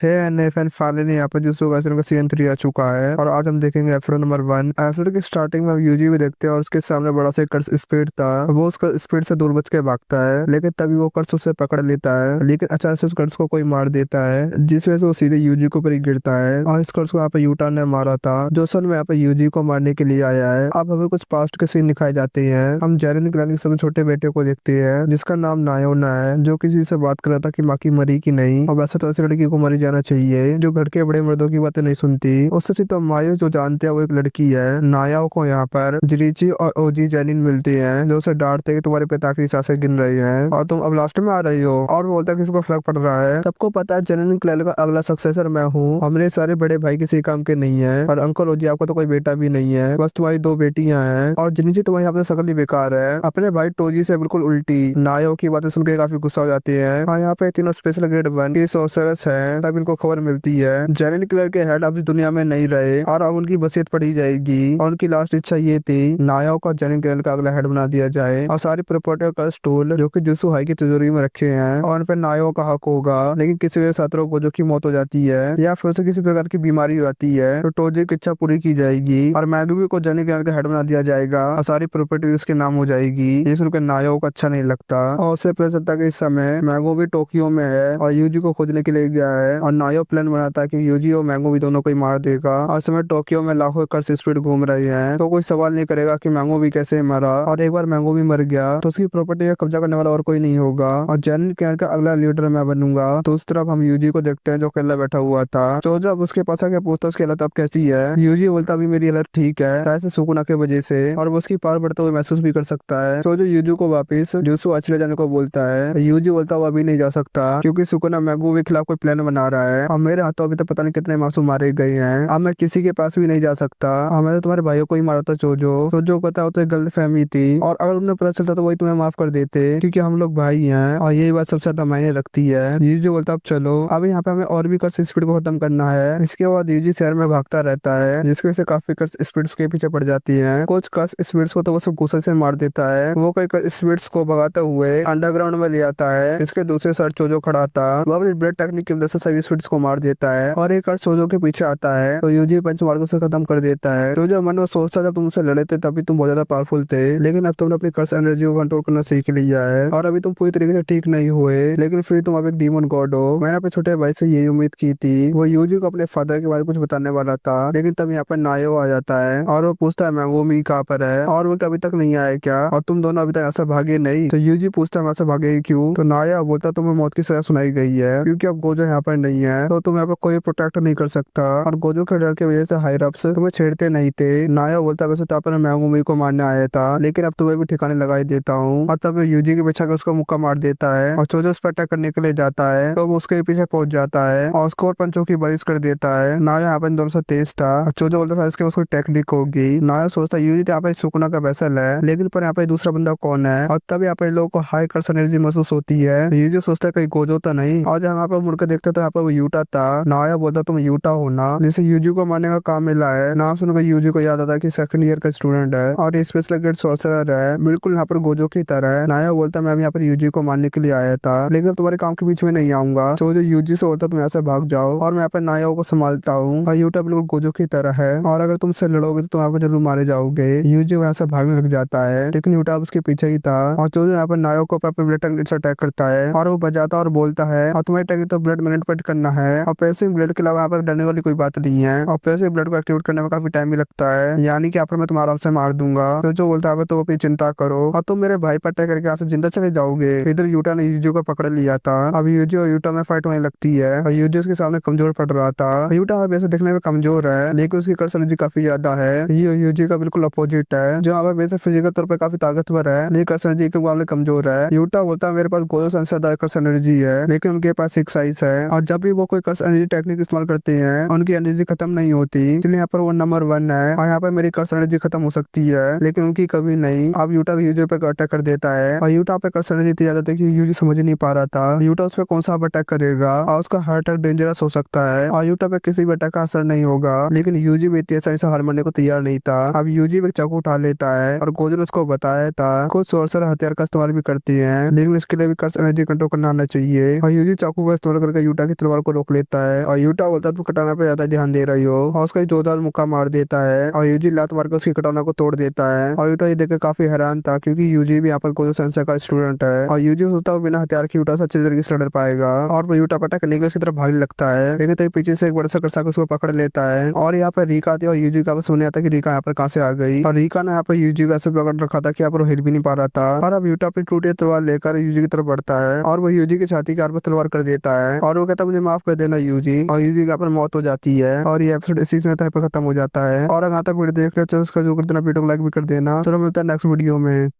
है एनएफएन फाइनली यहाँ पर जो वैसे उनका सीजन 3 आ चुका है और आज हम देखेंगे एपिसोड नंबर 1। एपिसोड की स्टार्टिंग में हम यूजी भी देखते हैं और उसके सामने बड़ा सा कर्स स्पीड था। वो उस स्पीड से दूर बच के भागता है, लेकिन तभी वो कर्स उसे पकड़ लेता है। लेकिन अचानक से उस कर्स को कोई मार देता है, जिस वजह से वो सीधे यूजी के ऊपर ही गिरता है। और इस कर्स को यहाँ पे यूटा ने मारा था, जो असल में यहाँ पे यूजी को मारने के लिए आया है। अब हमें कुछ पास्ट के सीन दिखाए जाते हैं। हम जेरेन ग्रैनी के छोटे बेटे को देखते हैं, जिसका नाम नायोना है, जो किसी से बात कर रहा था कि माँ की मरी की नहीं। और वैसे तो ऐसी लड़की को मरी जाना चाहिए जो घर के बड़े मर्दों की बातें नहीं सुनती। उससे सच्ची तो मायो जो जानते हैं वो एक लड़की है। नायाओ को यहाँ पर जिरीची और ओजी जेनिन मिलती हैं, जो उसे डांटते हैं कि तुम्हारे पिता की सांसें गिन रही हैं और तुम अब लास्ट में आ रही हो। और वो बोलता है किसी को फर्क पड़ रहा है, सबको पता है जेनिन क्लैन का अगला सक्सेसर मैं हूँ। हमने सारे बड़े भाई किसी काम के नहीं है, और अंकल ओजी आपको तो कोई बेटा भी नहीं है, बस तुम्हारी 2 बेटियां हैं। और जिनीची तुम्हारी यहाँ पे शक्ल ही बेकार है, अपने भाई टोजी से बिल्कुल उल्टी। नायो की बातें सुन के काफी गुस्सा हो जाती है। और यहाँ पे तीनों स्पेशल ग्रेड 1 की सोर्सरस है। तब इनको खबर मिलती है जेनिन क्लर के हेड अब इस दुनिया में नहीं रहे और अब उनकी वसीयत पढ़ी जाएगी। और उनकी लास्ट इच्छा ये थी नायो को जेनिन क्लर का अगला हेड बना दिया जाए, और सारी प्रॉपर्टी का स्टूल जो कि जुसु हाई की तिजोरी में रखे हैं और उन पर नायो का हक होगा। लेकिन किसी वजह छात्रों को जो की मौत हो जाती है या फिर उसे किसी प्रकार की बीमारी हो जाती है, तो टोजी की इच्छा पूरी की जाएगी और मैगुबी को जेनिन क्लर का हेड बना दिया जाएगा और सारी प्रॉपर्टी उसके नाम हो जाएगी। ये सुनकर नायो को अच्छा नहीं लगता और उसे पता चलता कि इस समय मैगुबी टोक्यो में है और यूजी को खोजने के लिए गया है। और नायो प्लान बनाता है कि यूजी और मैंगो भी दोनों को ही मार देगा। और इस समय टोक्यो में लाखों एकड़ से स्पीड घूम रही है, तो कोई सवाल नहीं करेगा कि मैंगो भी कैसे मरा। और एक बार मैंगो भी मर गया तो उसकी प्रॉपर्टी का कब्जा करने वाला और कोई नहीं होगा और जेनिन क्लैन का अगला लीडर मैं बनूंगा। तो उस तरफ हम यूजी को देखते हैं जो अकेला बैठा हुआ था। तो जब उसके पास आके पूछता उसकी हालत अब कैसी है, यूजी बोलता अभी मेरी हालत ठीक है, शायद से सुकुना की वजह से, और वो उसकी पावर बढ़ते हुए महसूस भी कर सकता है। तो जो यूजी को वापस जुसु अचले जाने को बोलता है, यूजी बोलता वो अभी नहीं जा सकता क्योंकि सुकुना मैगो के खिलाफ कोई प्लान बना रहा है और मेरे हाथों अभी तक पता नहीं कितने मासूम मारे गए हैं। अब मैं किसी के पास भी नहीं जा सकता। मैं तो तुम्हारे भाइयों को ही मारा था। चोजो पता हो तो एक गलतफहमी थी, और अगर उन्हें पता चलता तो वही तुम्हें माफ कर देते क्योंकि हम लोग भाई हैं और यही बात सबसे ज्यादा मायने रखती है। यूजी बोलता अब चलो, अब यहाँ पे हमें और भी कर्स स्पीड को खत्म करना है। इसके बाद यूजी शहर में भागता रहता है, जिसकी वजह से काफी कर्स स्पीड्स के पीछे पड़ जाती है। कुछ कर्स स्पीड्स को तो वो सब गुस्से से मार देता है। वो कई स्पीड्स को भगाते हुए अंडरग्राउंड में ले आता है। इसके दूसरे साइड चोजो खड़ा था, वो अपनी ब्लड टेक्निक की वजह से सभी स्पीड्स को मार देता है और एक कर्स चोजो के पीछे आता है तो यूजी पंच मार के उसे खत्म कर देता है। चोजो मन में सोचता जब तुम उनसे लड़े थे तभी तुम बहुत ज्यादा पावरफुल थे, लेकिन अब तुमने अपनी कर्स एनर्जी को कंट्रोल करना सीख लिया है और अभी तुम पूरी तरीके से ठीक नहीं हुए, लेकिन फिर तुम अब एक डीमन गॉड हो। मैंने अपने छोटे भाई से यही उम्मीद की थी। वो यूजी को अपने फादर के बारे में कुछ बताने वाला था, लेकिन तब यहाँ पर नायो आ जाता है और वो पूछता है मैगोमी कहाँ पर है और वो अभी तक नहीं आया क्या, और तुम दोनों अभी तक ऐसा भागे नहीं। तो यूजी पूछता है ऐसा भागे क्यों, तो नाया बोलता तुम्हें मौत की सजा सुनाई गई है क्योंकि अब गोजो यहाँ पर नहीं है, तो तुम यहाँ पर कोई प्रोटेक्ट नहीं कर सकता और गोजो के डर की वजह से हायर अप्स तुम्हें छेड़ते नहीं थे। नाया बोलता वैसे तो आपने मैगोमी को मारने आया था, लेकिन अब तुम्हें भी ठिकाने लगा ही देता हूँ। और तब यूजी के पीछे उसको मुक्का मार देता है और चोजो उस पर अटैक करने के लिए जाता है, तो वो उसके पीछे पहुंच जाता है और उसको और पंचों की बारिश कर देता है। नाया यहाँ पर दोनों से तेज था, चोजो बोलता था इसके उसको टेक्निक होगी। नाया सोचता यूजी तो यहाँ पे सुकुना का वैसल है, लेकिन पर यहाँ पे दूसरा बंदा कौन है, और तब यहाँ पे लोगों को हाई कर्स एनर्जी महसूस होती है। यूजी सोचता है कहीं गोजो तो नहीं, और जब यहाँ पे मुड़कर देखते तो यहाँ पे वो यूटा था। नाया बोलता तुम यूटा हो ना, जिसे यूजी को मारने का काम मिला है। नाम सुनकर यूजी को याद आता है कि सेकंड ईयर का स्टूडेंट है और स्पेशल ग्रेड सॉर्सरर है, बिल्कुल यहाँ पर गोजो की तरह है। नाया बोलता मैं यहाँ पर यूजी को मारने के लिए आया था, लेकिन तुम्हारे काम के बीच में नहीं आऊंगा। तो जो यूजी से होता तुम यहाँ से भाग जाओ और मैं यहाँ पर नाया को संभालता हूँ। और यूटा बिल्कुल गोजो की तरह है और अगर तुमसे लड़ोगे तो तुम यहाँ पर जरूर मारे जाओगे। यूजी वहाँ से भागने लग जाता है, लेकिन यूटा उसके पीछे ही था और चोजो यहाँ पर नायो को अपने ब्लड टेक्निक से अटैक करता है और वो बजाता और बोलता है और तुम्हारी टेक्निक तो ब्लड मैनिपुलेट करना है, और पैसिव ब्लड के अलावा यहाँ पर डरने वाली कोई बात नहीं है, और पैसिव ब्लड को एक्टिवेट करने में काफी टाइम भी लगता है, यानी कि यहाँ पर मैं तुम्हारा आराम से मार दूंगा। तो जो बोलता है तो अपनी चिंता करो और तुम मेरे भाई पर अटैक करके यहाँ से जिंदा चले जाओगे। इधर यूटा ने यूजी को पकड़ लिया था। अब यूजी और यूटा में फाइट होने लगती है और यूजी उसके सामने कमजोर पड़ रहा था। यूटा वैसे दिखने में कमजोर है, लेकिन उसकी कर्स एनर्जी काफी ज्यादा है। ये यूजी का बिल्कुल अपोजिट है, जो यहाँ वैसे फिजिकल तौर पर काफी ताकतवर है, लेकिन कर्स एनर्जी के मुकाबले कमजोर है। यूटा बोलता है मेरे पास गोजो से ज्यादा कर्स एनर्जी है, लेकिन उनके पास सिक्स आइज है और जब भी वो कोई कर्स एनर्जी टेक्निक इस्तेमाल करते हैं उनकी एनर्जी खत्म नहीं होती, इसलिए यहाँ पर वो नंबर 1 है और यहाँ पर मेरी कर्स एनर्जी खत्म हो सकती है लेकिन उनकी कभी नहीं। अब यूटा यूजी पे अटैक कर देता है और यूटा पे कर्स एनर्जी इतनी ज्यादा थी कि यूजी समझ नहीं पा रहा था यूटा उस पर कौन सा अटैक करेगा, और उसका हार्ट अटैक डेंजरस हो सकता है और यूटा पे किसी भी अटैक का असर नहीं होगा, लेकिन यूजी भी इतनी आसानी से हार मानने को तैयार नहीं था। अब यूजी भी चाकू उठा लेता है और गोजो ने उसको बताया था कुछ सोर्सर हथियार का इस्तेमाल भी करती है, लेकिन इसके लिए भी कर्स एनर्जी कंट्रोल करना आना चाहिए और यूजी चाकू का इस्तेमाल करके यूटा की तरफ तलवार को रोक लेता है और यूटा बोलता है तुम कटाना पे ज्यादा ध्यान दे रही हो और उसका जोरदार मुक्का मार देता है और यूजी लात मार के उसकी कटाना को तोड़ देता है और यूटा ये देखकर काफी हैरान था क्योंकि यूजी भी यहाँ पर गोजो सेंसेई का स्टूडेंट है और यूजी सोचता है बिना हथियार के यूटा से अच्छे तरीके से लड़ पाएगा और वो यूटा पटा करने के लिए उसकी तरफ भागने लगता है लेकिन तभी पीछे से एक बड़ा सा करसा उसको पकड़ लेता है और यहाँ पर रीका आती है और यूजी का सुनने आता है कि रीका यहाँ पर कहाँ से आ गई और रीका ने यहाँ पर यूजी को ऐसे पकड़ रखा था कि यहाँ पर वो हिल भी नहीं पा रहा था और अब यूटा अपनी टूटी तलवार लेकर यूजी की तरफ बढ़ता है और वो यूजी की छाती के आर पर तलवार कर देता है और वो कहता है मुझे माफ कर देना यूजी और यूजी का पर मौत हो जाती है और ये एपिसोड इसी में तय पर खत्म हो जाता है और अगर यहाँ तक वीडियो देख ले उसका जो कर देना, वीडियो को लाइक भी कर देना। चलो मिलता है नेक्स्ट वीडियो में।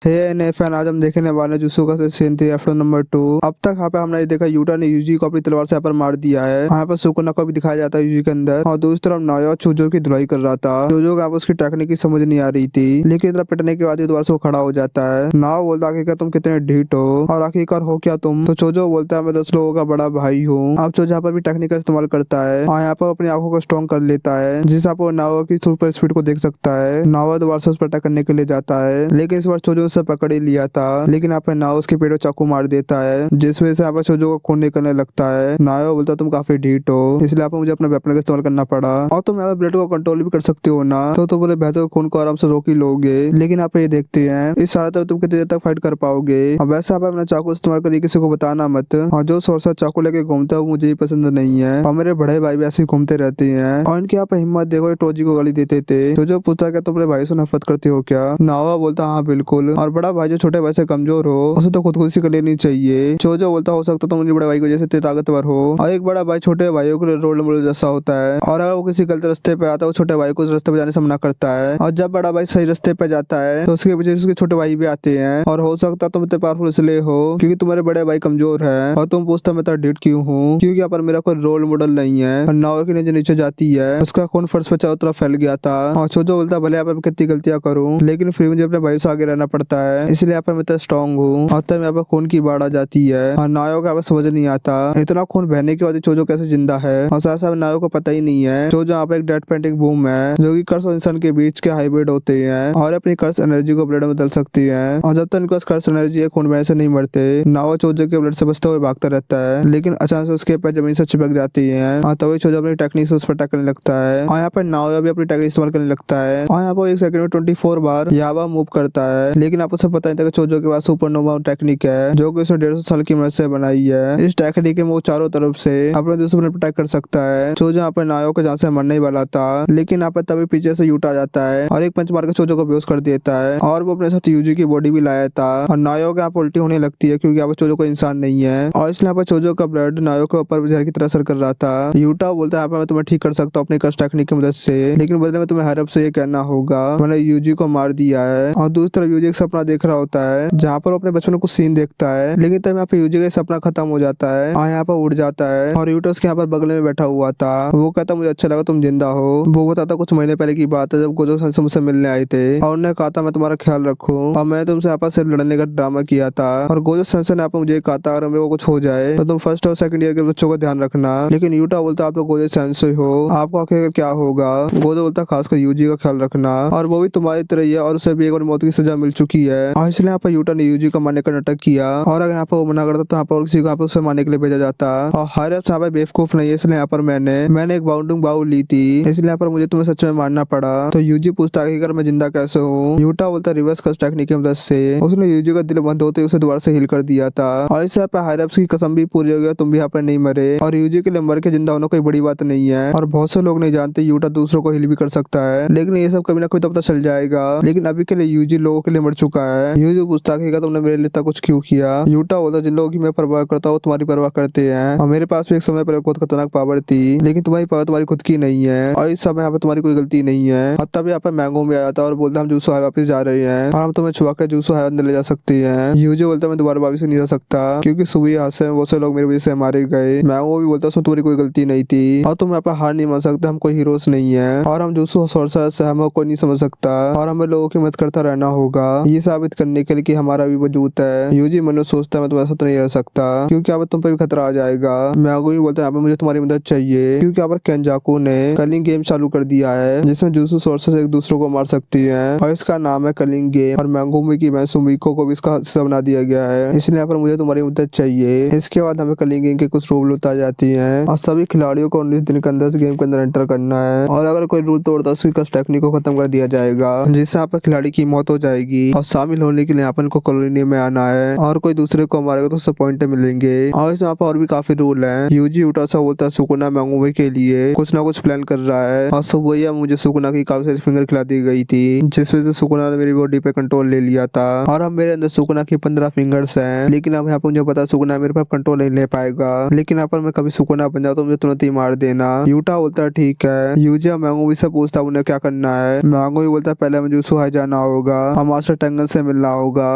हे नए फैन, आज हम देखने वाले जुत्सु का सीन थी एपिसोड नंबर 2। अब तक यहाँ पे हमने ये देखा यूटा ने यूजी को अपनी तलवार से यहाँ पर मार दिया है। यहाँ पर सुकुना को भी दिखाया जाता है यूजी के अंदर और दूसरी तरफ नायो चोजो की धुलाई कर रहा था। चोजो को उसकी टेक्निक की समझ नहीं आ रही थी लेकिन इतना पिटने के बाद ही दोबारा से वो खड़ा हो जाता है। नाओ बोलता आखिरकार तुम कितने ढीठ हो और आखिरकार हो क्या तुम। तो चोजो बोलता है मैं 10 लोगों का बड़ा भाई हूँ। अब चोजो यहाँ पर भी टेक्निक का इस्तेमाल करता है और यहाँ पर अपनी आंखों को स्ट्रॉन्ग कर लेता है जिससे आप नाओ की सुपर स्पीड को देख सकता है। नाओ दोबारा से उस पर अटैक करने के लिए जाता है लेकिन इस बार चोजो उससे पकड़ ही लिया था लेकिन यहाँ पे नाओ उसके पेट में चाकू मार देता है जिस वजह से यहाँ पर चोजो को खून निकलने लगता है। नाओ बोलता तुम काफी ढीठ हो इसलिए आपको मुझे अपना वेपन का इस्तेमाल करना पड़ा और तुम यहाँ पे ब्लड को कंट्रोल भी कर सकते हो ना तो बोले बेहतर खून को आराम से रोक ही लोगे लेकिन आप ये देखते हैं इस साल तक तुम कितनी देर तक फाइट कर पाओगे। और वैसे आप अपना चाकू इस्तेमाल करके किसी को बताना मत और जो सोर्सा चाकू लेके घूमता है वो मुझे ही पसंद नहीं है और मेरे बड़े भाई भी ऐसे घूमते रहते हैं और इनकी यहाँ पे हिम्मत देखो टोजी को गाली देते थे। जो पूछता क्या तुम अपने भाई से नफरत करते हो क्या। नावा बोलता हाँ बिल्कुल और बड़ा भाई जो छोटे भाई से कमजोर हो उसे तो खुदकुशी कर लेनी चाहिए। चोजो बोलता हो सकता तो मुझे बड़े भाई को जैसे ताकतवर हो और एक बड़ा भाई छोटे भाइयों के रोल मॉडल जैसा होता है और अगर वो किसी गलत रास्ते पे आता है वो छोटे भाई को उस रास्ते पे जाने से मना करता है और जब बड़ा भाई सही रास्ते पे जाता है तो उसके पीछे उसके छोटे भाई भी आते हैं और हो सकता तुम इतने पावरफुल इसलिए हो क्योंकि तुम्हारे बड़े भाई कमजोर है और तुम पूछता मैं इतना ढीठ क्यों हूँ क्योंकि यहाँ पर मेरा कोई रोल मॉडल नहीं है। और नाव की नीचे जाती है उसका खून फर्श पे चारों तरफ फैल गया था और चोजो बोलता भले यहाँ पर कितनी गलतियां करूँ लेकिन फिर मुझे अपने भाई से आगे रहना पड़ता है इसलिए यहाँ पर मैं इतना स्ट्रॉन्ग हूँ और तब यहाँ पर खून की बाढ़ आ जाती है और नायो को समझ नहीं आता इतना खून बहने के बाद चोजो कैसे जिंदा है और साथ साथ नायो को पता ही नहीं है चोजो यहाँ पे एक डेड पेंटिंग बूम है जो कि कर्स और इंसान के बीच के हाइब्रिड होते हैं और अपनी कर्स एनर्जी को ब्लड में बदल सकती है और जब तक इनके पास कर्स एनर्जी है खून बहने से नहीं मरते। नाओ चोजो के ब्लड से बचते हुए भागता रहता है लेकिन अचानक से उसके पैर जमीन से चिपक जाती है और तभी चोजो अपनी टेक्निक से उस पर अटैक करने लगता है और यहाँ पर नाओ भी अपनी टेक्निक इस्तेमाल करने लगता है और यहाँ पर एक सेकंड में 24 बार याबा मूव करता है लेकिन आपको सब पता नहीं था कि चोजो के पास सुपरनोवा टेक्निक है जो कि उसने 150 साल की मदद से बनाई है। इस टेक्निक में वो चारों तरफ से अपने दुश्मन पर अटैक कर सकता है। चोजो यहाँ पर नायो को जान से मरने ही वाला था लेकिन यहाँ पर तभी पीछे से यूटा आ जाता है और एक पंच मार के चोजो को बेहोश कर देता है और वो अपने साथ यूजी की बॉडी भी लाया था और नायो के यहाँ पर उल्टी होने लगती है क्योंकि यहाँ पर चोजो को इंसान नहीं है और इसलिए यहाँ पर चोजो का ब्लड नायो के ऊपर जहर की तरह असर कर रहा था। यूटा बोलता है मैं तुम्हें ठीक कर सकता हूँ अपनी कर्स टेक्निक की मदद से लेकिन बदले में तुम्हें हरब से ये कहना होगा मैंने यूजी को मार दिया है। और दूसरी तरफ यूजी एक सपना देख रहा होता है जहाँ पर अपने बचपन को सीन देखता है लेकिन तब यहाँ पे यूजी का सपना खत्म हो जाता है और यहाँ पर उड़ जाता है और यूटा उसके यहाँ पर बगल में बैठा हुआ था। वो कहता मुझे अच्छा लगा तुम जिंदा हो। वो बताता कुछ महीने पहले की बात है जब गोजो सन से मुझसे मिलने आए थे और उन्होंने कहा था मैं तुम्हारा ख्याल रखूं और मैं तुमसे आपस सिर्फ लड़ने का ड्रामा किया था और गोजो सन ने आप मुझे कहा था अगर मेरे को कुछ हो जाए तो तुम फर्स्ट और सेकंड ईयर के बच्चों का ध्यान रखना। लेकिन यूटा बोलता आप तो गोजो सेंसेई हो आपको आखिर क्या होगा। गोजो बोलता खासकर यूजी का ख्याल रखना और वो भी तुम्हारी तरह ही है और उसे भी एक बार मौत की सजा मिल चुकी है और इसलिए यहाँ पर यूटा ने यूजी को मारने का नाटक किया और अगर यहाँ पर वो मना करता तो यहाँ पर किसी को यहाँ पर उसे मारने के लिए भेजा जाता और हर यहाँ पर बेवकूफ नहीं है इसलिए यहाँ पर मैंने एक बाउंडिंग बाउल ली थी इसलिए यहाँ पर मुझे तुम्हें सच में मारना पड़ा। तो यूजी पूछता आखिरकार मैं जिंदा कैसे हूँ। यूटा बोलता रिवर्स कर्स टेक्निक की मदद से उसने यूजी का दिल बंद होते उसे दोबारा से हिल कर दिया था और इससे यहाँ पे हायरप्स की कसम भी पूरी हो गया तुम भी यहाँ पर नहीं मरे और यूजी के लिए मर के जिंदा होना कोई बड़ी बात नहीं है और बहुत से लोग नहीं जानते यूटा दूसरों को हिल भी कर सकता है लेकिन ये सब कभी ना कभी तो पता चल जाएगा। लेकिन अभी के लिए यूजी लोगों के लिए मर चुका है। यूजी पूछता है तुमने मेरे लिए इतना कुछ क्यों किया। यूटा बोलता जिन लोगों की मैं परवाह करता हूँ तुम्हारी परवाह करते हैं और मेरे पास भी एक समय पर बहुत खतरनाक पावर थी लेकिन तुम्हारी पावर तुम्हारी खुद की नहीं है और इस समय यहाँ पे तुम्हारी कोई गलती नहीं है। और तब यहाँ पे मैंगो भी आया था और बोलता हम जूसो हाई वापस जा रहे हैं और हम तुम्हें छुआ के जूसो हाई अंदर ले जा सकते हैं। यूजी बोलता मैं दोबारा वापस नहीं जा सकता क्योंकि सुबह हादसे में बहुत से लोग मेरी वजह से मारे गए। मैंगो भी बोलता उसमें तुम्हारी कोई गलती नहीं थी और तुम यहाँ पे हार नहीं मान सकते हम कोई हीरोज नहीं है और हम जूसो सोर्सर से हमें कोई नहीं समझ सकता और हमें लोगों की मदद करता रहना होगा। ये साबित करने के लिए कि हमारा भी वजूद है। यूजी मनो सोचता है मैं तुम्हारे साथ नहीं रह सकता क्योंकि यहाँ पर तुम पे भी खतरा आ जाएगा। मैगो भी बोलता है यहाँ पे मुझे तुम्हारी मदद चाहिए क्योंकि यहाँ पर केंजाकू ने कलिंग गेम चालू कर दिया है जिसमें जुजू सोर्सेस एक दूसरे को मार सकती है और इसका नाम है कलिंग गेम और मैंगोमी की सुमिको को भी इसका हिस्सा बना दिया गया है। इसलिए यहाँ पर मुझे तुम्हारी मदद चाहिए। इसके बाद हमें कलिंग गेम के कुछ रूल बता जाती है और सभी खिलाड़ियों को 19 दिन के अंदर इस गेम के अंदर एंटर करना है और अगर कोई रूल तोड़ता है उसकी टेक्निक को खत्म कर दिया जाएगा जिससे यहाँ पर खिलाड़ी की मौत हो जाएगी। और शामिल होने के लिए यहाँ पर इनको कॉलोनी में आना है और कोई दूसरे को मारेगा तो उससे पॉइंट मिलेंगे। और यहाँ पर और भी काफी रूल है। यूजी उटासा बोलता है सुकुना मैंगोमी के लिए कुछ ना कुछ प्लान कर रहा है और सुबह मुझे सुकुना की काफी सारी फिंगर खिला दी गई थी जिस वजह से सुकुना ने मेरी बॉडी पे कंट्रोल ले लिया था और अब मेरे अंदर सुकुना की 15 फिंगर्स हैं। लेकिन अब यहाँ पर मुझे पता सुकुना मेरे पे कंट्रोल नहीं ले पाएगा। लेकिन यहाँ पर मैं कभी सुकुना बन जाऊँ तो मुझे तुरंत ही मार देना। यूटा बोलता है ठीक है। यूजी मैंगोमी से पूछता है उन्हें क्या करना है। मैंगोमी बोलता है पहले मुझे सुहाई जाना होगा और मास्टर टेंगन से मिलना होगा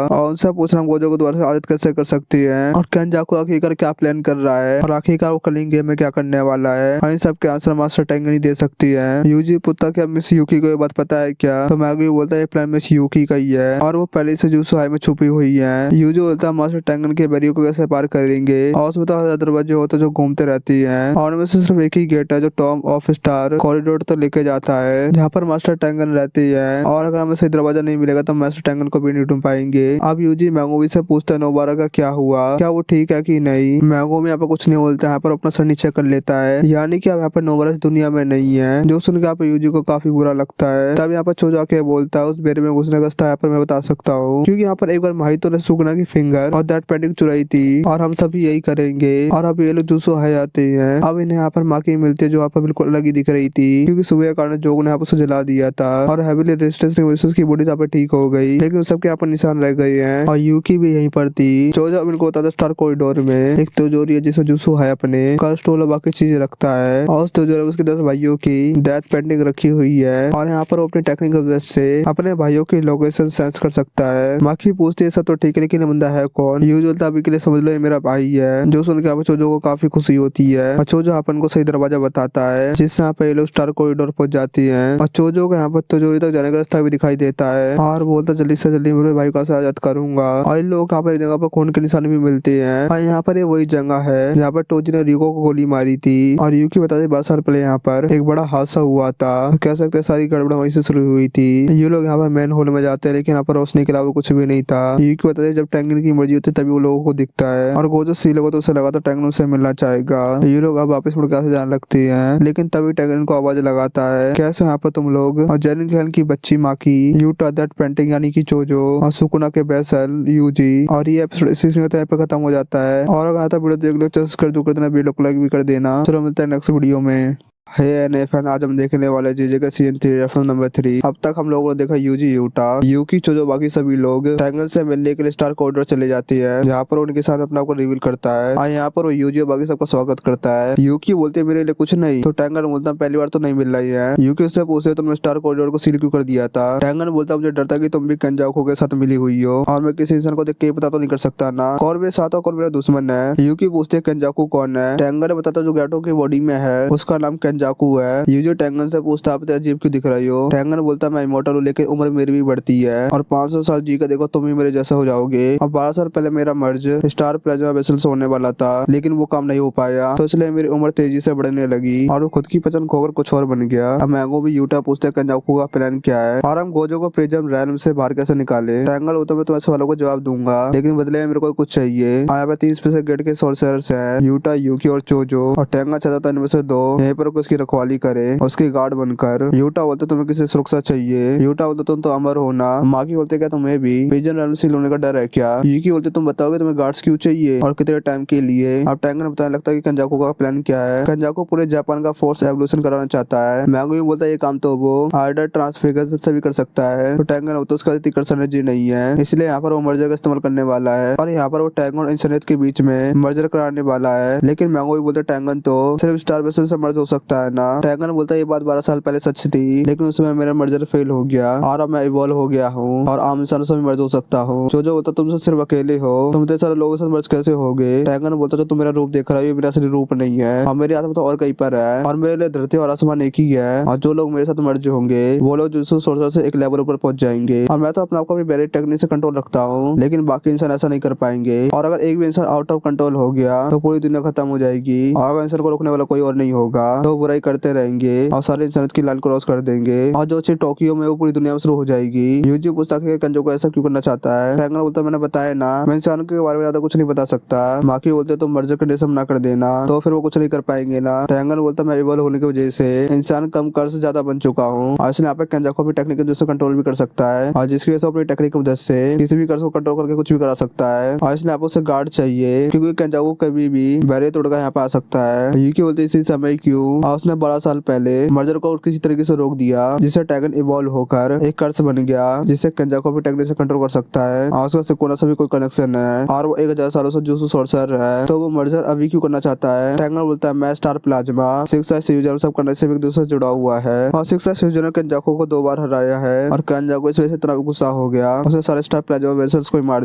और उनसे पूछना गोजो को दोबारा से आदत कैसे कर सकती है और केंजाकू आखिरकार क्या प्लान कर रहा है और आखिरकार वो कलिंग गेम में क्या करने वाला है और इन सब के आंसर मास्टर टेंगन ही दे सकती है। यूजी पूछता क्या मिस यूकी को ये बात पता है क्या। तो मैगो बोलता है ये प्लान मिस यूकी का ही है और वो पहले से जुसो हाई में छुपी हुई है। यूजी बोलता है मास्टर टेंगन के बैरियर को कैसे पार करेंगे और उसमें तो दरवाजे होते जो घूमते रहती है और उनमें से सिर्फ एक ही गेट है जो टॉम ऑफ स्टार कॉरिडोर तो लेके जाता है जहाँ पर मास्टर टेंगन रहती है और अगर हमें सही दरवाजा नहीं मिलेगा तो मास्टर टेंगन को भी नहीं ढूंढ पाएंगे। अब यूजी मैंगोमी से पूछता है नोबारा का क्या हुआ, क्या वो ठीक है कि नहीं। मैंगोमी यहाँ पर कुछ नहीं बोलता है, यहाँ पर अपना सर नीचे कर लेता है यानी कि अब यहाँ पर नोबारा इस दुनिया में नहीं है जो सुन के यहाँ पर यूजी को काफी बुरा लगता है। तब यहाँ पर चोजा के बोलता है उस बेरे में घुसने का रास्ता यहाँ पर मैं बता सकता हूँ क्योंकि यहाँ पर एक बार माहितो ने सुगना की फिंगर और दैट पेंटिंग चुराई थी और हम सभी यही करेंगे। और अब ये लोग जूसो है जाते हैं। अब इन्हें यहाँ पर माँ की मिलती है जो यहाँ पर बिल्कुल अलग ही दिख रही थी क्योंकि सुबह के कारण जोग ने यहाँ पर उसे जला दिया था और हैविली रेजिस्टेंस की वजह से उसकी बॉडी यहाँ पर ठीक हो गई लेकिन सबके यहाँ पर निशान रह गए हैं और यूकी भी यहीं पर थी। चोजा इनको होता था स्टार कॉरिडोर में एक तिजोरी है जिसमें जूसो है अपने स्टोल और बाकी चीजें रखता है और उस तिजोरी में उसके 10 भाइयों की डेथ पेंटिंग रखी हुई है और यहाँ पर वो अपनी टेक्निक की वजह से अपने भाइयों की लोकेशन सेंस कर सकता है। माखी पूछती है सब तो ठीक है लेकिन बंदा है कौन। यूजुअल अभी के लिए समझ लो ये मेरा भाई है। जो सुन के चोजो को काफी खुशी होती है और चोजो अपन को सही दरवाजा बताता है जिससे यहाँ पे ये लोग स्टार कॉरिडोर पहुंच जाती है और चोजो को यहाँ पर तिजोरी तक जाने का रास्ता भी दिखाई देता है और बोलता जल्दी से जल्दी मेरे भाई को आजाद करूंगा। और इन लोगों को यहाँ पर एक जगह पर खून के निशान भी मिलते हैं और यहाँ पर ये वही जगह है जहाँ पर टोजी ने रिको को गोली मारी थी और यूकी बता दे 12 साल पहले यहाँ पर एक बड़ा हादसा हुआ था। कह सकते हैं सारी गड़बड़ वहीं से शुरू हुई थी। ये लोग यहाँ पर मेन हॉल में जाते हैं लेकिन यहाँ पर रोशनी के अलावा कुछ भी नहीं था। यूकी बता दे जब टेंगन की मर्जी होती है तभी वो लोगों को दिखता है और गोजो सी लोगों तो उसे लगा तो टेंगन से मिलना चाहेगा। ये लोग अब वापस मुड़ के जाने लगती है लेकिन तभी टेंगन को आवाज लगाता है कैसे यहाँ पर तुम लोग। और जेनिन क्लैन की बच्ची माकी यूटा दैट पेंटिंग यानी कि चोजो और सुकुना के बेसल यूजी। और ये एपिसोड इसी पे खत्म हो जाता है। और अगर आता वीडियो देख लो सब्सक्राइब कर देना, वीडियो को लाइक भी कर देना। चलो मिलते हैं नेक्स्ट वीडियो में। हे एनएफएन आज हम देखने वाले जीजे का सीजन 3 एपिसोड नंबर 3। अब तक हम लोगों ने देखा यूजी यूटा यूकी चोजो बाकी सभी लोग टेंगन से मिलने के लिए स्टार कॉरिडोर चले जाती है जहाँ पर उनके सामने अपने आप को रिवील करता है और यहाँ पर वो यूजी और बाकी सबका स्वागत करता है। यूकी बोलते मेरे लिए कुछ नहीं तो टेंगन बोलता पहली बार तो नहीं मिल रही है। यूकी उससे पूछते तुमने स्टार कॉरिडोर को सील क्यों कर दिया था। टेंगन बोलता मुझे डर था कि तुम भी केंजाकू के साथ मिली हुई हो और मैं किसी इंसान को देख के पता तो नहीं कर सकता ना कौन मेरे साथ और कौन मेरा दुश्मन है। यूकी पूछते केंजाकू कौन है। टेंगन बताता जो गैटो की बॉडी में है उसका नाम केंजाकू है। यूजी टेंगन से पूछता आप अजीब क्यों दिख रही हो। टेंगन बोलता मैं इमोर्टल हूँ लेकिन उम्र मेरी भी बढ़ती है और 500 साल जी का देखो तुम भी मेरे जैसे हो जाओगे। और 12 साल पहले मेरा मर्ज स्टार प्लाज्मा वेसल से होने वाला था लेकिन वो काम नहीं हो पाया तो इसलिए मेरी उम्र तेजी से बढ़ने लगी और वो खुद की पसंद खोकर कुछ और बन गया। अब मैंगो भी यूटा पूछते केंजाकू का प्लान क्या है और हम गोजो को प्रिज्म रैल्म से बाहर कैसे निकाले। टेंगन होता मैं तुम्हारे सवालों को जवाब दूंगा लेकिन बदले में मेरे को कुछ चाहिए। यहाँ पे 3 स्पेशल गेट के सोर्सर्स हैं यूटा यूकी और चोजो और टेंगन चाहता था इनमें से 2 यहीं पर उसकी रखवाली करे उसके गार्ड बनकर। यूटा बोलते तुम्हें किसी सुरक्षा चाहिए। यूटा बोलते तुम तो अमर हो ना। माकी बोलते क्या तुम्हें भी प्रिजन रैल्म से होने का डर है क्या। यूकी बोलते तुम बताओगे तुम्हें गार्ड्स क्यों चाहिए और कितने टाइम के लिए। अब टेंगन बताने लगता है कि केंजाकू का प्लान क्या है। केंजाकू पूरे जापान का फोर्स एवोल्यूशन कराना चाहता है। मैंगो भी बोलता है ये काम तो वो आर्डर ट्रांसफिगर से भी कर सकता है तो टेंगन होता उसका इतनी कर एनर्जी नहीं है इसलिए यहाँ पर वो मर्जर का इस्तेमाल करने वाला है और यहाँ पर वो टेंगन और इंसानियत के बीच में मर्जर कराने वाला है। लेकिन मैंगो भी बोलते टेंगन तो सिर्फ स्टार वेसल से मर्ज हो सकता बोलता है ना, टैंगन बोलता है ये बात 12 साल पहले सच थी, लेकिन उसमें मेरा मर्जर फेल हो गया और अब मैं इवॉल्व हो गया हूँ और आम इंसानों से भी मर्ज हो सकता हूँ। जोजो बोलता तुम तो सिर्फ अकेले हो, तुम इतने सारे लोगों से मर्ज कैसे होगे। टैंगन बोलता जो तुम मेरा रूप देख रहा है ये मेरा असली रूप नहीं है और मेरी आत्मा तो और कहीं पर है और मेरे लिए धरती और आसमान एक ही है और जो लोग मेरे साथ मर्ज होंगे वो लोग जुजुत्सु सोर्सर से एक लेवल ऊपर पहुंच जाएंगे और मैं तो अपने आप को भी बैरी टेक्निक से कंट्रोल रखता हूँ, लेकिन बाकी इंसान ऐसा नहीं कर पाएंगे और अगर एक भी इंसान आउट ऑफ कंट्रोल हो गया तो पूरी दुनिया खत्म हो जाएगी और अगर इंसान को रोकने वाला कोई और नहीं होगा तो बुराई करते रहेंगे और सारे इंसान की लाइन क्रॉस कर देंगे और जो चीज टोक्यो में वो पूरी दुनिया में शुरू हो जाएगी। यूजी पूछता है कि कंजो को ऐसा क्यों करना चाहता है। टैंगन बोलता मैंने बताया ना मैं इंसानों के बारे में ज्यादा कुछ नहीं बता सकता। माकी बोलते तुम मर्जर कंडीशन ना कर देना तो फिर वो कुछ नहीं कर पाएंगे ना। टैंगन बोलता मैं इवॉल्व होने की वजह से इंसान कम कर से ज्यादा बन चुका हूँ और इसलिए आप कंजा को अपनी टेक्निक से कंट्रोल भी कर सकता है और जिसकी वजह से अपनी टेक्निक की मदद से किसी भी कर्ज को कंट्रोल करके कुछ भी करा सकता है और इसलिए आपको उसे गार्ड चाहिए क्योंकि कंजा को कभी भी बैरियर तोड़कर यहाँ पे आ सकता है। यूकी बोलते इसी समय क्यों और उसने 12 साल पहले मर्जर को किसी तरीके से रोक दिया जिससे टैगन इवॉल्व होकर एक कर्स बन गया जिससे कंजा को भी टेक्निक से कंट्रोल कर सकता है और उसका सिकोना से भी कोई कनेक्शन है और वो 1000 सालों से जुजुत्सु सोर्सर है तो वो मर्जर अभी क्यों करना चाहता है। टैंगन बोलता है मैं स्टार प्लाज्मा सिक्स फ्यूजन सब करने से एक दूसरे से जुड़ा हुआ है और सिक्स फ्यूजन ने कंजाको को 2 बार हराया है और कंजाको इस वजह से इतना गुस्सा हो गया उसने सारे स्टार प्लाज्मा वेसल्स को मार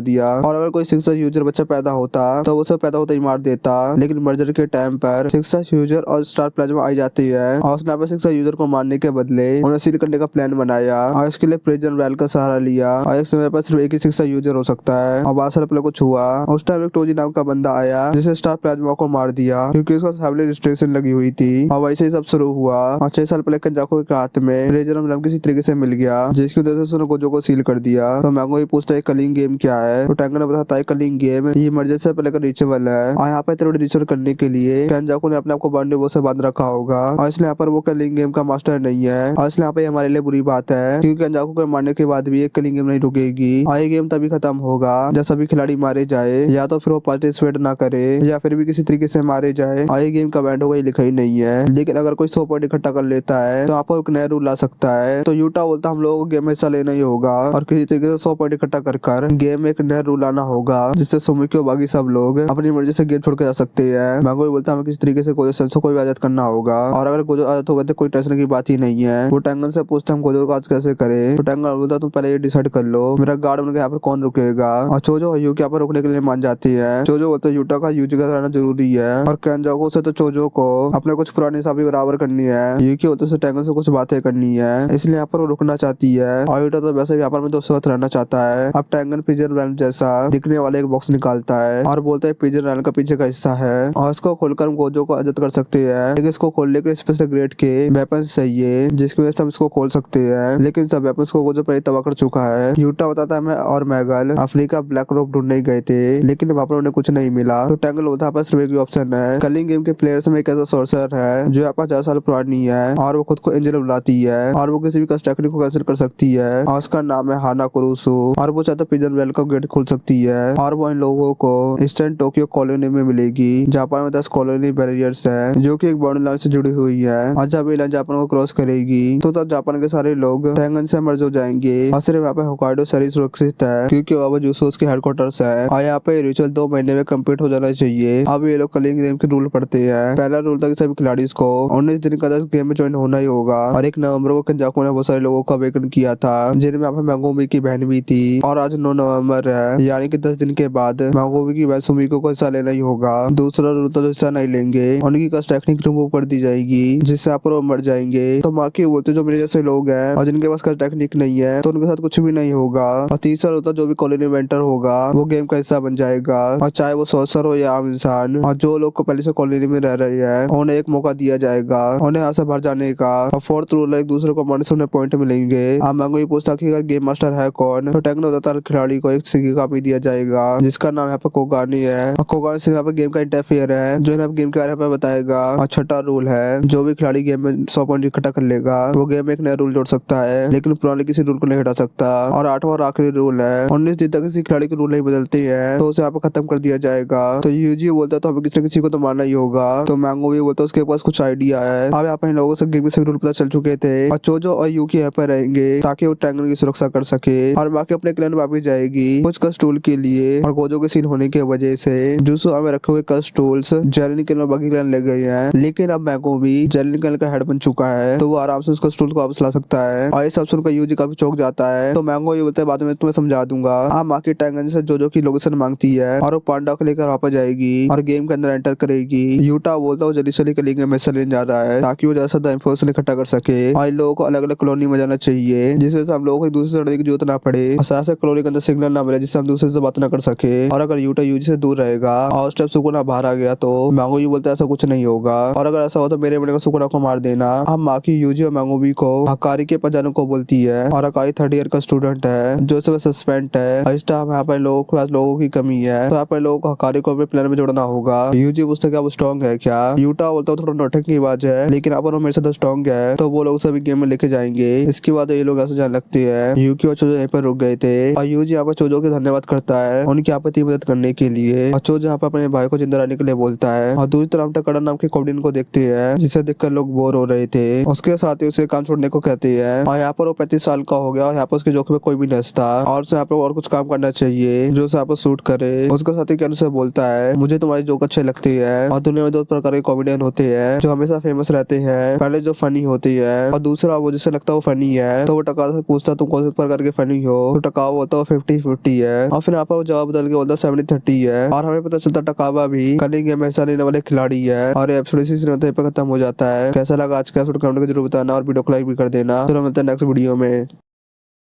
दिया और अगर कोई सिक्स यूजर बच्चा पैदा होता तो उसे पैदा होता ही मार देता, लेकिन मर्जर के टाइम पर सिक्स यूजर और स्टार प्लाज्मा आई जाती है और उसने अपने सिक्स यूजर को मारने के बदले उन्हें सील करने का प्लान बनाया और इसके लिए प्रिजन वेल का सहारा लिया और एक समय पर सिर्फ एक ही सिक्स यूजर हो सकता है और 12 साल पहले कुछ हुआ। उस टाइम एक टोजी नाम का बंदा आया जिसे स्टार प्लाज्मा को मार दिया क्योंकि उसका फैमिली रिस्ट्रिक्शन लगी हुई थी और वैसे ही सब शुरू हुआ और 6 साल पहले कंजाको के हाथ में रेजर एम्ब्लेम किसी तरीके से मिल गया जिसकी वजह से उसने गोजो को सील कर दिया। तो मैंगो भी पूछता है कलिंग गेम क्या है तो टैंगन ने बताता है कलिंग गेम ये मर्जर से पहले का रिचुअल है और यहाँ पे तेरे रिचुअल करने के लिए कंजाको ने अपने आप को बांडे से बांध रखा होगा और इसलिए यहाँ पर वो कलिंग गेम का मास्टर नहीं है और इसलिए यहाँ पे हमारे लिए बुरी बात है क्योंकि कंजाको को मारने के बाद भी एक कलिंग गेम नहीं रुकेगी और ये गेम तभी खत्म होगा जब सभी खिलाड़ी मारे जाए या तो फिर वो पार्टिसिपेट ना करे या फिर भी किसी तरीके से मारे जाए और ये गेम का बैंड होगा ये लिखा ही नहीं है, लेकिन अगर कोई 100 पॉइंट इकट्ठा कर लेता है तो आप एक नया रूल ला सकता है। तो यूटा बोलता हम लोगों को गेम में हिस्सा लेना ही होगा और किसी तरीके से 100 पॉइंट इकट्ठा कर गेम में एक नया रूल लाना होगा जिससे सुमिकी और बाकी सब लोग अपनी मर्जी से गेम छोड़ के जा सकते हैं। मैंगो बोलता हमें किसी तरीके से गोजो सेंसो को भी आजाद करना होगा और अगर गोजो आजाद हो गए तो कोई टेंशन की बात ही नहीं है। वो टैंगन से पूछते हम गोजो का आज कैसे करें तो टैंगन बोलता तुम पहले ये डिसाइड कर लो मेरा गार्ड बनकर यहाँ पर कौन रुकेगा और चोजो और यूकी यहाँ पर रुकने के लिए मान जाती है। चोजो बोलता है यूटा का यूजी का रहना जरूरी है और कंजाको से तो चोजो को अपने कुछ पुरानी हिसाबी बराबर करनी है। यूकी बोलते से टैंगन से कुछ बातें करनी है इसलिए यहाँ पर वो रुकना चाहती है और यूटा तो वैसे भी यहाँ पर में दोस्तों के साथ रहना चाहता है। अब टैंगन पिजन रैन जैसा दिखने वाले एक बॉक्स निकालता है और बोलता है पिजन रैन का पीछे का हिस्सा है और इसको खोलकर हम गोजो को आजाद कर सकते हैं, लेकिन इसको खोलने के स्पेशल ग्रेड के वेपन्स चाहिए जिसकी वजह से हम इसको खोल सकते हैं, लेकिन सब वेपन्स को गोजो पहले तबाह कर चुका है। यूटा बताता है मैं और मैगल अफ्रीका ब्लैक रोप ढूंढने गए थे लेकिन वहाँ पर उन्हें कुछ नहीं मिला। तो टैंगल बोलता है सिर्फ एक ही ऑप्शन है कलिंग गेम के प्लेयर्स में एक ऐसा सोर्सर है जो यहाँ पर 4 साल पुरानी है और वो खुद को एंजल बुलाती है और वो किसी भी कस्ट टेक्निक को कैंसिल कर सकती है और उसका नाम है हाना कुरुसु और वो चाहता पिजन वेल का गेट खोल सकती है और वो इन लोगों को ईस्टर्न टोक्यो कॉलोनी में मिलेगी। जापान में 10 कॉलोनी बैरियर्स है जो कि एक बाउंड्री लाइन से जुड़ी हुई है और जब ये लाइन जापान को क्रॉस करेगी तो तब जापान के सारे लोग टैंगन से मर्ज हो जाएंगे और सिर्फ यहाँ पे होकाइडो शरीर सुरक्षित है क्योंकि वहाँ जुसोस के हेडक्वार्टर्स है और यहाँ पे रिचुअल 2 महीने में कंप्लीट हो जाना चाहिए। अब ये लोग कलिंग गेम के रूल पढ़ते हैं। पहला रूल था कि सभी खिलाड़ी को 19 दिन का 10 गेम में ज्वाइन होना ही होगा और 1 नवंबर को कंजाको ने बहुत सारे लोगों का अवेकन किया था जिनमें यहाँ पे मैंगोमी की बहन भी थी और आज 9 नवंबर है यानी कि 10 दिन के बाद मैंगोमी की बहन सुमिको को हिस्सा लेना ही होगा। दूसरा रूल था जो हिस्सा नहीं लेंगे उनकी कस्ट टेक्निक रिमूव कर दी जाएगी जिससे आप वो मर जाएंगे। तो माकी बोलते जो मेरे जैसे लोग हैं और जिनके पास कस्ट टेक्निक नहीं है तो उनके साथ कुछ भी नहीं होगा। और तीसरा रूल था जो भी कॉलोनी वेंटर होगा वो गेम का हिस्सा बन जाएगा और चाहे वो सोर्सर हो या आम इंसान और जो लोग को पहले से कॉलोनी में रह रहे हैं उन्हें एक मौका दिया जाएगा उन्हें यहाँ से बाहर जाने का। और फोर्थ रूल है एक दूसरे को मारने से उन्हें पॉइंट मिलेंगे। अब मैंगो ये पूछता कि अगर गेम मास्टर है कौन तो टैंगन बताता है खिलाड़ी को एक सिक्के का भी दिया जाएगा जिसका नाम यहाँ पे कोगानी है और कोगानी से यहाँ पे गेम का इंटरफेयर है जो यहाँ गेम के बारे में बताएगा। और छठा रूल है जो भी खिलाड़ी गेम में 100 पॉइंट इकट्ठा कर लेगा वो गेम में एक नया रूल जोड़ सकता है लेकिन पुराने किसी रूल को नहीं हटा सकता। और 8वां और आखिरी रूल है 19 दिन तक किसी खिलाड़ी के रूल नहीं बदलते हैं तो उसे यहाँ पे खत्म कर दिया जाएगा। तो यूजी बोलता है तो हमें किसी न किसी को तो मारना ही होगा। तो मैंगो भी बोलता है उसके पास कुछ आइडिया है। अब यहाँ पे इन लोगों से गेम के सभी रूल पता चल चुके थे और चोजो और यूकी यहाँ पे रहेंगे ताकि वो टैंगन की सुरक्षा कर सके और बाकी अपने क्लैन वापस जाएगी कुछ कस्ट टूल के लिए। और गोजो के सील होने की वजह से जुसो में रखे हुए कस्ट टूल्स जेलिन के बाकी क्लैन ले गए हैं, लेकिन अब मैंगो भी जेनिन क्लैन का हेड बन चुका है तो वो आराम से उसका स्टूल को वापस ला सकता है। और ये सब सुनकर यूजी काफी चौंक जाता है। तो मैंगो ये बोलते हैं बाद में तुम्हें समझा दूंगा। आप माँ की टैंगन से जोजो की लोकेशन मांगती है और वो पांडा को लेकर वापस जाएगी और गेम के अंदर एंटर करेगी। यूटा बोलता है वो जल्दी से लेकर में लेने जा रहा है ताकि वो ज्यादा इंफॉर्मेशन इकट्ठा कर सके और इन लोगों को अलग अलग कॉलोनी में जाना चाहिए जिस वजह से हम लोगों को एक दूसरे से लड़ने की जरूरत ना पड़े और साथ कॉलोनी के अंदर सिग्नल ना मिले जिससे हम दूसरे से बात ना कर सके। और अगर यूटा यूजी से दूर रहेगा और उस टाइम सुकुना बाहर आ गया तो मैंगो ये बोलता है ऐसा कुछ नहीं होगा और अगर ऐसा हो तो मेरे बड़े को सुकुना को मार देना। हम माँ की यूजी और मैंगोबी को हकारी के पजाने को बोलती है और हकारी 3rd ईयर का स्टूडेंट है जो इस सस्पेंड है। इस टाइम यहाँ पर लोगों के पास लोगों की कमी है तो यहाँ पर लोगों को हकारी को अपने प्लान में जोड़ना होगा। यूजी पूछता क्या वो स्ट्रॉन्ग है क्या। यूटा बोलता है थोड़ा नौटंकी की आवाज है लेकिन आप मेरे से स्ट्रॉन्ग है तो वो लोग सभी गेम में लेके जाएंगे। इसके बाद ये लोग ऐसे जाने लगते हैं। यूकी और चोजो यहीं पर रुक गए थे और यूजी यहाँ पर चोजो के धन्यवाद करता है उनकी आपत्ति मदद करने के लिए और चोजो यहाँ पर अपने भाई को जिंदा रहने के लिए बोलता है। और दूसरी तरफ टकड़ा नाम के कॉमेडियन को देखते हैं जिसे देखकर लोग बोर हो रहे थे। उसके साथ ही उसे काम छोड़ने को कहते हैं और यहाँ पर वो 35 साल का हो गया और यहाँ पर उसके जोखे में कोई भी नचता और उसे यहाँ पर और कुछ काम करना चाहिए जो उसे यहाँ पर सूट करे। उसका साथी क्या उसे बोलता है मुझे तुम्हारी जोक अच्छे लगते हैं और दुनिया में 2 प्रकार के कॉमेडियन होते हैं जो हमेशा फेमस रहते हैं। पहले जो फनी होती है और दूसरा वो जिसे लगता है वो फनी है। तो वो टका से पूछता तुम कौन से प्रकार के फनी हो तो टकावा होता है 50-50 है और फिर यहाँ पर वो जवाब बदल के बोलता 70-30 है। और हमें पता चलता टकावा भी कलिंग गेम में हिस्सा लेने वाले खिलाड़ी है। और एपिसोड इसी सीन पे खत्म हो जाता है। कैसा लगा आज का एपिसोड कमेंट में जरूर बताना और वीडियो को लाइक भी कर देना। फिर मिलते हैं नेक्स्ट वीडियो में।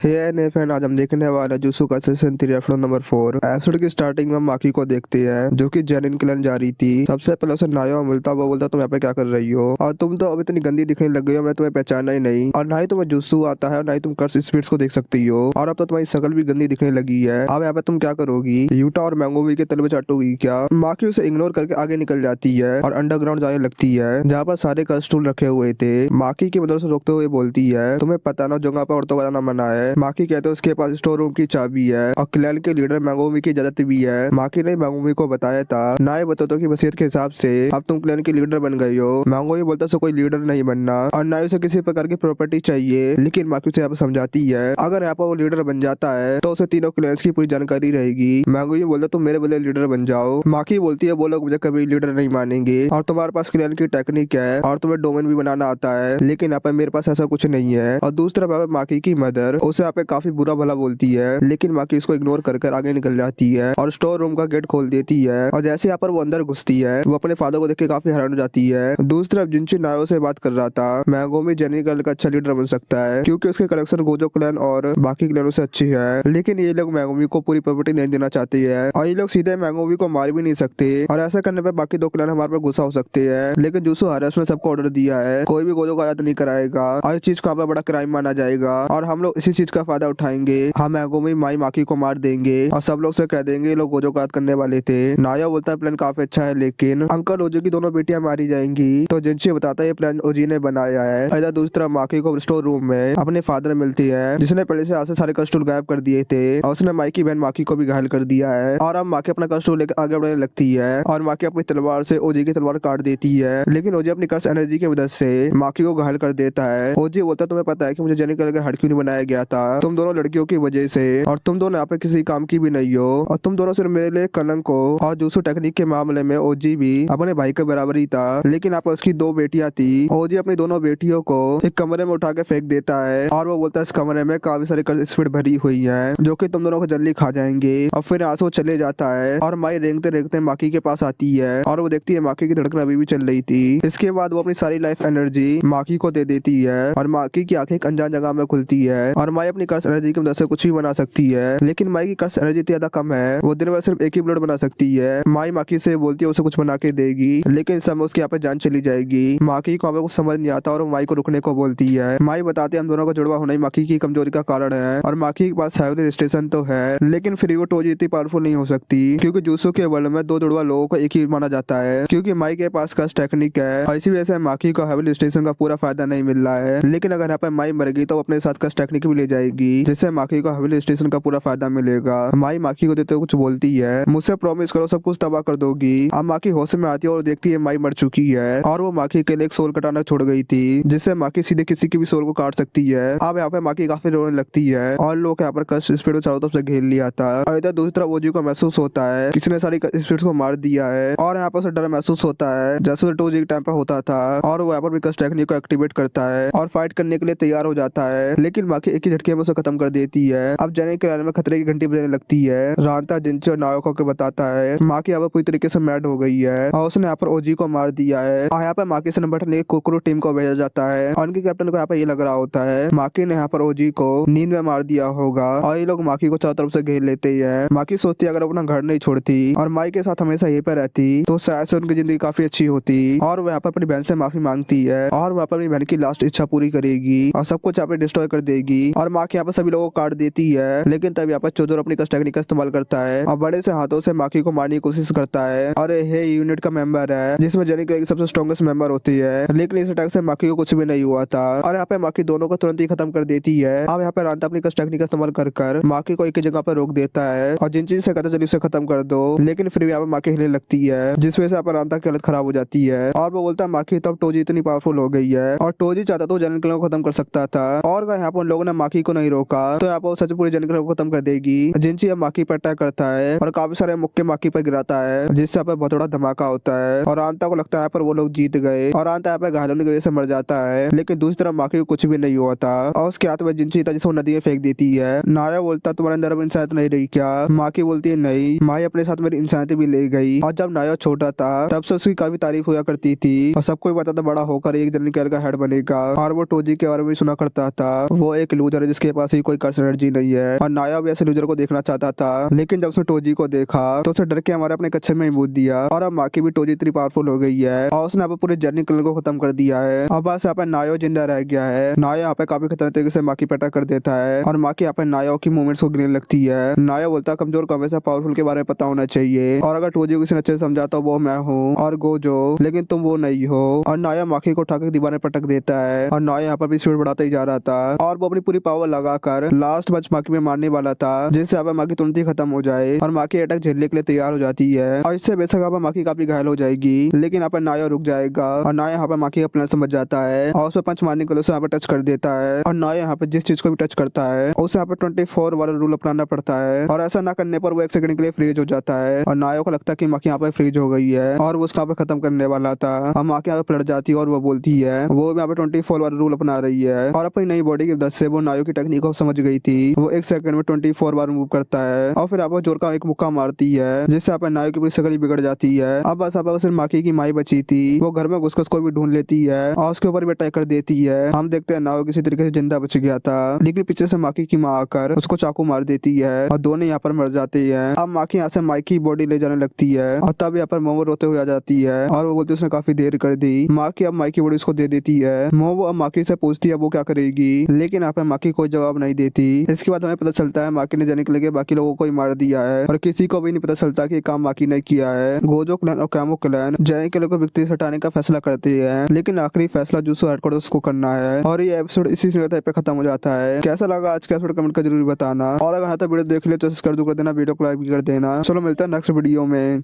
हे फैन आज हम देखने वाले हैं jutsu Kaisen 3 episode number 4। Episode की स्टार्टिंग में हम माकी को देखते हैं जो कि जेनिन क्लैन जा रही थी। सबसे पहले उसे नायो मिलता वो बोलता तुम यहाँ पे क्या कर रही हो और तुम तो अब इतनी गंदी दिखने लग गई हो मैं तुम्हें पहचाना ही नहीं और ना ही तुम्हें जुत्सु आता है और ना ही तुम कर्स स्पिरिट्स को देख सकती हो और अब तो तुम्हारी शकल भी गंदी दिखने लगी है। अब यहाँ पे तुम क्या करोगी। यूटा और मैंगोबी के तल में चाटोगी क्या। माकी उसे इग्नोर करके आगे निकल जाती है और अंडरग्राउंड जाने लगती है जहाँ पर सारे कर्स टूल रखे हुए थे। माकी की मदद से रोकते हुए बोलती है तुम्हें पता ना जगह पर औरतों का जाना मना है। माकी कहते उसके पास स्टोर रूम की चाबी है और क्लैन के लीडर मैंगोमी की इजाजत भी है। माकी ने मैंगोमी को बताया था ना ही बताओ की वसीयत के हिसाब से अब तुम क्लैन के लीडर बन गई हो। मैंगोमी बोलता है कोई लीडर नहीं बनना और ना ही उसे किसी प्रकार की प्रॉपर्टी चाहिए लेकिन माकी उसे यहाँ पर समझाती है अगर यहाँ पर वो लीडर बन जाता है तो उसे तीनों क्लैन्स की पूरी जानकारी रहेगी। मैंगोमी बोलता तुम मेरे बदले लीडर बन जाओ। माकी बोलती है वो लोग मुझे कभी लीडर नहीं मानेंगे और तुम्हारे पास क्लैन की टेक्निक है और तुम्हें डोमेन भी बनाना आता है लेकिन यहाँ पर मेरे पास ऐसा कुछ नहीं है। और दूसरा माकी की मदर उसे यहाँ पे काफी बुरा भला बोलती है लेकिन माकी इसको इग्नोर कर आगे निकल जाती है और स्टोर रूम का गेट खोल देती है और जैसे यहाँ पर वो अंदर घुसती है वो अपने फादर को देख के काफी हैरान हो जाती है। दूसरी तरफ जिनची नायो से बात कर रहा था मैंगोमी जेनी क्लैन का अच्छा लीडर बन सकता है क्योंकि उसके कलेक्शन गोजो क्लैन और बाकी क्लैनों से अच्छी है लेकिन ये लोग मैंगोमी को पूरी प्रॉपर्टी नहीं देना चाहते हैं और ये लोग सीधे मैंगोमी को मार भी नहीं सकते और ऐसा करने पर बाकी 2 क्लैन हमारे पर गुस्सा हो सकते हैं। लेकिन जुत्सु हारेस ने सबको ऑर्डर दिया है कोई भी गोजो को आजाद नहीं कराएगा और इस चीज का बड़ा क्राइम माना जाएगा और हम लोग इसी चीज का फायदा उठाएंगे। हम मैंगोमी माकी को मार देंगे और सब लोग से कह देंगे लोग गोजो को याद करने वाले थे। नाया बोलता है प्लान काफी अच्छा है लेकिन अंकल ओजी की दोनों बेटियां मारी जाएंगी। तो जिनसे बताता है ये प्लान ओजी ने बनाया है। इधर दूसरी तरफ माकी को स्टोर रूम में अपने फादर मिलती है जिसने पहले से आसे सारे कस्टूल गायब कर दिए थे और उसने माई की बहन माकी को भी घायल कर दिया है। और अब माकी अपना कस्टूल लेकर आगे बढ़ने लगती है और माकी अपनी तलवार से ओजी की तलवार काट देती है लेकिन ओजी अपनी कर्स एनर्जी की मदद से माकी को घायल कर देता है। ओजी बोलता तुम्हें पता है कि मुझे जेनी क्लैन का हेड क्यों नहीं बनाया गया था। तुम दोनों लड़कियों की वजह से और तुम दोनों यहाँ पे किसी काम की भी नहीं हो और तुम दोनों सिर्फ मेरे लिए कलंक हो। और जुत्सु टेक्निक के मामले में ओजी भी अपने भाई के बराबर ही था लेकिन आप उसकी 2 बेटियां थी। ओजी अपनी दोनों बेटियों को एक कमरे में उठा के फेंक देता है और वो बोलता है इस कमरे में काफी सारी स्पीड भरी हुई है जो कि तुम दोनों को जल्दी खा जाएंगे। और फिर यहाँ से वो चले जाता है और माई रेंगते रेंगते माकी के पास आती है और वो देखती है माकी की धड़कन अभी भी चल रही थी। इसके बाद वो अपनी सारी लाइफ एनर्जी माकी को दे देती है और माकी की आंखें एक अनजान जगह में खुलती है और माई अपनी कर्स एनर्जी की मदद से कुछ भी बना सकती है लेकिन माई की कर्स एनर्जी इतनी ज्यादा कम है वो दिन भर सिर्फ एक ही ब्लड बना सकती है। माई माकी से बोलती है उसे कुछ बना के देगी लेकिन इस समय उसके यहाँ पे जान चली जाएगी। माकी को कुछ समझ नहीं आता और माई को रुकने को बोलती है। माई बताते हम दोनों का जुड़वा होना ही माकी की कमजोरी का कारण है और माकी के पास हेवली स्टेशन तो है लेकिन फिर वो टोजी इतनी पावरफुल नहीं हो सकती क्योंकि जुत्सु के वर्ल्ड में 2 जुड़वा लोगों को एक ही माना जाता है क्योंकि माई के पास कर्स टेक्निक है और इसी वजह से माकी को हेवली स्टेशन का पूरा फायदा नहीं मिल रहा है। लेकिन अगर यहाँ पे माई मर गई तो अपने साथ कर्स टेक्निक भी ले जाएगी, जिससे माकी को हवेली स्टेशन का पूरा फायदा मिलेगा। माई माकी को देते हुए कुछ बोलती है, मुझसे प्रॉमिस करो सब कुछ तबाह कर दोगी। अब माकी होश में आती है और देखती है माई मर चुकी है और वो माकी के लिए एक सोल कटाना छोड़ गई थी, जिससे माकी सीधे किसी की भी सोल को काट सकती है। अब यहाँ पे माकी काफी रोने लगती है और लोग यहाँ पर कष्ट स्पीड को चारों तरफ से घेर लिया था। और इधर दूसरी तरफ ओजी को महसूस होता है किसी ने सारी स्पीड को मार दिया है और यहाँ पर उसे डर महसूस होता है जैसे टोजी के टाइम पे होता था। और वो यहाँ पर भी कस्ट टेक्निक को एक्टिवेट करता है और फाइट करने के लिए तैयार हो जाता है, लेकिन माकी एक ही झटके में उसे खत्म कर देती है। अब जाने के में खतरे की घंटी बजने लगती है। रांता जिंची और नायको को बताता है माकी यहाँ पर पूरी तरीके से मैड हो गई है और उसने यहाँ पर ओजी को मार दिया है। और यहाँ पर माकी से निपटने के कुकुरु टीम को भेजा जाता है और उनके कैप्टन को यहाँ पर ये लग रहा होता है माकी ने यहाँ पर ओजी को नींद में मार दिया होगा और ये लोग माकी को चारों तरफ से घेर लेते हैं। माकी सोचती है अगर अपना घर नहीं छोड़ती और माई के साथ हमेशा यहीं पर रहती तो शायद से उनकी जिंदगी काफी अच्छी होती। और वो यहाँ पर अपनी बहन से माफी मांगती है और वहाँ पर अपनी बहन की लास्ट इच्छा पूरी करेगी और सब कुछ यहाँ पे डिस्ट्रॉय कर देगी। और माकी यहाँ पर सभी लोगों को काट देती है, लेकिन तब यहाँ पर चोदर अपनी कस्ट टेक्निक का इस्तेमाल करता है और बड़े से हाथों से माकी को मारने की कोशिश करता है। और ये यूनिट का मेंबर है जिसमें जेनी क्लेयर की सबसे स्ट्रॉन्गेस्ट मेंबर होती है, लेकिन इस अटैक से माकी को कुछ भी नहीं हुआ था और यहाँ पे माकी दोनों को तुरंत ही खत्म कर देती है। अब यहाँ पे रांता अपनी कस्ट टेक्निक का इस्तेमाल कर माकी को एक ही जगह पर रोक देता है और जिन चीज से कहता चलिए उसे खत्म कर दो, लेकिन फिर भी यहाँ पे माकी हिलने लगती है जिस वजह से यहाँ पर रांता की हालत खराब हो जाती है। और वो बोलता है माकी तब टोजी इतनी पावरफुल हो गई है और टोजी चाहता तो जेनी क्लेयर को खत्म कर सकता था और अगर यहाँ पर उन लोगों ने माकी को नहीं रोका तो यहाँ पर सच पूरी जेनी क्लेयर को खत्म कर देगी। जिंची अब माकी पर अटैक करता है और काफी सारे मुक्के माकी पर गिराता है जिससे यहाँ पर बहुत बड़ा धमाका होता है और आंता को लगता है यहाँ पर वो लोग जीत गए और आंता यहाँ पर घायल होने की वजह से मर जाता है, लेकिन दूसरी तरफ माकी को कुछ भी नहीं हुआ था और उसके हाथ में जिंची था जिसे वो नदी में फेंक देती है। नाया बोलता तुम्हारे अंदर अब इंसानियत नहीं रही क्या? माकी बोलती है नहीं, माई अपने साथ मेरी इंसानियत भी ले गई। और जब नाया छोटा था तब से उसकी काफी तारीफ हुआ करती थी और सबको पता था बड़ा होकर एक जेनी क्लेयर का हेड बनेगा और वो टोजी के बारे में सुना करता था वो एक लूजर है जिसके पास ही कोई कर्स एनर्जी नहीं है। और नाया भी ऐसे लूजर को देखना चाहता था, लेकिन जब उसने टोजी को देखा तो उसे डर के हमारे अपने कच्चे में ही मूद दिया और अब माकी भी टोजी इतनी पावरफुल हो गई है और उसने अब पूरे जेनी क्लेयर को खत्म कर दिया है। अब बस यहाँ पे नायो जिंदा रह गया है। नायो यहाँ पे काफी खतरनाक तरीके से माकी पे अटैक कर देता है और माकी यहाँ पे नायो की मूवमेंट्स को गिनने लगती है। नायो बोलता है कमजोर को हमेशा पावरफुल के बारे में पता होना चाहिए और अगर टोजी को किसी ने अच्छे से समझा तो वो मैं हूँ और गोजो, लेकिन तुम वो नहीं हो। और नाया माकी को उठाकर दीवार में पटक देता है और नाया यहाँ पर भी स्पीड बढ़ाता ही जा रहा था और वो अपनी पूरी पावर लगाकर लास्ट मैच माकी में मारने वाला था जिससे यहाँ पे माकी तुरंत ही खत्म हो जाए और माकी अटैक झेलने के लिए तैयार हो जाती है और इससे बेशक यहाँ पर माकी काफी घायल हो जाएगी, लेकिन यहाँ पर नाया रुक जाएगा और नाया यहाँ पर माकी का प्लान समझ जाता है और उसे पंच मारने के लिए उसे यहाँ पर टच कर देता है। और नाया यहाँ पे जिस चीज को भी टच करता है उसे यहाँ पे 24 वाला रूल अपनाना पड़ता है और ऐसा ना करने पर वो एक सेकंड के लिए फ्रीज हो जाता है और नाया को लगता है कि माकी यहाँ पे फ्रीज हो गई है और वो उसका यहाँ पे खत्म करने वाला था और माकी यहाँ पे पलट जाती है और वो बोलती है वो यहाँ पे 24 वाला रूल अपना रही है और अपनी नई बॉडी की मदद से वो नायो की टेक्निक को समझ गई थी। वो एक सेकंड में 24 बार मूव करता है और फिर आप जोर का एक मुक्का मारती है जिससे आप नायो की पूरी शक्ल ही बिगड़ जाती है। अब बस आप सिर्फ माकी की माई बची थी, वो घर में घुसकर उसको भी ढूंढ लेती है और उसके ऊपर भी अटैक कर देती है। हम देखते हैं नायो किसी तरीके से जिंदा बच गया था, लेकिन पीछे से माकी की माँ आकर उसको चाकू मार देती है और दोनों यहाँ पर मर जाते हैं। अब माकी यहाँ से माई की बॉडी ले जाने लगती है और तब यहाँ पर मोमो रोते हुए आ जाती है और वो बोलती है उसने काफी देर कर दी। माकी अब माई की बॉडी उसको दे देती है। मोमो अब माकी से पूछती है वो क्या करेगी, लेकिन यहाँ पे माकी कोई जवाब नहीं देती। इसके बाद हमें पता चलता है माकी ने जाने के लिए बाकी लोगों को ही मार दिया है और किसी को भी नहीं पता चलता कि काम माकी ने किया है। गोजो क्लैन और कैमो क्लैन जैनी के को विक्ट्री से हटाने का फैसला करते हैं, लेकिन आखिरी फैसला जूसो हेडक्वार्टर्स को करना है और ये एपिसोड इसी सिंगल पे खत्म हो जाता है। कैसा लगा आज का एपिसोड कमेंट कर जरूर बताना और अगर हाँ तो वीडियो देख लिया तो कर देना, वीडियो को लाइक भी कर देना। चलो मिलता है नेक्स्ट वीडियो में।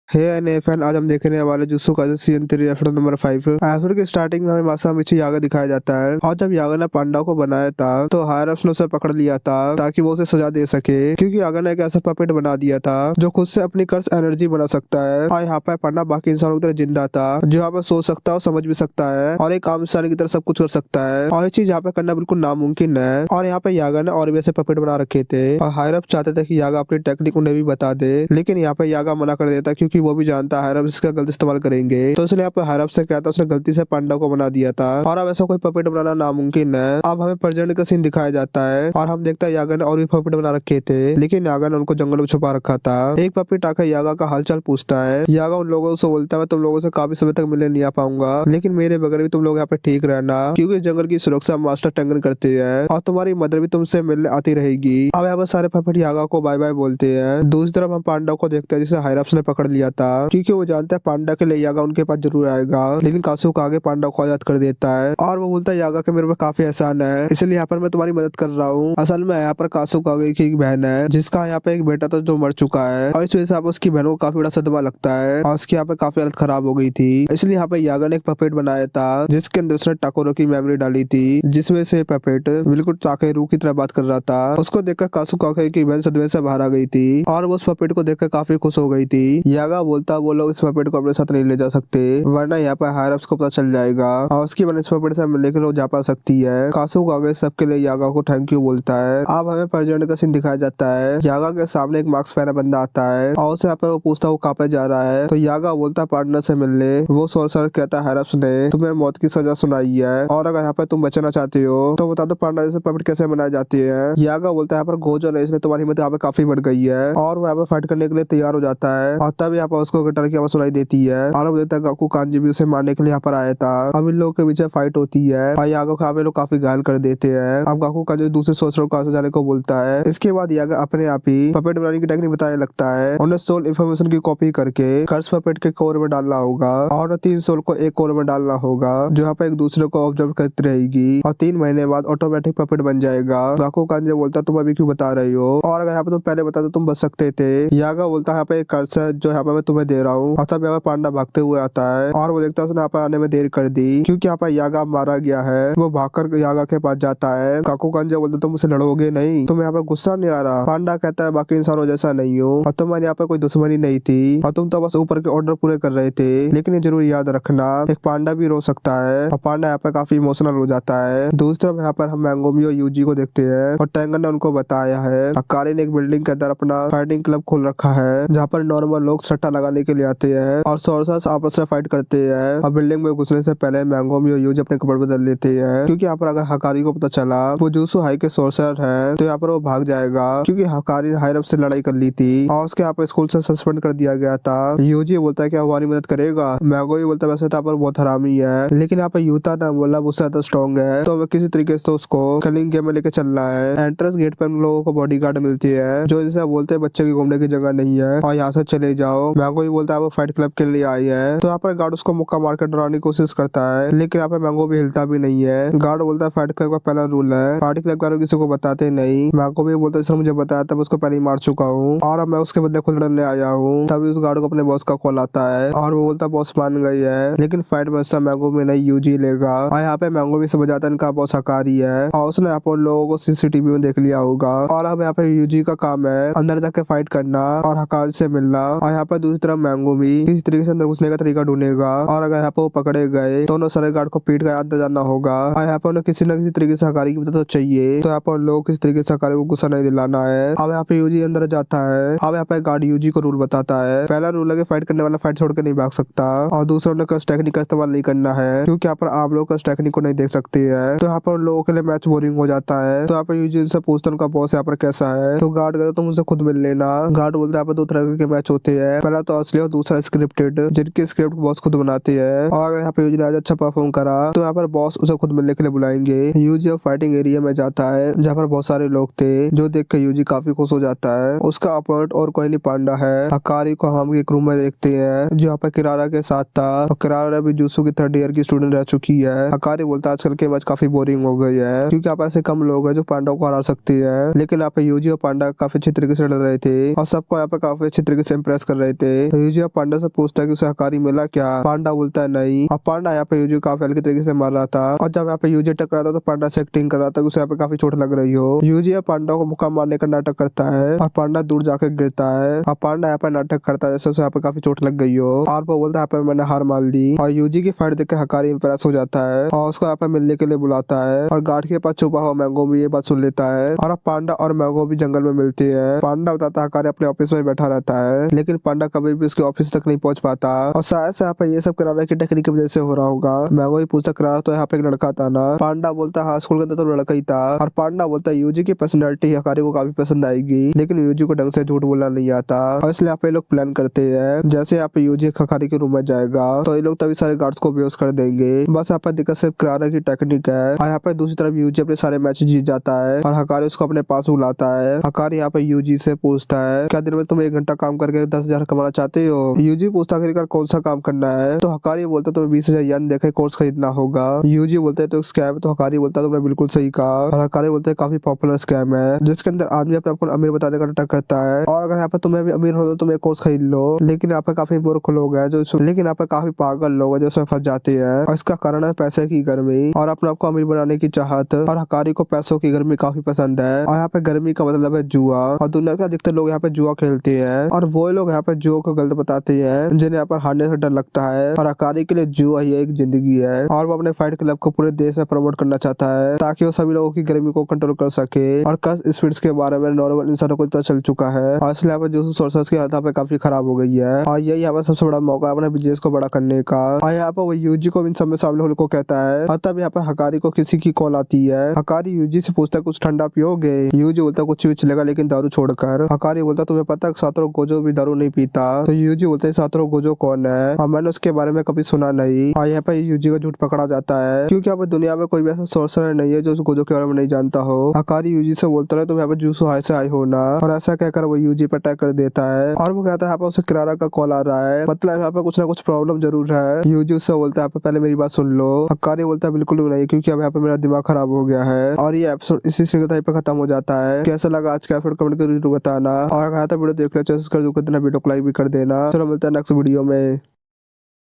हे एनएफएन, आज हम देखने वाले jutsu Kaisen season 3 episode number 5। Episode के स्टार्टिंग में हमें मासामिची यागा दिखाया जाता है और जब यागा ने पांडा को बनाया था तो हायर अप्स ने उसे पकड़ लिया था ताकि वो उसे सजा दे सके, क्योंकि यागा ने एक ऐसा पपेट बना दिया था जो खुद से अपनी कर्स एनर्जी बना सकता है। और यहाँ पे पांडा बाकी इंसानों की तरह जिंदा था जो यहाँ पे सोच सकता है और समझ भी सकता है और एक आम इंसान की तरह सब कुछ कर सकता है और ये चीज यहाँ पे करना बिल्कुल नामुमकिन है। और यहाँ पे यागा ने और भी ऐसे पपेट बना रखे थे और हायर अप चाहते थे कि यागा अपनी टेक्निक उन्हें भी बता दे, लेकिन यहाँ पे यागा मना कर देता क्योंकि वो भी जानता है इसका गलत इस्तेमाल करेंगे, तो इसलिए यहाँ पे हायर अप से क्या था उसने गलती से पांडा को बना दिया था और अब ऐसा कोई पपेट बनाना नामुमकिन है। अब हमें प्रेजेंट का सीन दिखाया जाता है और हम देखते हैं यागा ने और भी पपेट बना रखे थे, लेकिन यागा ने उनको जंगल में छुपा रखा था। एक पपेट आकर यागा का हालचाल पूछता है। यागा उन लोगों से बोलता है मैं तुम लोगों से काफी समय तक मिलने नहीं आ पाऊंगा, लेकिन मेरे बगैर भी तुम लोग यहाँ पे ठीक रहना क्योंकि जंगल की सुरक्षा मास्टर टंगन करते हैं और तुम्हारी मदर भी तुमसे मिलने आती रहेगी। अब यहाँ पर सारे पपेट यागा को बाय बाय बोलते हैं। दूसरी तरफ हम पांडा को देखते हैं जिसे हायर अप्स ने पकड़ लिया लिया था, क्योंकि वो जानता है पांडा के लिए यागा उनके पास जरूर आएगा। लेकिन कासुका आगे पांडा को आजाद कर देता है और वो बोलता है यागा के मेरे पे काफी एहसान है, इसलिए यहाँ पर मैं तुम्हारी मदद कर रहा हूँ। असल में यहाँ पर कासुका की एक बहन है जिसका यहाँ पे एक बेटा था जो मर चुका है, और इस वजह से उसकी बहन को काफी बड़ा सदमा लगता है और उसकी यहाँ पे काफी हालत खराब हो गई थी। इसलिए यहाँ पे यागा ने एक पपेट बनाया था जिसके अंदर उसने टाकोरो की मेमोरी डाली थी, जिसमें से पपेट बिल्कुल ताकेरू की तरह बात कर रहा था। उसको देखकर कासुका की बहन सदमे से बाहर आ गई थी और वो उस पपेट को देखकर काफी खुश हो गई थी। यागा बोलता वो लोग इस पपेट को अपने साथ नहीं ले जा सकते, वरना यहाँ पर हायर अप्स को पता चल जाएगा और उसकी बहन इस पपेट से मिलने के लिए जा पा सकती है। कासुका सबके लिए यागा को थैंक यू बोलता है। अब हमें प्रेजेंट का सीन दिखाया जाता है। यागा के सामने एक मास्क पहना बंदा आता है और उससे यहाँ पे वो पूछता वो कहाँ पे जा रहा है, तो यागा बोलता है पार्टनर से मिलने। वो सोर्सर कहता है हैरप्स ने तुम्हें मौत की सजा सुनाई है और अगर यहाँ पे तुम बचना चाहते हो तो बता दो पांडा जैसे पपेट कैसे बनाई जाती है। यागा बोलता है यहाँ पर गोजो ने इसलिए तुम्हारी हिम्मत यहाँ पे काफी बढ़ गई है और वो यहाँ पे फाइट करने के लिए तैयार हो जाता है और तब यहाँ पर उसको गिटार की आवाज सुनाई देती है और वो देता है गाकू कांजी भी उसे मारने के लिए यहाँ पर आया था। अब इन लोगों के बीच फाइट होती है और यागा को यहाँ पे लोग काफी घायल कर देते हैं। अब गाकू कांजी दूसरे सोर्सर को जाने को बोलता है। इसके बाद यागा अपने आप ही पपेट बनाने की टेक्निक बताने लगता है। उन्हें सोल इन्फॉर्मेशन की कॉपी करके कर्स पपेट के कोर में डालना होगा और 3 सोल को एक कोर में डालना होगा जो यहाँ पे एक दूसरे को ऑब्जर्व करती रहेगी और 3 महीने बाद ऑटोमेटिक पपेट बन जाएगा। गाकू कांजे बोलता तुम अभी क्यों बता रही हो और अगर यहाँ पे तुम पहले बता दो तुम बच सकते थे। यागा बोलता है यहाँ पे एक कर्स है जो यहाँ पे मैं तुम्हें दे रहा हूँ और तब यहाँ पे पांडा भागते हुए आता है और वो देखता है उसने यहाँ पे आने में देर कर दी क्योंकि यहाँ पे यागा मारा गया है। वो भागकर यागा के पास जाता है। गाकू कांजे बोलते तुम मुझसे लड़ोगे नहीं, तुम्हें यहाँ पे गुस्सा नहीं आ रहा। पांडा कहता है बाकी इंसानों जैसा नहीं हो और तुम्हारे यहाँ पे कोई दुश्मनी नहीं थी और तुम तो बस ऊपर के ऑर्डर पूरे कर रहे थे, लेकिन ये जरूर याद रखना एक पांडा भी रो सकता है। और पांडा यहाँ पे काफी इमोशनल हो जाता है। दूसरी तरफ यहाँ पर हम मैंगोमी और यूजी को देखते हैं और टेंगन ने उनको बताया है अकारी ने एक बिल्डिंग के अंदर अपना फाइटिंग क्लब खोल रखा है जहाँ पर नॉर्मल लोग सट्टा लगाने के लिए आते हैं और सोर्सर्स आपस में फाइट करते हैं। और बिल्डिंग में घुसने से पहले मैंगोमी और यूजी अपने कपड़े बदल लेते हैं क्योंकि यहाँ पर अगर हकारी को पता चला वो जूसु हाई के सोर्सर है तो यहाँ पर वो भाग जाएगा क्योंकि हकारी हायरप से लड़ाई कर ली थी और उसके यहाँ पर स्कूल से सस्पेंड कर दिया गया था। यूजी बोलता है कि हमारी मदद करेगा। मैंगोमी बोलता है वैसे तो यहाँ पर बहुत हरामी है लेकिन यहाँ पर यूता ना बोला उससे ज्यादा स्ट्रॉन्ग है तो हमें किसी तरीके से तो उसको कलिंग गेम में लेके चलना है। एंट्रेंस गेट पर हम लोगों को बॉडी गार्ड मिलती है जो जैसे बोलते हैं बच्चे की घूमने की जगह नहीं है और यहाँ से चले जाओ। मैंगो भी बोलता है वो फाइट क्लब के लिए आई है तो यहाँ पर गार्ड उसको मुक्का मार कर डराने की कोशिश करता है लेकिन यहाँ पे मैंगो भी हिलता भी नहीं है। गार्ड बोलता है फाइट क्लब का पहला रूल है पार्टी क्लब का किसी को बताते नहीं। मैंगो भी बोलता है सर मुझे बताया था मैं उसको पहले ही मार चुका हूँ और अब मैं उसके बदले खुद लड़ने आया हूँ। तभी उस गार्ड को अपने बॉस का कॉल आता है और वो बोलता है बॉस मान गई है लेकिन फाइट में उससे मैंगो में नहीं यूजी लेगा। और यहाँ पे मैंगो भी समझ आता है इनका बॉस हकारी है और उसने यहाँ पर लोगों को सीसीटीवी में देख लिया होगा और अब यहाँ पे यूजी का काम है अंदर जाके फाइट करना और हकार से मिलना। और यहाँ पर दूसरी तरफ मैंगो भी किसी तरीके से अंदर घुसने का तरीका ढूंढेगा और अगर यहाँ पे वो पकड़े गए तो उन्हें सारे गार्ड को पीट का अंदर जाना होगा और यहाँ पे उन्हें किसी न किसी तरीके से हकारी की मदद तो चाहिए तो यहाँ पर उन लोगों को किसी तरीके से हकारी को गुस्सा नहीं दिलाना है। अब यहाँ पे यूजी अंदर जाता है। अब यहाँ पे गार्ड यूजी को रूल बताता है। पहला रूल है कि फाइट करने वाला फाइट छोड़कर नहीं भाग सकता और दूसरा उन्हें कस्ट टेक्निक का इस्तेमाल नहीं करना है क्योंकि यहाँ पर आम लोग कस्ट टेक्निक को नहीं देख सकते हैं तो यहाँ पर उन लोगों के लिए मैच बोरिंग हो जाता है। तो यहाँ पर यूजी उनसे पूछता है उनका बॉस यहाँ पर कैसा है तो गार्ड कहता तुम उनसे खुद मिल लेना। गार्ड बोलता है यहाँ पर 2 तरह के मैच होते हैं, पहला तो असली और दूसरा स्क्रिप्टेड जिनकी स्क्रिप्ट बॉस खुद बनाते हैं और अगर यहाँ पे यूजी ने आज अच्छा परफॉर्म करा तो यहाँ पर बॉस उसे खुद मिलने के लिए बुलाएंगे। यूजी अब फाइटिंग एरिया में जाता है जहाँ पर बहुत सारे लोग थे जो देख के यूजी काफी खुश हो जाता है। उसका अपोनेंट और कोई नहीं पांडा है। हकारी को हम एक रूम में देखते हैं जो यहाँ पर किरारा के साथ था और किरारा भी जूसु की 3rd ईयर की स्टूडेंट रह चुकी है। हकारी बोलता है आजकल के मैच काफी बोरिंग हो गई है क्योंकि यहाँ पर ऐसे कम लोग हैं जो पांडा को हरा सकते हैं लेकिन यहाँ पे यूजी और पांडा काफी अच्छी तरीके से लड़ रहे थे और सबको यहाँ पे काफी अच्छी तरीके से इम्प्रेस कर रहे थे। तो यूजी अब पांडा से पूछता है कि उसे हकारी मिला क्या। पांडा बोलता है नहीं और पांडा यहाँ पे यूजी काफी हल्के तरीके से मार रहा था और जब यहाँ पे यूजी टकरा था तो पांडा से एक्टिंग कर रहा था उसे यहाँ पे काफी चोट लग रही हो। यूजी अब पांडा को मुक्का मारने का नाटक करता है और पांडा दूर जाकर गिरता है और पांडा यहाँ पे नाटक करता है जैसे उसे यहाँ पे काफी चोट लग गई हो और वो बोलता है यहाँ पर मैंने हार मान ली और यूजी की फाइट देख के हकारी इम्प्रेस हो जाता है और उसको यहाँ पे मिलने के लिए बुलाता है और गार्ड के पास छुपा हुआ मैंगो भी ये बात सुन लेता है और अब पांडा और मैंगो भी जंगल में मिलते हैं। पांडा बताता है हकारी अपने ऑफिस में बैठा रहता है लेकिन पांडा कभी भी उसके ऑफिस तक नहीं पहुंच पाता और शायद से यहाँ पे ये सब किरारा की टेक्निक की वजह से हो रहा होगा। मैंगो भी पूछता किरारा तो यहाँ पे एक लड़का था ना। पांडा बोलता है हाँ स्कूल के अंदर तो लड़का ही था और पांडा बोलता है यूजी की पर्सनैलिटी हकारी को काफी पसंद आएगी लेकिन यूजी को ढंग से झूठ बोलना नहीं आता और इसलिए यहाँ पे लोग प्लान करते हैं जैसे यहाँ पे यूजी हकारी के रूम में जाएगा तो ये लोग तभी सारे गार्ड्स को बेहोश कर देंगे। बस यहाँ पे दिक्कत सिर्फ किरारा की टेक्निक है और यहाँ पे दूसरी तरफ यूजी अपने सारे मैच जीत जाता है और हकारी उसको अपने पास बुलाता है। हकारी यहाँ पे यूजी से पूछता है क्या दिन में तुम 1 घंटा काम करके 10,000 कमाना चाहते हो? यूजी पूछता आखिरकार कौन सा काम करना है? तो हकारी बोलता तुम्हें 20,000 येन देकर कोर्स खरीदना होगा। यूजी बोलता है तो स्कैम। तो हकारी बोलता तुमने बिल्कुल सही कहा। और हकारी बोलता है काफी पॉपुलर स्कैम है जिसके अंदर आदमी अपने आपको अमीर बताने का नाटक करता है। और अगर यहाँ पे तुम्हें भी अमीर हो तो तुम एक कोर्स खरीद लो। लेकिन यहाँ पे काफी मूर्ख लोग हैं लेकिन यहाँ पे काफी पागल लोग हैं जो उसमें फंस जाते हैं। और इसका कारण है पैसे की गर्मी और अपने आपको अमीर बनाने की चाहत। और हकारी को पैसों की गर्मी काफी पसंद है। और यहाँ पे गर्मी का मतलब है जुआ। और दुनिया के अधिकतर लोग यहाँ पे जुआ खेलते हैं और वो लोग यहाँ पे जुआ को गलत बताते हैं जिन्हें यहाँ पर हारने से डर लगता है। और हकारी के लिए जुआ ही एक जिंदगी है और वो अपने फाइट क्लब को पूरे देश में प्रमोट करना चाहता है ताकि वो सभी लोगों की गर्मी को कंट्रोल कर सके। और कर्स स्पिरिट्स के बारे में नॉर्मल इंसानों को पता चल चुका है और इसलिए यहाँ पे जो सोर्सेस की हालत यहाँ पे काफी खराब हो गई है। और यही यहाँ पे सबसे बड़ा मौका है अपने बिजनेस को बड़ा करने का। और यहाँ पे वो यूजी को इन सब में शामिल होने को कहता है। और तब यहाँ पे हकारी को किसी की कॉल आती है। हकारी यूजी से पूछता है कुछ ठंडा पियोगे? यूजी बोलता कुछ भी चलेगा लेकिन दारू छोड़कर। हकारी बोलता तुम्हें पता है सातोरू गोजो भी दारू नहीं पीता? तो यूजी बोलते हैं सातोरू गोजो कौन है और मैंने उसके बारे में कभी सुना नहीं। और यहाँ पे यूजी का झूठ पकड़ा जाता है क्योंकि यहाँ पे दुनिया में कोई भी ऐसा सोर्सर नहीं है जो उस गोजो के बारे में नहीं जानता हो। हकारी यूजी से बोलता है तुम यहाँ पे जूसो हाई से आए हो ना। और ऐसा कहकर वो यूजी पर अटैक कर देता है और वो कहता है यहाँ पे उसे किरारा का कॉल आ रहा है मतलब यहाँ पे कुछ ना कुछ प्रॉब्लम जरूर है। यूजी उससे बोलता है यहाँ पे पहले मेरी बात सुन लो। हकारी बोलता है बिल्कुल भी नहीं क्योंकि अब यहाँ पे मेरा दिमाग खराब हो गया है। और ये एपिसोड इसी सिंगल पे खत्म हो जाता है। कैसा लगा आज का एपिसोड कमेंट करके जरूर बताना और अगर तो वीडियो देख लेना वीडियो को लाइक भी कर देना। चलो मिलता है नेक्स्ट वीडियो में।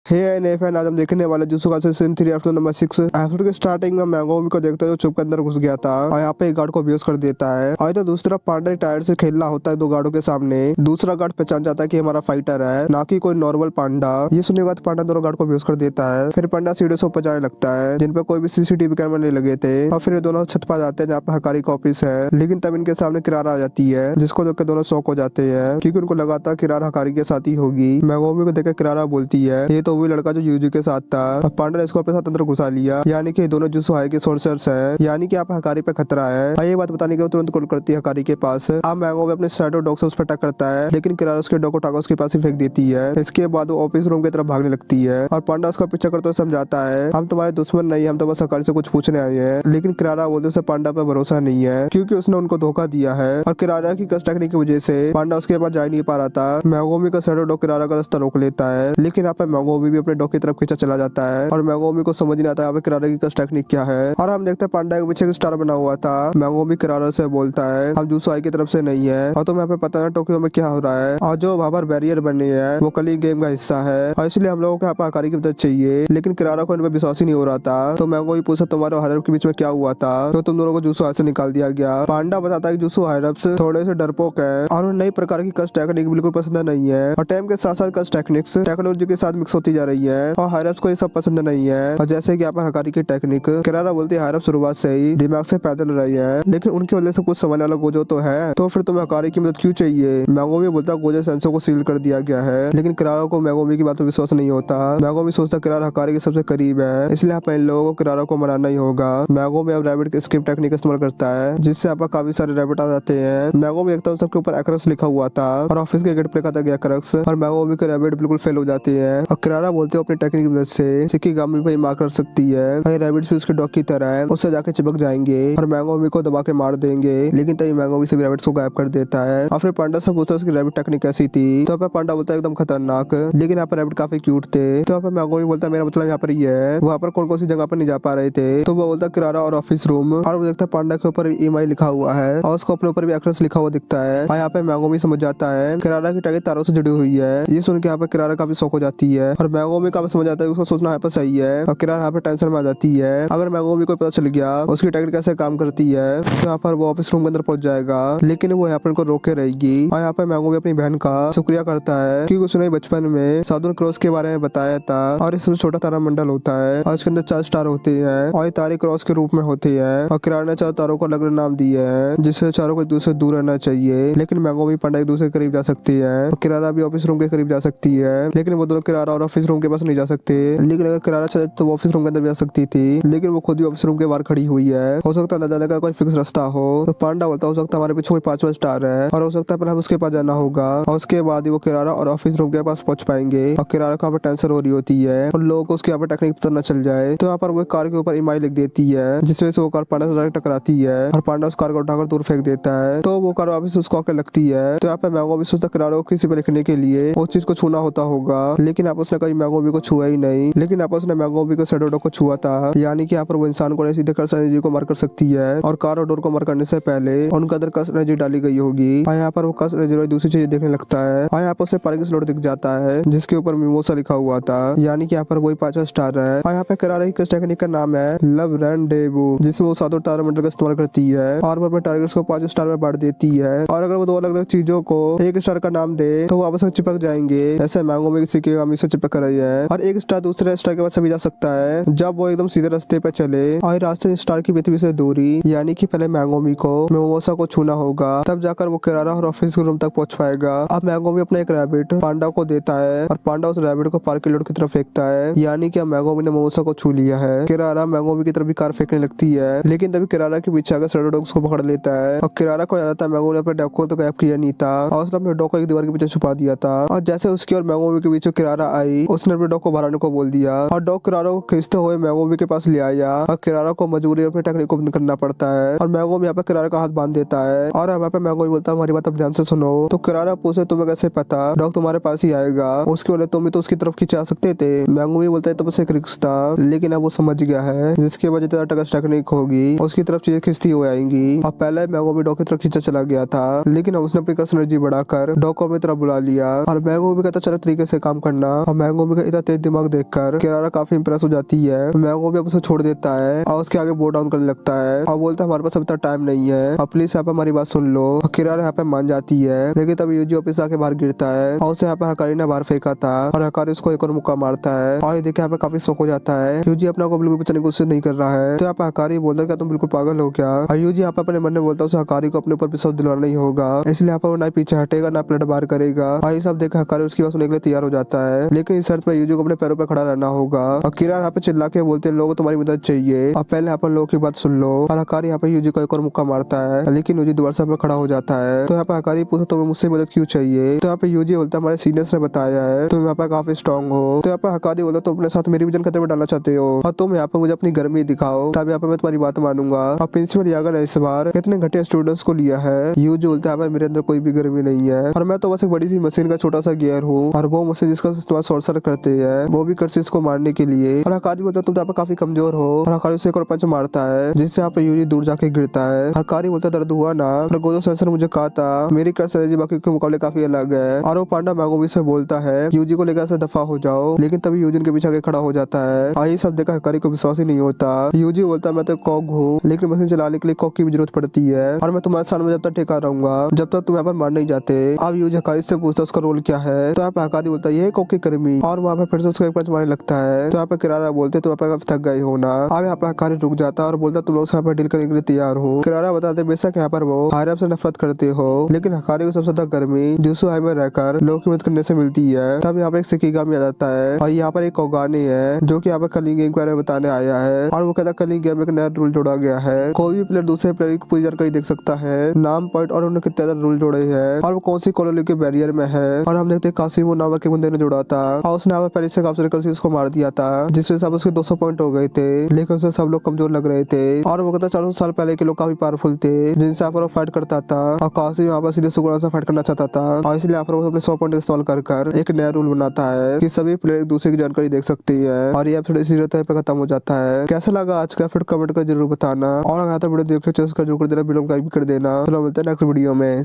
हे नए फैन आज हम देखने वाले jutsu Kaisen season 3 episode number 6। Episode के स्टार्टिंग में मैगोमी को देखते हैं जो चुप के अंदर घुस गया था और यहाँ पे एक गार्ड को बेहोश कर देता है। और तो दूसरा पांडा टायर से खेलना होता है दो गार्डों के सामने। दूसरा गार्ड पहचान जाता है कि हमारा फाइटर है ना कि कोई नॉर्मल पांडा। ये सुनने के बाद पांडा दोनों गार्ड को बेहोश कर देता है। फिर पांडा सीढ़ियों से ऊपर जाने लगता है जिन पे कोई भी सीसीटीवी कैमरा नहीं लगे थे। और फिर दोनों छत पर जाते हैं जहाँ पे हकारी का ऑफिस है। लेकिन तब इनके सामने किरारा आ जाती है जिसको देख के दोनों शॉक हो जाते हैं क्योंकि उनको लगा था किरारा हकारी के साथ ही होगी। मैगोमी को देख किरारा बोलती है ये तो वही लड़का जो यूजी के साथ था। पांडा ने इसको अपने साथ अंदर घुसा लिया यानी कि दोनों जुत्सु हाई के सोर्सर्स है यानी कि आप हकारी पे खतरा है। ये बात बताने के लिए तुरंत कॉल करती है हकारी के पास। अब मैगोमी अपने शैडो डॉग से उस पर अटैक करता है लेकिन किरारा उसके डॉग को उठाकर उसके पास ही फेंक देती है। इसके बाद वो ऑफिस रूम की तरफ भागने लगती है और पांडा उसका पीछा करते हुए समझाता है हम तुम्हारे दुश्मन नहीं हम तो बस हकारी से कुछ पूछने आए हैं। लेकिन किरारा बोलते उसे पांडा पे भरोसा नहीं है क्योंकि उसने उनको धोखा दिया है और किरारा की कस टेक्निक की वजह से पांडा उसके पास जा नहीं पा रहा था। मैगोमी का शैडो डॉग किरारा का रास्ता रोक लेता है लेकिन यहाँ पे मैगोमी भी अपने डॉग की तरफ खींचा चला जाता है और मैगोमी को समझ नहीं आता यहाँ पे किरारा की कस टेक्निक क्या है। और हम देखते हैं पांडा के पीछे एक स्टार बना हुआ था। मैगोमी किरारा से बोलता है हम जुसाई की तरफ से नहीं है और तुम्हें यहाँ पे पता है टोक्यो में क्या हो रहा है और जो वहाँ पर बैरियर बने हैं वो कल ही गेम का हिस्सा है और इसलिए हम लोगों को यहाँ पे हकारी की मदद चाहिए। लेकिन किरारा को इन पे विश्वास ही नहीं हो रहा था तो मैगोमी पूछा तुम्हारे हायरअप के बीच में क्या हुआ था तो तुम दोनों को जूसो से निकाल दिया गया। पांडा बताता है कि जूसो हायरअप्स थोड़े से डरपोक है और उन्हें नई प्रकार की कस टेक्निक बिल्कुल पसंद नहीं है और टाइम के साथ साथ कस टेक्निक्स टेक्नोलॉजी के साथ मिक्स होती जा रही है और हायरअप्स को ये सब पसंद नहीं है। और जैसे कि आप हकारी की टेक्निक किरारा बोलती है हायरअप शुरुआत से ही दिमाग से पैदल रही है लेकिन उनकी वजह से कुछ समझने वाला गोजो तो है तो फिर तुम्हें हकारी की मदद क्यों चाहिए। मैगोमी बोलता गोजो सेंसर को सील कर दिया गया है लेकिन किरारा को मैगोमी की बात पर विश्वास नहीं होता। मैगोमी सोचता किरारा हकारी के सबसे करीब है इसलिए आप इन लोगों को किरारा को मनाना ही होगा। मैगोमी अब रैबिट की स्किप टेक्निक इस्तेमाल करता है जिससे आप काफी सारे रैबिट आ जाते हैं। मैगोमी देखता है सबके ऊपर एक्रक्स लिखा हुआ था और ऑफिस के गेट पे लिखा था एक्रक्स और मैगोमी के रैबिट बिल्कुल फेल हो जाती है और किरारा बोलते हो अपनी टेक्निक की मदद से शिकिगामी पे मार कर सकती है। रैबिट्स भी उसके डॉग की तरह है उससे जाके चिपक जाएंगे और मैगोमी को दबा के मार देंगे लेकिन तभी मैगोमी सभी रैबिट्स को गायब कर देता है। और फिर पांडा से पूछता है उसकी रैबिट टेक्निक कैसी थी तो यहाँ पे पांडा बोलता है एकदम खतरनाक लेकिन यहाँ पर रैबिट काफी क्यूट थे। तो यहाँ पे मैगोमी बोलता है मेरा मतलब यहाँ पर ये है वहाँ पर कौन कौन सी जगह पर नहीं जा पा रहे थे तो वो बोलता है किरारा और ऑफिस रूम और वो देखता है पांडा के ऊपर ईएमआई लिखा हुआ है और उसको अपने ऊपर भी अक्षर लिखा हुआ दिखता है। और यहाँ पे मैगोमी समझ जाता है किरारा की टैग तारों से जुड़ी हुई है। ये सुन के यहाँ पे किरारा काफी शौक हो जाती है और मैगोमी काफी समझ आता है उसको सोचना यहाँ पर सही है और किरारा यहाँ पे टेंशन में आ जाती है अगर मैगोमी को पता चल गया उसकी टैग कैसे काम करती है तो यहाँ पर वो ऑफिस रूम के अंदर पहुंच जाएगा लेकिन वो यहाँ पर इनको रोके रहेगी। और यहाँ पे मैगोमी अपनी बहन का शुक्रिया करता है क्योंकि उसने बचपन में साधुन क्रॉस के बारे में बताया था और इसमें छोटा तारा मंडल होता है और इसके अंदर 4 स्टार होते हैं और ये तारे क्रॉस के रूप में होते हैं और किरारा ने 4 तारों को अलग अलग नाम दिए हैं जिससे चारों को एक दूसरे से दूर रहना चाहिए लेकिन मैगोमी पांडा एक दूसरे के करीब जा सकती है और किरारा भी ऑफिस रूम के करीब जा सकती है लेकिन वो दोनों किरारा और ऑफिस रूम के पास नहीं जा सकते, लेकिन अगर किरारा चाहे तो वो ऑफिस रूम के अंदर भी जा सकती थी, लेकिन वो खुद भी ऑफिस रूम के बाहर खड़ी हुई है। हो सकता है अंदर जाने का कोई फिक्स रास्ता हो। तो पांडा बोलता हो सकता है हमारे पीछे कोई 5वां स्टार है और हो सकता है पहले हम उसके पास जाना होगा और उसके बाद ही वो किरारा और ऑफिस रूम के पास पहुंच पाएंगे। और किरारा को यहाँ पर टेंशन हो रही होती है और लोगों को उसके यहाँ पर टेक्निक पता न चल जाए, तो यहाँ पर वो कार के ऊपर ईएमआई लिख देती है, जिस वजह से वो कार पांडा से जाकर टकराती है और पांडा उस कार को उठाकर दूर फेंक देता है। तो वो कार वापस उसको आकर लगती है। तो यहाँ पे मैंगो भी सोचता किरारा को किसी पे लिखने के लिए उस चीज को छूना होता होगा, लेकिन यहाँ पर उसने कहीं मैंगोबी को छुआ ही नहीं, लेकिन यहाँ पर उसने मैंगोबी को शेडो को छुआ था, यानी कि यहाँ पर वो इंसान को सीधे कर्स एनर्जी को मार कर सकती है और कार और डोर को मार करने से पहले उनके अंदर कर्स एनर्जी डाली गई होगी। और यहाँ पर वो कर्स एनर्जी दूसरी चीज देखने लगता है और यहाँ पर उसे पार्किंग स्लॉट दिख जाता है जिसके ऊपर मिमोसा लिखा हुआ था, यानी कि यहाँ पर वही 5वां स्टार है। और यहाँ पे किरारा की टेक्निक का नाम है लव रेंडेवू, जिसमें वो 7 तारा मंडल का इस्तेमाल करती है और वो अपने टारगेट्स को 5 स्टार में बांट देती है। और अगर वो 2 अलग अलग चीजों को 1 स्टार का नाम दे तो वो आपस में चिपक जाएंगे, ऐसे मैंगो में किसी के हमेशा चिपक रही है। और 1 स्टार दूसरे स्टार के पास भी जा सकता है जब वो एकदम सीधे रास्ते पे चले और रास्ते स्टार की पृथ्वी से दूरी, यानी कि पहले मैंगोमी को मिमोसा को छूना होगा, तब जाकर वो किरारा और ऑफिस रूम तक पहुंच पाएगा। अब मैंगोमी अपना एक रैबिट पांडा को देता है और पांडा उस रैबिट को पार्किंग लॉट की तरफ फेंकता है, यानी कि अब मैंगोमी ने मिमोसा को छू लिया है। किरारा मैंगोमी की तरफ भी कार फेंकने लगती है, लेकिन तभी किरारा के पीछे आकर शैडो डॉग उसको पकड़ लेता है और किरारा को याद आता है मैंगोमी ने अपने डॉग को तो गायब किया नहीं था और उसने अपने डॉग को एक दीवार के पीछे छुपा दिया था। और जैसे उसकी और मैंगोमी के बीच किरारा आई, उसने अपने डॉग को बाहर आने को बोल दिया और डॉग किरारा को खींचते हुए मैंगोमी के पास ले आया और किरारा को मजबूरी अपने टेक्निक को बंद करना पड़ता है और मैंगोमी यहाँ पे किरारा का हाथ बांध देता है और यहाँ पे मैंगोमी बोलता है हमारी बात अब ध्यान से सुनो। तो किरारा पूछे तुम्हें कैसे पता डॉग तुम्हारे पास ही आएगा, उसके बोले तुम भी तो उसकी तरफ खींचा सकते थे। मैंगोमी बोलता है तो बस एक रिक्स था, लेकिन अब वो समझ गया है जिसकी वजह से टकस टेक्निक होगी उसकी तरफ चीजें खींचती हुई आएंगी। और पहले मैंगोमी डॉग की तरफ खींचा चला गया था, लेकिन अब उसने अपनी कर्स एनर्जी बढ़ाकर डॉग को अपनी तरफ बुला लिया और मैंगोमी कहता चलो तरीके से काम करना। और मैंगोमी का इतना तेज दिमाग देखकर किरारा काफी इंप्रेस हो जाती है। मैंगोमी अब उसे छोड़ देता है और उसके आगे बो डाउन करने लगता है और बोलता है हमारे पास अब तक टाइम नहीं है और प्लीज यहाँ पे हमारी बात सुन लो। और किरारा यहाँ पे मान जाती है, लेकिन तभी यूजी ऑफिस आके बाहर गिरता है और उसे यहाँ पे हकारी ने बाहर फेंका था और हकारी उसको एक और मुक्का मारता है और ये देखे यहाँ पे काफी शौक हो जाता है। यूजी अपना को बिल्कुल बचाने की कोशिश नहीं कर रहा है, तो यहाँ पे हकारी बोलता है क्या तुम बिल्कुल पागल हो क्या। और यूजी यहाँ पे अपने मन में बोलता है उसे हकारी को अपने ऊपर विश्वास दिलाना नहीं होगा, इसलिए यहाँ पर वो ना पीछे हटेगा ना प्लेट बाहर करेगा। और ये सब देखा हकारी उसकी बात सुनने के लिए तैयार हो जाता है, लेकिन इस शर्त पर यूजी को अपने पैरों पर खड़ा रहना होगा। और किरारा यहाँ पे चिल्ला के बोलते हैं लोगों तुम्हारी मदद चाहिए और पहले यहाँ पर लोगों की बात सुन लो। और हकारी यहाँ पे यूजी को एक और मुक्का मारता है, लेकिन यूजी दोबारा से खड़ा हो जाता है। तो यहाँ पे हकारी पूछा तुम्हें मुझसे मदद क्यों चाहिए। तो यहाँ पे यूजी बोलता है हमारे सीनियर्स ने बताया है तुम यहाँ पे काफी स्ट्रॉन्ग हो। तो यहाँ पे हकारी बोलता तुम अपने साथ मेरी विजन खतरे में डालना चाहते हो और तुम यहाँ पे मुझे अपनी गर्मी दिखाओ तब यहाँ पे मैं तुम्हारी बात मानूंगा। और प्रिंसिपल यागा ने इस बार कितने घटिया स्टूडेंट्स को लिया है। यूजी बोलता है मेरे अंदर कोई भी गर्मी नहीं है और मैं तो बस एक बड़ी सी मशीन का छोटा सा गियर हूँ और वो मशीन जिसका इस्तेमाल सॉर्सर करते हैं वो भी कर्सिस को मारने के लिए। और हकारी बोलता है तुम तो यहाँ पे काफी कमजोर हो और हकारी उसे एक और पंच मारता है जिससे यहाँ पे यूजी दूर जाके गिरता है। हकारी बोलता दर्द हुआ ना, और गोजो सेंसर ने मुझे कहा था मेरी कर्स एनर्जी बाकी के मुकाबले काफी अलग है। और वो पांडा मैंगोमी से बोलता है यूजी को लेकर ऐसे दफा हो जाओ, लेकिन तभी यूजी के पीछे आके खड़ा हो जाता है और ये सब देखा हकारी को विश्वास ही नहीं होता। यूजी बोलता है मैं तो कॉग हूँ, लेकिन मशीन चलाने के लिए कॉग की भी जरूरत पड़ती है और मैं तुम्हारे साथ में जब तक ठेका रहूंगा जब तक तुम यहाँ पर मार नहीं जाते। अब यूजी हकारी से पूछता है उसका रोल क्या है। तो यहाँ पे हकारी बोलता है ये कॉग की कर्मी और वहाँ पे फिर से उसका एक पंच मारने लगता है। तो यहाँ पे किरारा बोलते तो यहाँ पे थक गए हो ना। अब यहाँ पे हकारी रुक जाता है और बोलता तुम लोग यहाँ पे डील करने के लिए तैयार हो। किरारा बताते बेशक यहाँ पर वो हायरअप से नफरत करते हो, लेकिन हकारी को सबसे ज्यादा गर्मी जूसु हाई में रहकर लोगों की मदद करने से मिलती है। तब यहाँ पे एक शिकीगामी आ जाता है और यहाँ पर एक कोगानी है जो कि यहाँ पे कलिंग गेम के बारे में बताने आया है और वो कहता है कलिंग गेम में एक नया रूल जोड़ा गया है, कोई भी प्लेयर दूसरे प्लेयर की पूरी जानकारी देख सकता है, नाम पॉइंट और उन्होंने कितने ज्यादा रूल जोड़े हैं और वो कौन सी कॉलोनी के बैरियर में है। और हम देखते कासिमो नामक के बंदे ने जोड़ा था और उसने यहाँ पे पहले से काफी को मार दिया था जिस वजह से उसके 200 पॉइंट हो गए थे, लेकिन उससे सब लोग कमजोर लग रहे थे। और वो कहता 400 साल पहले के लोग काफी पावरफुल थे जिनसे यहाँ पर वो फाइट करता था और कासिम यहाँ पर सीधे सुगुणा से फाइट करना चाहता था और इसलिए यहाँ पर वो अपने 100 पॉइंट इस्तेमाल कर एक नया रूल बनाता है कि सभी प्लेयर एक दूसरे की जानकारी देख सकती है। और ये एपिसोड इसी तरह पे खत्म हो जाता है। कैसा लगा आज का एपिसोड कमेंट कर जरूर बताना और अगर यहाँ तक वीडियो देख रहे हो जरूर कर देना, वीडियो को लाइक भी कर देना। चलो मिलते हैं नेक्स्ट वीडियो में।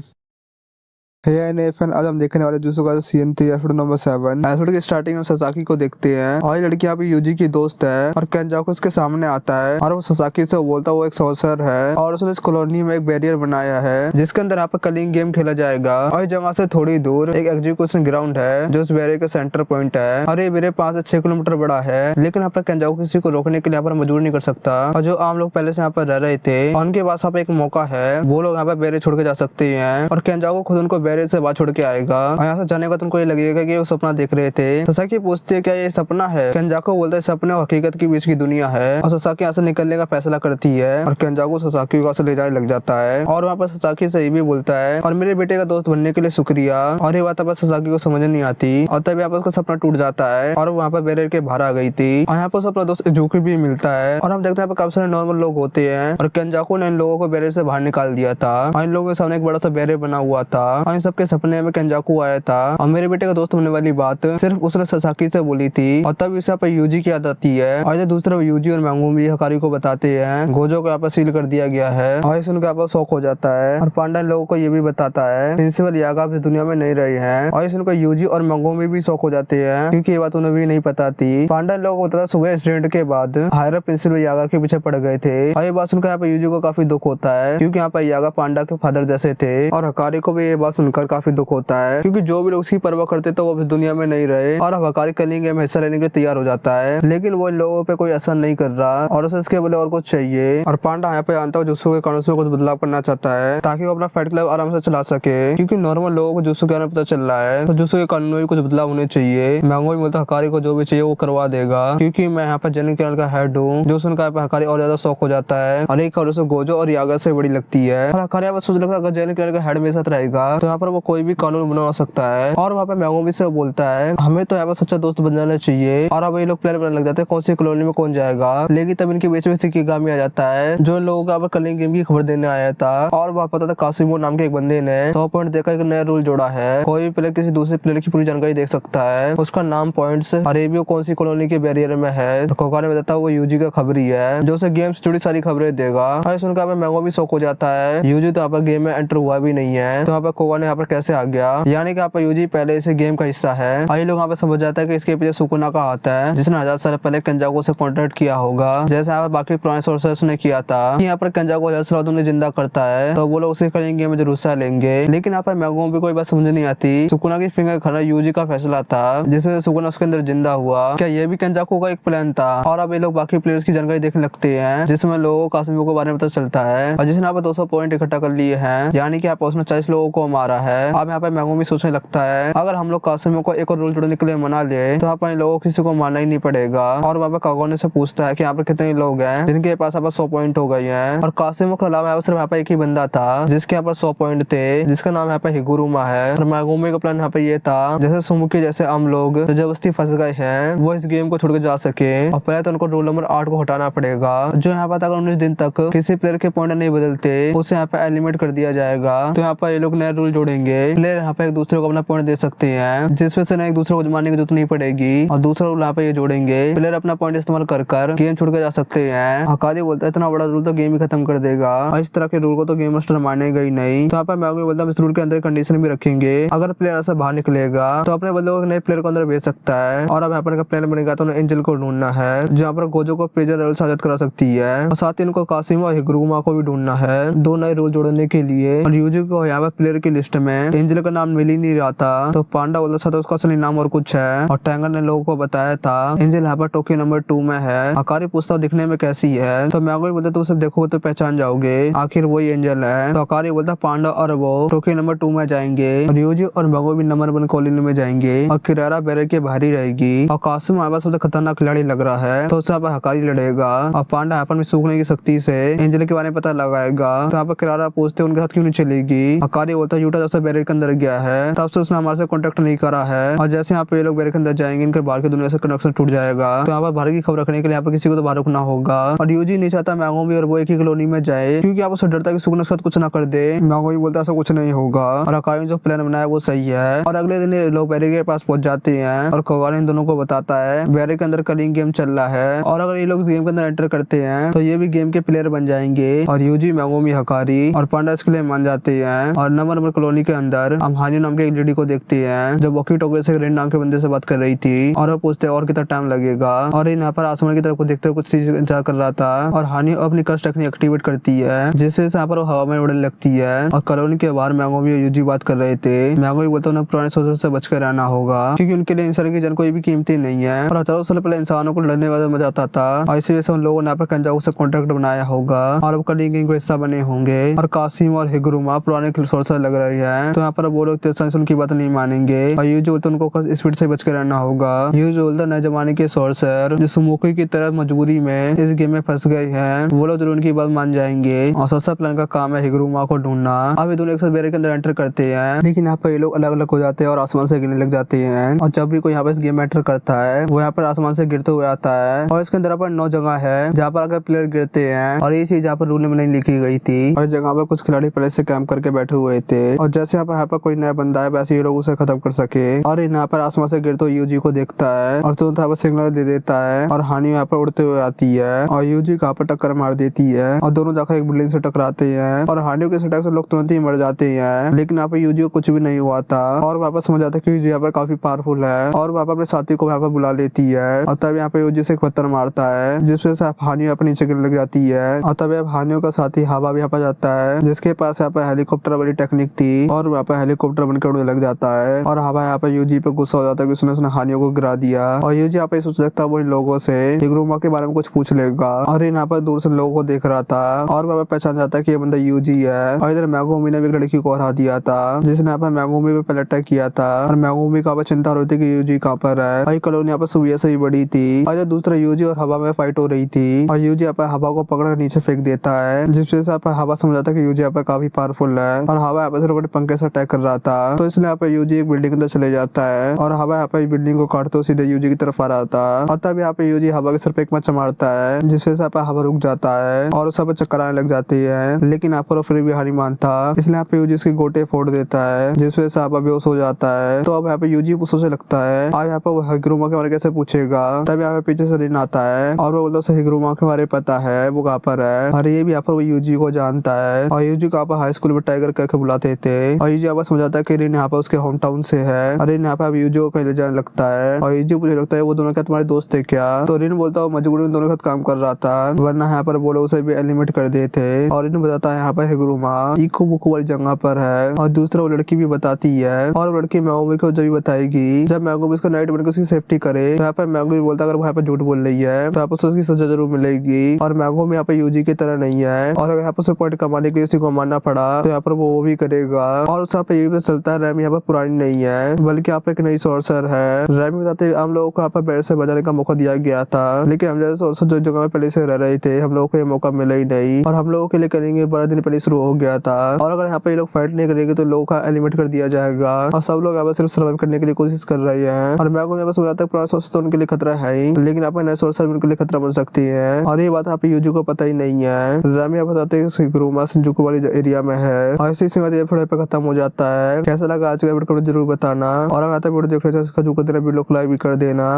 आज हम देखने वाले jujutsu Kaisen season 3 episode number 7। Episode की स्टार्टिंग में ससाकी को देखते हैं और ये लड़की यहाँ पे यूजी की दोस्त है और केंजाकु उसके सामने आता है और वो ससाकी से बोलता है वो एक सॉर्सर है और उसने इस कॉलोनी में एक बैरियर बनाया है जिसके अंदर यहाँ पे कलिंग गेम खेला जाएगा। और इस जगह से थोड़ी दूर एक एग्जीक्यूशन ग्राउंड है जो उस बैरियर का सेंटर पॉइंट है और ये बैरियर 5 से 6 किलोमीटर बड़ा है, लेकिन यहाँ पर केंजाकु किसी को रोकने के लिए यहाँ पर मजबूर नहीं कर सकता। और जो आम लोग पहले से यहाँ पर रह रहे थे उनके पास यहाँ पे एक मौका है, वो लोग यहाँ पे बैरियर छोड़ के जा सकते हैं और केंजाकु खुद उनको बैरियर से बाहर छोड़ के आएगा। यहाँ से जाने का तुमको ये लगेगा कि वो सपना देख रहे थे। ससाकी पूछती है क्या ये सपना है। केंजाकू बोलता है सपने और हकीकत के बीच की दुनिया है। और ससाकी यहाँ से निकलने का फैसला करती है और केंजाकू ससाकी को ले जाने लग जाता है। और वहाँ पर ससाकी से ये भी बोलता है और मेरे बेटे का दोस्त बनने के लिए शुक्रिया। और ये बात अब ससाकी को समझ नहीं आती और तब यहाँ पर उसका सपना टूट जाता है और वहाँ पर बैरियर के बाहर आ गई थी। और यहाँ पर अपना दोस्त इजुकी भी मिलता है और हम देखते हैं काफी सारे नॉर्मल लोग होते हैं और केंजाकू ने इन लोगों को बैरियर से बाहर निकाल दिया था। और इन लोगों के सामने एक बड़ा सा बैरियर बना हुआ था और इन सबके सपने में केंजाकू आया था और मेरे बेटे का दोस्त बनने वाली बात सिर्फ उसने ससाकी से बोली थी। और तब इसे यूजी की याद आती है और दूसरा यूजी और मेगुमी हकारी को बताते हैं गोजो को यहाँ पर सील कर दिया गया है। और इस उनका यहाँ पर शौक हो जाता है और पांडा इन लोगों को ये भी बताता है प्रिंसिपल यागा इस दुनिया में नहीं रहे हैं। और इस उनका यूजी और मेगुमी भी शौक हो जाते हैं क्योंकि ये बात उन्हें भी नहीं पता थी। पांडा इन लोगों को बताता सुबह इंसिडेंट के बाद हायर प्रिंसिपल यागा के पीछे पड़ गए थे। और ये बात सुनकर यहाँ पर यूजी को काफी दुख होता है क्योंकि यहाँ पर यागा पांडा के फादर जैसे थे। और हकारी को भी ये बात सुनकर काफी दुख होता है क्योंकि जो भी लोग उसकी परवाह करते थे वो इस दुनिया में नहीं रहे। और हकारी कलिंग गेम में हिस्सा लेने के लिए तैयार हो जाता है लेकिन वो इन लोगों पे कोई असर नहीं कर रहा और उसे इसके बदले और कुछ चाहिए। और पांडा यहाँ पे जानता है जुत्सु के कारण में कुछ बदलाव करना चाहता है ताकि वो अपना फाइट क्लब आराम से चला सके क्योंकि नॉर्मल लोगों को जुत्सु के बारे में पता चल रहा है तो जुत्सु के कानून में भी कुछ बदलाव होने चाहिए। मैंगो भी बोलता हकारी को जो भी चाहिए वो करवा देगा क्योंकि मैं यहाँ पे जनरल केरल का हेड हूँ। जो सुनकर यहाँ पे हकारी और ज्यादा शौक हो जाता है और एक और गोजो और यागा से बड़ी लगती है। और हकारी यहाँ पर सोच लगता है अगर जनरल केरल का हेड मेरे साथ रहेगा तो यहाँ पर वो कोई भी कानून बना सकता है। और वहाँ पे मैंगो भी से बोलता है हमें तो यहाँ पर सच्चा दोस्त बन जाना चाहिए। और अब ये लोग प्लान बनाने लग जाते हैं कौन सी कॉलोनी में कौन जाएगा। लेकिन तब इनके बीच में सिकिगामी आ जाता है जो इन लोगों का कलिंग गेम की खबर देने आया था। और वहाँ पता था कासिमो नाम के एक बंदे ने 100 पॉइंट देकर एक नया रूल जोड़ा है कोई भी प्लेयर किसी दूसरे प्लेयर की पूरी जानकारी देख सकता है। उसका नाम पॉइंट्स अरेबियो कौन सी कॉलोनी के बैरियर में है। कोका ने बताया वो यूजी का खबरी है जो उसे गेम से जुड़ी सारी खबरें देगा। और सुनकर मैंगो भी शौक हो जाता है यूजी तो यहाँ पर गेम में एंटर हुआ भी नहीं है तो यहाँ पर कोका ने यहाँ पर कैसे आ गया यानी कि यहाँ पर यूजी पहले से गेम का हिस्सा है। और ये लोग यहाँ पे समझ जाता है कि इसके पीछे सुकुना का हाथ है जिसने 1000 साल पहले केंजाकू से कॉन्टेक्ट किया होगा जैसे यहाँ पर बाकी पुराने सोर्सेस ने किया था। यहाँ पर केंजाकू 1000 साल उन्हें जिंदा करता है तो वो लोग उसे करेंगे में जरूर हिस्सा लेंगे। लेकिन यहाँ पर मैंगो भी कोई बात समझ नहीं आती। सुकुना की फिंगर खाना यूजी का फैसला था जिसमें सुकुना उसके अंदर जिंदा हुआ। क्या ये भी केंजाकू का एक प्लान था। और अब ये लोग बाकी प्लेयर्स की जानकारी देखने लगते हैं जिसमें लोगों को कासिमो के बारे में पता चलता है और जिसने यहाँ पर 200 पॉइंट इकट्ठा कर लिए हैं यानी कि यहाँ पर उसने 40 लोगों को मारा है। अब यहाँ पे मैंगो भी सोचने लगता है अगर हम लोग कासिमो को एक और रूल जोड़ने के लिए मना ले तो यहाँ पर लोगों को किसी को मारना ही नहीं पड़ेगा। और वहाँ पे कागोने से पूछता है कि यहाँ पर कितने लोग हैं जिनके पास यहाँ पर 100 पॉइंट हो गए हैं। और कासिमो के अलावा सिर्फ यहाँ पर एक ही बंदा था जिसके यहाँ पर 100 पॉइंट थे जिसका नाम यहाँ पे हिगुरुमा है। और मैगोमी का प्लान यहाँ पे ये था जैसे सुमुकी जैसे हम लोग जो जबरदस्ती फंस गए हैं वो इस गेम को छोड़ के जा सके। और पहले तो उनको रूल नंबर 8 को हटाना पड़ेगा जो यहाँ पर अगर 19 दिन तक किसी प्लेयर के पॉइंट नहीं बदलते उसे यहाँ पे एलिमिनेट कर दिया जाएगा। तो यहाँ पर ये लोग नए रूल जोड़ेंगे प्लेयर यहाँ पे एक दूसरे को अपना पॉइंट दे सकते हैं जिसमें से एक दूसरे को जमाने की जरूरत नहीं पड़ेगी। और दूसरा रूल यहाँ पे ये जोड़ेंगे प्लेयर अपना पॉइंट इस्तेमाल कर गेम छोड़ के जा सकते हैं। हकारी बोलता है इतना बड़ा रूल तो गेम ही खत्म कर देगा और इस तरह के रूल को तो गेम मास्टर मानेगा ही नहीं। तो यहाँ पर मैगो बोलता है इस रूल के अंदर कंडीशन भी रखेंगे अगर प्लेयर ऐसा बाहर निकलेगा तो अपने बदले को नए प्लेयर को अंदर भेज सकता है। और अब यहाँ पर प्लान बनेगा तो एंजल को ढूंढना है जहाँ पर गोजो को पेजर लेवल से आजाद करा सकती है और साथ ही इनको कासिमो और हिगुरुमा को भी ढूंढना है 2 नए रूल जोड़ने के लिए। और यूजी को यहाँ पर प्लेयर की लिस्ट में एंजल का नाम मिल ही नहीं रहा था तो पांडा बोलता था उसका असली नाम और कुछ है। और टैंगर ने लोगों को बताया था एंजल यहाँ पर टोक्यो नंबर 2 में है। हकारी पूछता दिखने में कैसी है तो मैगो बोलता तुम सब देखोगे तो पहचान जाओगे आखिर वही एंजल है। तो हकारी बोलता पांडा और वो टोक्यो नंबर 2 में जाएंगे और यूजी और मैगो भी नंबर 1 कॉलोनी में जाएंगे और किरारा बैरर के बाहर ही रहेगी। और कासिम यहाँ पर सबसे खतरनाक खिलाड़ी लग रहा है तो उससे हकारी लड़ेगा और पांडा यहाँ पर भी सूखने की शक्ति से एंजल के बारे में पता लगाएगा। तो यहाँ पर किरारा पूछते उनके साथ क्यों नहीं चलेगी। हकारी बोलता है यूटा जब से बैरर के अंदर गया है तब से उसने हमारे से कॉन्टेक्ट नहीं करा है और जैसे यहाँ पे ये लोग बैरर के अंदर जाएंगे इनके बाहर की दुनिया से कनेक्शन टूट जाएगा। तो यहाँ पर बाहर की खबर रखने के लिए यहाँ पर किसी को तो बाहर रुकना होगा। और यूजी नहीं चाहता मैगोमी और वो एक ही कॉलोनी में जाए क्योंकि आप उससे डरता है कि सुकना साथ कुछ ना कर दे। मैगोमी बोलता है ऐसा कुछ नहीं होगा और हकारी जो प्लान बनाया वो सही है। और अगले दिन लोग बैरर के पास पहुंच जाते हैं और कोगाने इन दोनों को बताता है बैरर के अंदर कलिंग गेम चल रहा है और अगर ये लोग गेम के अंदर एंटर करते हैं तो ये भी गेम के प्लेयर बन जाएंगे। और यूजी मैगोमी हकारी और पांडा इसके लिए मान जाते हैं। और नंबर कॉलोनी के अंदर हम हानी नाम के एक लेडी को देखते हैं जो वॉकी टॉकी से रेन नाम के बंदे से बात कर रही थी और वो पूछते हैं और कितना टाइम लगेगा। और यहाँ पर आसमान की तरफ को देखते हुए कुछ चीज इंतजार कर रहा था और हानी अपनी कस्ट टेक्निक एक्टिवेट करती है जिससे यहाँ पर हवा में उड़ने लगती है। और कॉलोनी के बाहर मैगोमी और यूजी बात कर रहे थे। मैगोमी बोलता उन्हें पुराने सोचर से बचकर रहना होगा क्योंकि उनके लिए इंसान की जान कोई भी कीमती नहीं है और हजारों साल पहले इंसानों को लड़ने वाला मजा आता था और इसी वजह से उन लोगों ने यहाँ पर केंजाकू से कॉन्ट्रैक्ट बनाया होगा और अब कलिंग गेम का हिस्सा बने होंगे। और कासिम और हिगुरुमा पुराने सोर्सर लग रहे हैं। तो यहाँ पर वो लोग तेज उनकी बात नहीं मानेंगे और यूजी बोलता है उनको स्पीड से बच के रहना होगा। यूजी बोलता है नए जमाने के सॉर्सर जो स्मोकी की तरह मजबूरी में इस गेम में फंस गए हैं, वो लोग जरूर उनकी बात मान जाएंगे और सबसे प्लान का काम है हिगुरुमा को ढूंढना। अब ये दोनों एक साथ बैरक के अंदर एंटर करते हैं, लेकिन यहाँ पर ये लोग अलग अलग हो जाते हैं और आसमान से गिरने लग जाते हैं। और जब भी कोई यहाँ पर इस गेम में एंटर करता है वो यहाँ पर आसमान से गिरते हुए आता है। और इसके अंदर पर 9 जगह है जहाँ पर अगर प्लेयर गिरते हैं और ये चीज यहाँ पर रूल में नहीं लिखी गई थी और जगह पर कुछ खिलाड़ी पहले से कैंप करके बैठे हुए थे और जैसे यहाँ पर कोई नया बंदा है वैसे ये लोग उसे खत्म कर सके। और यहाँ पर आसमान से गिरते हुए यूजी को देखता है और तुरंत यहाँ पर सिग्नल दे देता है और हानि यहाँ पर उड़ते हुए आती है और यूजी यहाँ पर टक्कर मार देती है और दोनों जाकर एक बिल्डिंग से टकराते हैं और हानियों के अटैक से लोग तुरंत ही मर जाते हैं। लेकिन यहाँ पर यूजी को कुछ भी नहीं हुआ था और वहाँ पर समझ आता है कि यूजी यहाँ पर काफी पावरफुल है और वहाँ पर अपने साथी को यहाँ पर बुला लेती है और तब यहाँ पे यूजी से एक पत्थर मारता है जिस वजह से हानि यहाँ पर नीचे गिरने लग जाती है और तब हानियों का साथी हवा भी यहाँ पर जाता है जिसके पास यहाँ पर हेलीकॉप्टर वाली टेक्निक थी और वहाँ पर हेलीकॉप्टर बनकर उड़ने लग जाता है और हवा यहाँ पर यूजी पे गुस्सा हो जाता है कि उसने हानियों को गिरा दिया और यूजी यहाँ पे सोच सकता है वो इन लोगों से हिगुरुमा के बारे में कुछ पूछ लेगा और यहाँ पर दूर से लोगों को देख रहा था और वहाँ पे पहचान जाता है कि ये बंदा यूजी है। और इधर मैगोमी ने भी एक लड़की को हरा दिया था जिसने यहाँ पर मैगोमी पे पहले अटैक किया था और मैगोमी का चिंता हो रही थी कि यूजी कहाँ पर है। भाई कॉलोनी यहाँ पर सुबह से ही बड़ी थी और दूसरा यूजी और हवा में फाइट हो रही थी और यूजी यहाँ पर हवा को पकड़ नीचे फेंक देता है जिस वजह से यहाँ पर हवा समझ जाता है कि यूजी यहाँ पर काफी पावरफुल है और हवा यहाँ पर सिर्फ अपने पंखे से अटैक कर रहा था। तो इसलिए यहाँ पर यूजी एक बिल्डिंग के अंदर चले जाता है और हवा यहाँ पर बिल्डिंग को काटते हुए सीधे यूजी की तरफ आ रहा था और तब यहाँ पे यूजी हवा के सर पे एक मच्छर मारता है जिस वजह से यहाँ पर हवा रुक जाता है और उस पर चक्कर आने लग जाती है। लेकिन यहाँ पर फिर भी हार नहीं मानता इसलिए यहाँ पे यूजी उसके गोटे फोड़ देता है जिस वजह से हवा बेहोश हो जाता है। तो अब यहाँ पे यूजी सोचने लगता है और यहाँ पर हिगुरुमा के बारे में कैसे पूछेगा। तब यहाँ पे पीछे से रिन आता है और वो बोलता है हिगुरुमा के बारे में पता है वो कहाँ पर है और ये भी यहाँ पर वो यूजी को जानता है और यूजी को यहाँ पर हाई स्कूल में टाइगर करके बुलाते थे और यूजी यहाँ पर समझ आता है कि रिन यहाँ पर उसके होम टाउन से है और रिन यहाँ पर यूजी को कहीं ले जाने लगता है और यूजी मुझे लगता है वो दोनों क्या तुम्हारे दोस्त थे क्या। तो रिन बोलता है मजबूरी में दोनों के साथ काम कर रहा था वरना यहाँ पर वो लोग उसे भी एलिमिनेट कर दिए थे। और रिन बताता है यहाँ पर हिगुरुमा इको बुको वाली जगह पर है और दूसरा वो लड़की भी बताती है और वो लड़की मैगोमी को जब भी बताएगी जब मैगोमी इसको नाइट बनकर उसकी सेफ्टी करे तो यहाँ पर मैगोमी बोलता है अगर वो यहाँ पर झूठ बोल रही है तो यहाँ पर उसकी सजा जरूर मिलेगी और मैगोमी यहाँ पर यूजी की तरह नहीं है और अगर यहाँ पर पॉइंट कमाने के लिए किसी को मारना पड़ा तो यहाँ पर वो भी करेगा। और उस यहाँ पे ये भी चलता है रैम यहाँ पर पुरानी नहीं है बल्कि यहाँ पे एक नई सोर्सर है। रैम बताते हम लोगों को यहाँ पर बैट से बजाने का मौका दिया गया था लेकिन हम जैसे सोर्सर जो जगह में पहले से रह रहे थे हम लोगों को ये मौका मिला ही नहीं और हम लोगों के लिए करेंगे बड़ा दिन पहले शुरू हो गया था और अगर यहाँ पे ये लोग फाइट नहीं करेंगे तो लोगों का एलिमिनेट कर दिया जाएगा और सब लोग यहाँ पर सिर्फ सर्वाइव करने के लिए कोशिश कर रहे हैं। और मैं यहाँ पर समझ आता है पुराना सोर्सर तो उनके लिए खतरा है ही लेकिन यहाँ पर नए सोर्सर उनके लिए खतरा बन सकती है और ये बात यहाँ पे यूजी को पता ही नहीं है। रैम यहाँ बताते हैं हिगुरुमा शिंजुकू वाली एरिया में है और इसी से थोड़े पे खत्म हो जाता है। कैसा लगा आज का वीडियो जरूर बताना और अगर आता वीडियो देख रहे थे इसका जो वीडियो को लाइक भी कर देना।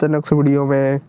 नेक्स्ट वीडियो में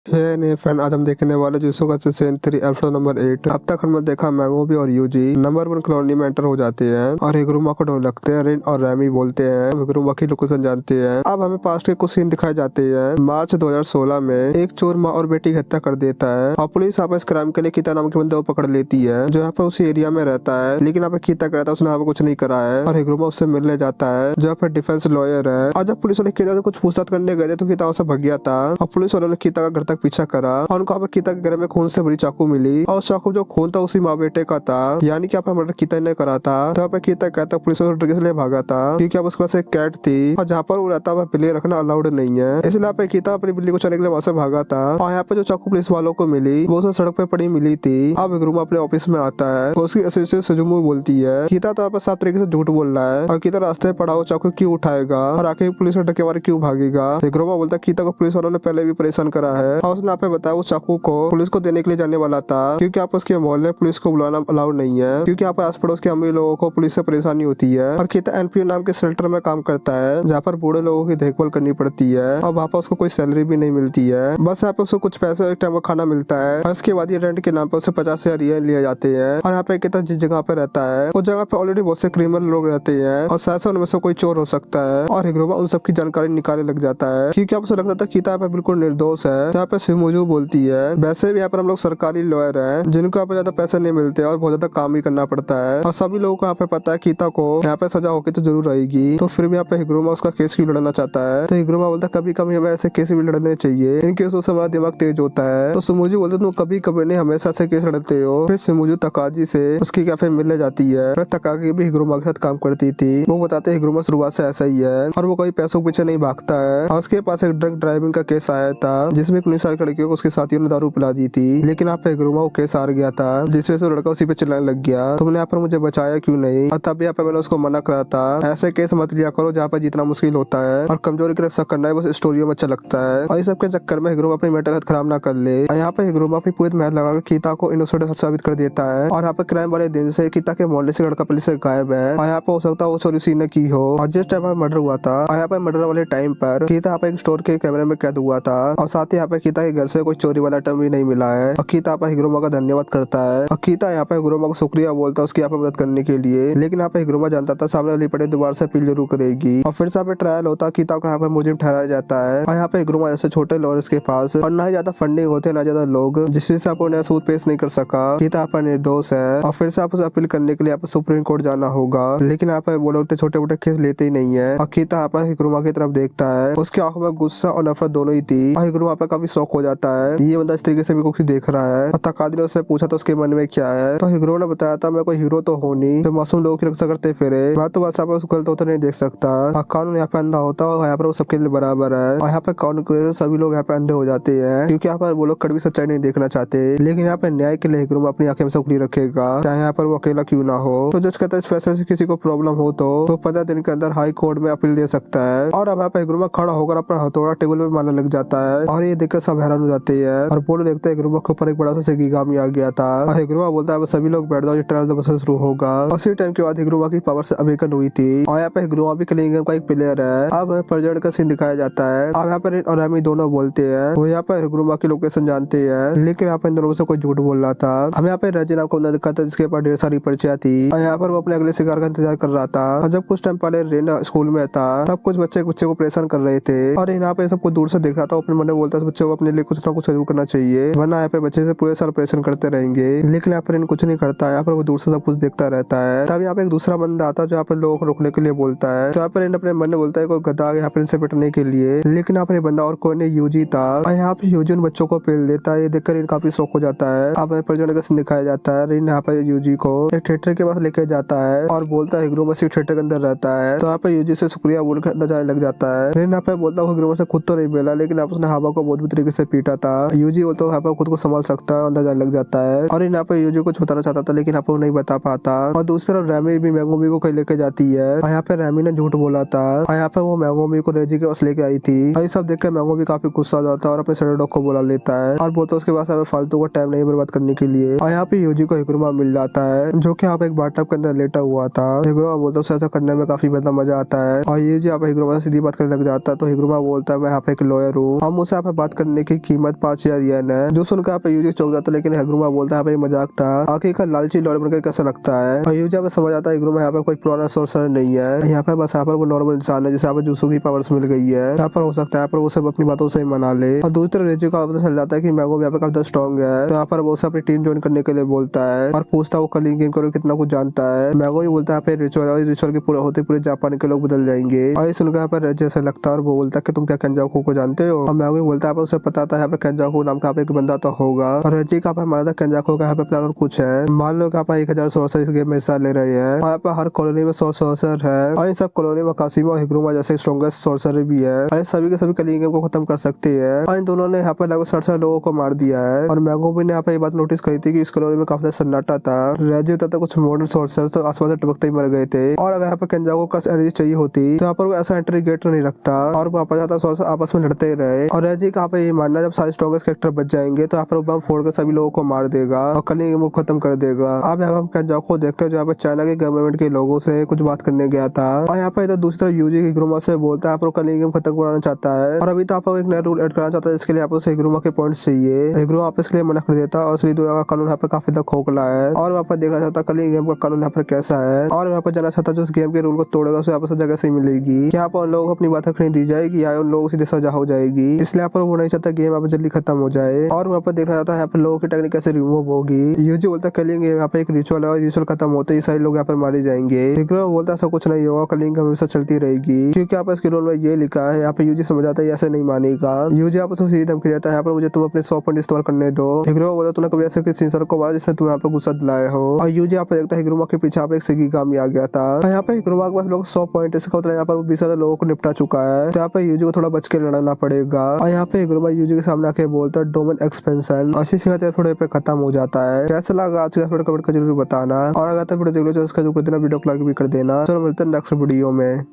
फैन आज हम देखने वाले जूसो का सीजन 3 एपिसोड नंबर 8। अब तक हमने देखा मैगोमी और यूजी नंबर 1 कॉलोनी में एंटर हो जाते हैं और हिगुरुमा को ढूंढ लगते हैं। रिन और रैमी बोलते हैं हिगुरुमा की लोकेशन जानते हैं। अब हमें पास्ट के कुछ सीन दिखाए जाते हैं। मार्च 2016 में एक चोर माँ और बेटी की हत्या कर देता है और पुलिस यहाँ पर इस क्राइम के लिए कीता नाम के बंदे को पकड़ लेती है जो यहाँ पर उसी एरिया में रहता है। लेकिन यहाँ पे कीता कहता है उसने यहाँ पे कुछ नहीं करा है और हिगुरुमा उससे मिलने जाता है जो फिर डिफेंस लॉयर है। और जब पुलिस वाले कीता से कुछ पूछताछ करने गए थे तो कीता से भग गया था और पुलिस वालों ने कीता का घर तक पीछा करा और उनको यहाँ कीता के घर में खून से भरी चाकू मिली और चाकू जो खून था उसी माँ बेटे का था यानी कि यहाँ पे मर्डर कीता ने करा था। तो यहाँ पे कीता कहता पुलिस वालों से भागा था क्योंकि अब उसके पास एक कैट थी और जहाँ पर वो रहता है बिल्ली रखना अलाउड नहीं है इसलिए यहाँ पे कीता अपनी बिल्ली को चलने के लिए वहां से भागा था। और यहाँ पे जो चाकू पुलिस वालों को मिली वो सड़क पे पड़ी मिली थी। अब हिगुरुमा अपने ऑफिस में आता है तो उसकी असिस्टेंट सुजुमु बोलती है कीता तो यहाँ पे साफ तरीके से झूठ बोल रहा है और कीता रास्ते में पड़ा हो चाकू क्यों उठाएगा और आखिर पुलिस में डके मारे क्यों भागेगा। हिगुरुमा बोलता है कीता को पुलिस वालों ने पहले भी परेशान करा है और उसने यहाँ पे बताया उस चाकू को पुलिस को देने के लिए जाने वाला था क्योंकि आप उसके मोहल्ले पुलिस को बुलाना अलाउड नहीं है क्योंकि यहाँ पर आस पड़ोस के अमीर लोगों को पुलिस से परेशानी होती है। और कीता एनपीओ नाम के शेल्टर में काम करता है जहाँ पर बूढ़े लोगों की देखभाल करनी पड़ती है और वहाँ पर उसको कोई सैलरी भी नहीं मिलती है बस यहाँ पे उसको कुछ पैसे एक टाइम का खाना मिलता है और उसके बाद ये रेंट के नाम पर उसे 50,000 रियल लिए जाते हैं। और यहाँ पे कीता जिस जगह पे रहता है उस जगह पे ऑलरेडी बहुत से क्रिमिनल लोग रहते हैं और शायद उनमें से कोई चोर हो सकता है और हिगुरुमा उन सबकी जानकारी निकालने लग जाता है क्योंकि अब उसे लगता था कीता यहाँ पे बिल्कुल निर्दोष है। यहाँ पे शिवमुजू बोलती है वैसे भी यहाँ पर हम लोग सरकारी लॉयर हैं जिनको यहाँ पे ज्यादा पैसे नहीं मिलते और बहुत ज्यादा काम भी करना पड़ता है और सभी लोगों को यहाँ पे पता है कीता को यहाँ पे सजा होके तो जरूर रहेगी। तो फिर भी यहाँ पे हिग्रोमा उसका केस क्यों लड़ना चाहता है। तो हिग्रोमा बोलता है कभी कभी हमें ऐसे केस भी लड़ने चाहिए, इन केसों से हमारा दिमाग तेज होता है। तो शिवमुजू बोलते तुम कभी कभी नहीं हमेशा से केस लड़ते हो। फिर शिवमुजू तकाजी से उसकी कैफे मिलने जाती है। फिर तकागी भी हिग्रोमा के साथ काम करती थी। वो बताते हैं हिग्रोमा शुरुआत से ऐसा ही है और वो कोई पैसों के पीछे नहीं भागता है। और उसके पास एक ड्रंक ड्राइविंग का केस आया था जिसमें एक 19 साल की लड़की को उसके साथियों ने दारू पिला दी थी, लेकिन यहाँ पे हिग्रोमा वो केस हार गया था जिस वजह से लड़का उसी पे चिल्लाने लग गया तुमने यहाँ पर मुझे बचाया क्यों नहीं। और तब यहाँ पे मैंने उसको मना करा था ऐसे केस मत लिया करो जहाँ पर जीतना मुश्किल होता है और कमजोरी की रक्षा करना है बस स्टोरियों में अच्छा लगता है। और इस सब के चक्कर में हिग्रोमा अपनी मेंटल हेल्थ खराब ना कर ले। और यहाँ पे हिग्रोमा अपनी पूरी मेहनत लगाकर कीता को इनोसेंट साबित कर देता है। और यहाँ पे क्राइम वाले दिन से कीता के मोहल्ले से लड़का पुलिस से गायब है और यहाँ पे हो सकता है वो चोरी उसी ने की हो। और जिस टाइम पर मर्डर हुआ था और यहाँ पे मर्डर वाले टाइम पर कीता यहाँ पे एक स्टोर के कैमरे में कैद हुआ था और साथ ही यहाँ पे कीता के घर से कोई चोरी वाला आइटम भी नहीं मिला है। और कीता यहाँ पे हिग्रोमा का धन्यवाद करता है और कीता यहाँ पे हिग्रोमा को शुक्रिया बोलता है उसकी यहाँ पे मदद करने के लिए। लेकिन यहाँ पे हिग्रोमा जानता था सामने वाली पड़े दोबारा से अपील जरूर करेगी। और फिर से यहाँ पे ट्रायल होता है कीता को यहाँ पे मुजरिम ठहराया जाता है। और यहाँ पे हिग्रोमा जैसे छोटे लॉयर्स के पास और ना ही ज्यादा फंडिंग होते ना ज्यादा लोग जिस वजह से आप उन्हें सबूत पेश नहीं कर सका। कीता यहाँ पर निर्दोष है और फिर से आप उसे अपील करने के लिए आप सुप्रीम कोर्ट जाना होगा, लेकिन यहाँ पे वो लोग छोटे मोटे केस लेते ही नहीं है। और कीता यहाँ पर हिग्रोमा की तरफ देखता है उसकी आंखों में गुस्सा और नफरत दोनों ही थी। और हिग्रोमा पे काफी शौक हो जाता है ये बंदा इस तरीके से मेरे को क्यों देख रहा है। और तकादी ने उससे पूछा तो उसके मन में क्या है। तो हिग्रोमा ने बताया था मैं कोई हीरो तो हूँ नहीं जो मासूम लोगों की रक्षा करते फिरे, मैं तो बस उसको गलत होता नहीं देख सकता। कानून यहाँ पे अंधा होता है यहाँ पर वो सबके लिए बराबर है। और यहाँ पे कानून की वजह से सभी लोग यहाँ पे अंधे हो जाते हैं क्योंकि यहाँ पर वो लोग कड़वी सच्चाई नहीं देखना चाहते। लेकिन यहाँ पे न्याय के लिए हिग्रोमा अपनी आंखें में खुली रखेगा चाहे यहाँ पर वो अकेला क्यों ना हो। तो जज कहता है इस फैसले से किसी को प्रॉब्लम हो तो 15 दिन के अंदर हाई कोर्ट में अपील दे सकता है। और अब यहाँ पे हिग्रोमा खड़ा होकर अपना हथौड़ा टेबल पे मारने लग जाता है और ये देखकर सब हैरान हो जाते हैं और बोलो देखते हैं हिग्रोमा के ऊपर एक बड़ा सा सेकीगामी आ गया था। और हिग्रोमा बोलता है सभी लोग बैठ जाओ ये ट्रायल तो बस शुरू होगा। उसी टाइम के बाद हिग्रोमा की पावर से अवेकन हुई थी और यहाँ पे हिग्रोमा भी किलिंग गेम का एक प्लेयर है। अब प्रेजेंट का सीन दिखाया जाता है। अब यहाँ पर और एमी दोनों बोलते हैं वो यहाँ पर हिग्रोमा की लोकेशन जानते हैं, लेकिन यहाँ पे इन दोनों से कोई झूठ बोल रहा था। हम यहाँ पे रजी नाम का बंदा दिखा था जिसके पास ढेर सारी पर्चियां थी और यहाँ पर वो अपने अगले शिकार का इंतजार कर रहा था। और जब कुछ टाइम पहले रेन स्कूल में था तब कुछ बच्चे एक बच्चे को परेशान कर रहे थे और यहाँ पे सबको दूर से देख रहा था। अपने मन में बोलता है बच्चे को अपने लिए कुछ ना कुछ जरूर करना चाहिए वरना यहाँ पे बच्चे से पूरे साल परेशान करते रहेंगे। लेकिन यहाँ पर इन कुछ नहीं करता, यहाँ पर वो दूर से सब कुछ देखता रहता है। तब यहाँ पे एक दूसरा बंदा आता है जो यहाँ पर लोगों को रोकने के लिए बोलता है। तो यहाँ पर इन अपने मन में बोलता है कोई गधा यहाँ पर इनसे पिटने के लिए, लेकिन यहाँ पर बंदा और कोई नहीं यूजी था और यहाँ पे यूजी उन बच्चों को पेल देता है। ये देखकर इन काफी शौक हो जाता है। अब प्रेजेंट का सीन दिखाया जाता है। रिन यहाँ पे यूजी को एक थिएटर के पास लेके जाता है और बोलता है हिग्रोमा से थिएटर के अंदर रहता है। तो यहाँ पे यूजी से शुक्रिया बोलकर अंदर जाने लग जाता है। रिन यहाँ पे बोलता है हिग्रोमा से खुद तो नहीं मिला लेकिन आप उसने हवा को बहुत बुरी तरीके से पीटा था। यूजी बोलता है यहाँ पे खुद को संभाल सकता है, अंदर जाने लग जाता है। और यहाँ पे यूजी कुछ बताना चाहता था लेकिन यहाँ पे वो नहीं बता पाता। और दूसरी तरफ रैमी भी मैगोमी को कहीं लेके जाती है और यहाँ पे रैमी ने झूठ बोला था और यहाँ पे वो मैगोमी को रेजी के पास लेके आई थी। और ये सब देख कर मैगोमी काफी गुस्सा जाता है और अपने शैडो डॉग को बुला लेता है और बोलता है उसके पास फालतू का टाइम नहीं बर्बाद करने के लिए। और यहाँ पे यूजी को हिग्रोमा मिल जाता है जो कि यहाँ पे एक बाथटब के अंदर लेटा हुआ था। हिग्रोमा बोलता है ऐसा करने में काफी ज्यादा मजा आता है और यूजी यहाँ पे हिग्रोमा से सीधी बात करने लग जाता है। तो हिग्रोमा बोलता है मैं यहाँ पे एक लॉयर हूँ, हम मुझसे यहाँ पे बात करने की कीमत 5000 येन है। जो सुनकर यहाँ पे यूजी चौंक जाता है लेकिन हिग्रोमा बोलता है यहाँ पे मजाक था, आखिरकार लालची लॉयर बनकर कैसा लगता है। और यूजी यहाँ पे समझ आता है हिग्रोमा यहाँ पे कोई पुराना सोर्सर नहीं है, यहाँ पर बस यहाँ पर वो नॉर्मल इंसान है जिसे यहाँ पे जूसू की पावर्स मिल गई है। यहाँ पर हो सकता है यहाँ पर वो सब अपनी बातों से मना ले। और दूसरी तरफ रेजी को पता चल जाता है कि मैगो यहाँ पे काफी स्ट्रॉन्ग है। तो यहाँ पर वो अपनी टीम ज्वाइन करने के लिए बोलता है और पूछता है वो कलिंग गेम को कितना कुछ जानता है। मैगो भी बोलता है यहाँ पे रिचुअल है, रिचुअल के पूरे होते पूरे जापान के लोग बदल जाएंगे। और ये सुनकर यहाँ पर रेजी ऐसा लगता है और वो बोलता है कि तुम क्या केंजाकू को जानते हो। और मैगो भी बोलता है उसे पता था यहाँ पे केंजाकू नाम का एक बंदा तो होगा। और रेजी का हमारा केंजाकू का यहाँ पे प्लान और कुछ है। मान लो यहाँ पे 1000 सोर्सर इस गेम में हिस्सा ले रहे हैं। यहाँ पे हर कॉलोनी में 100 सोर्सर है और इन सब कॉलोनी में कासिमा और हिग्रोमा जैसे स्ट्रॉन्गेस्ट सोर्सर भी है और सभी के सभी कलिंग गेम को खत्म कर सकते हैं। और इन दोनों ने यहाँ पे लगभग 60 लोगों को मार दिया है। और मैगोबी ने यहाँ पे ये बात नोटिस करी थी कि इस कॉलोनी में काफी सन्नाटा था। रेजी तथा कुछ मॉडर्न सोर्सर तो आसमान से टपकते ही मर गए थे। और अगर यहाँ पे केंजाकू का एनर्जी चाहिए होती तो यहाँ पर वो ऐसा एंट्री गेट नहीं रखता और वापस आता सोर्सर आपस में लड़ते ही रहे। और रेजी का पे ये मानना जब सारे स्ट्रॉन्गेस्ट कैरेक्टर बच जाएंगे तो यहाँ पर वो बम फोड़ कर सभी लोगों को मार देगा और कलिंग गेम को खत्म कर देगा। अब यहाँ हम केंजाकू को देखते हैं जो यहाँ पे चाइना के गवर्नमेंट के लोगों से कुछ बात करने गया था। और यहाँ पे इधर दूसरी तरफ यूजी हिग्रोमा से बोलता है आप कलिंग गेम खत्म कराना चाहता है और अभी तो आप एक नया रूल ऐड करना चाहता है जिसके लिए आप उसे हिग्रोमा के पॉइंट्स चाहिए। हिग्रोमा आप इसके लिए मना कर देता है और असली दुनिया का कानून यहाँ पे काफी ज्यादा खोखला है और वहाँ पर देखना चाहता है कलिंग गेम का कानून यहाँ पर कैसा है और यहाँ पर जाना चाहता है जो इस गेम के रूल को तोड़ेगा उसे आपस जगह से मिलेगी। यहाँ पर उन लोगों को अपनी बात रखने दी जाएगी या उन लोगों को सीधे सजा हो जाएगी। इसलिए यहाँ पर वो नहीं चाहता होता है गेम यहाँ पे जल्दी खत्म हो जाए, और वहाँ पर देखा जाता है यहाँ पे लोगों की टेक्निक कैसे रिमूव होगी। यूजी बोलता है कलिंग यहाँ पे एक रिचुअल है और रिचुअल खत्म होते ही सारे लोग यहाँ पर मारे जाएंगे। विक्रम बोलता है ऐसा कुछ नहीं होगा, कलिंग हमेशा चलती रहेगी, क्योंकि यहाँ पे इसके रोल में ये लिखा है। यहाँ पे यूजी समझ आता है ऐसे नहीं मानेगा। यूजी यहाँ पर सीधी धमकी देता है, यहाँ पर मुझे तुम अपने 100 पॉइंट इस्तेमाल करने दो। विक्रम बोलता तूने कभी ऐसे किसी इंसान को मारा जिससे तुम यहाँ पे गुस्सा दिलाए हो। और यूजी यहाँ पे देखता है हिग्रुमा के पीछे एक शिकिगामी आ गया था। यहाँ पे हिग्रुमा के पास लोग 100 पॉइंट, इसका मतलब यहाँ पर वो 20 लोगों को निपटा चुका है। तो यहाँ पे यूजी को थोड़ा बच के लड़ना पड़ेगा। और यहाँ पे हिग्रुमा यूजी के सामने आके बोलता है डोमेन एक्सपेंशन। अच्छी सी थोड़े पे खत्म हो जाता है। कैसा लगा आज का एपिसोड कमेंट कर जरूर बताना, और अगर तो वीडियो देख लो तो उसका जो कर देना, वीडियो को लाइक भी कर देना। चलो मिलते हैं नेक्स्ट वीडियो में।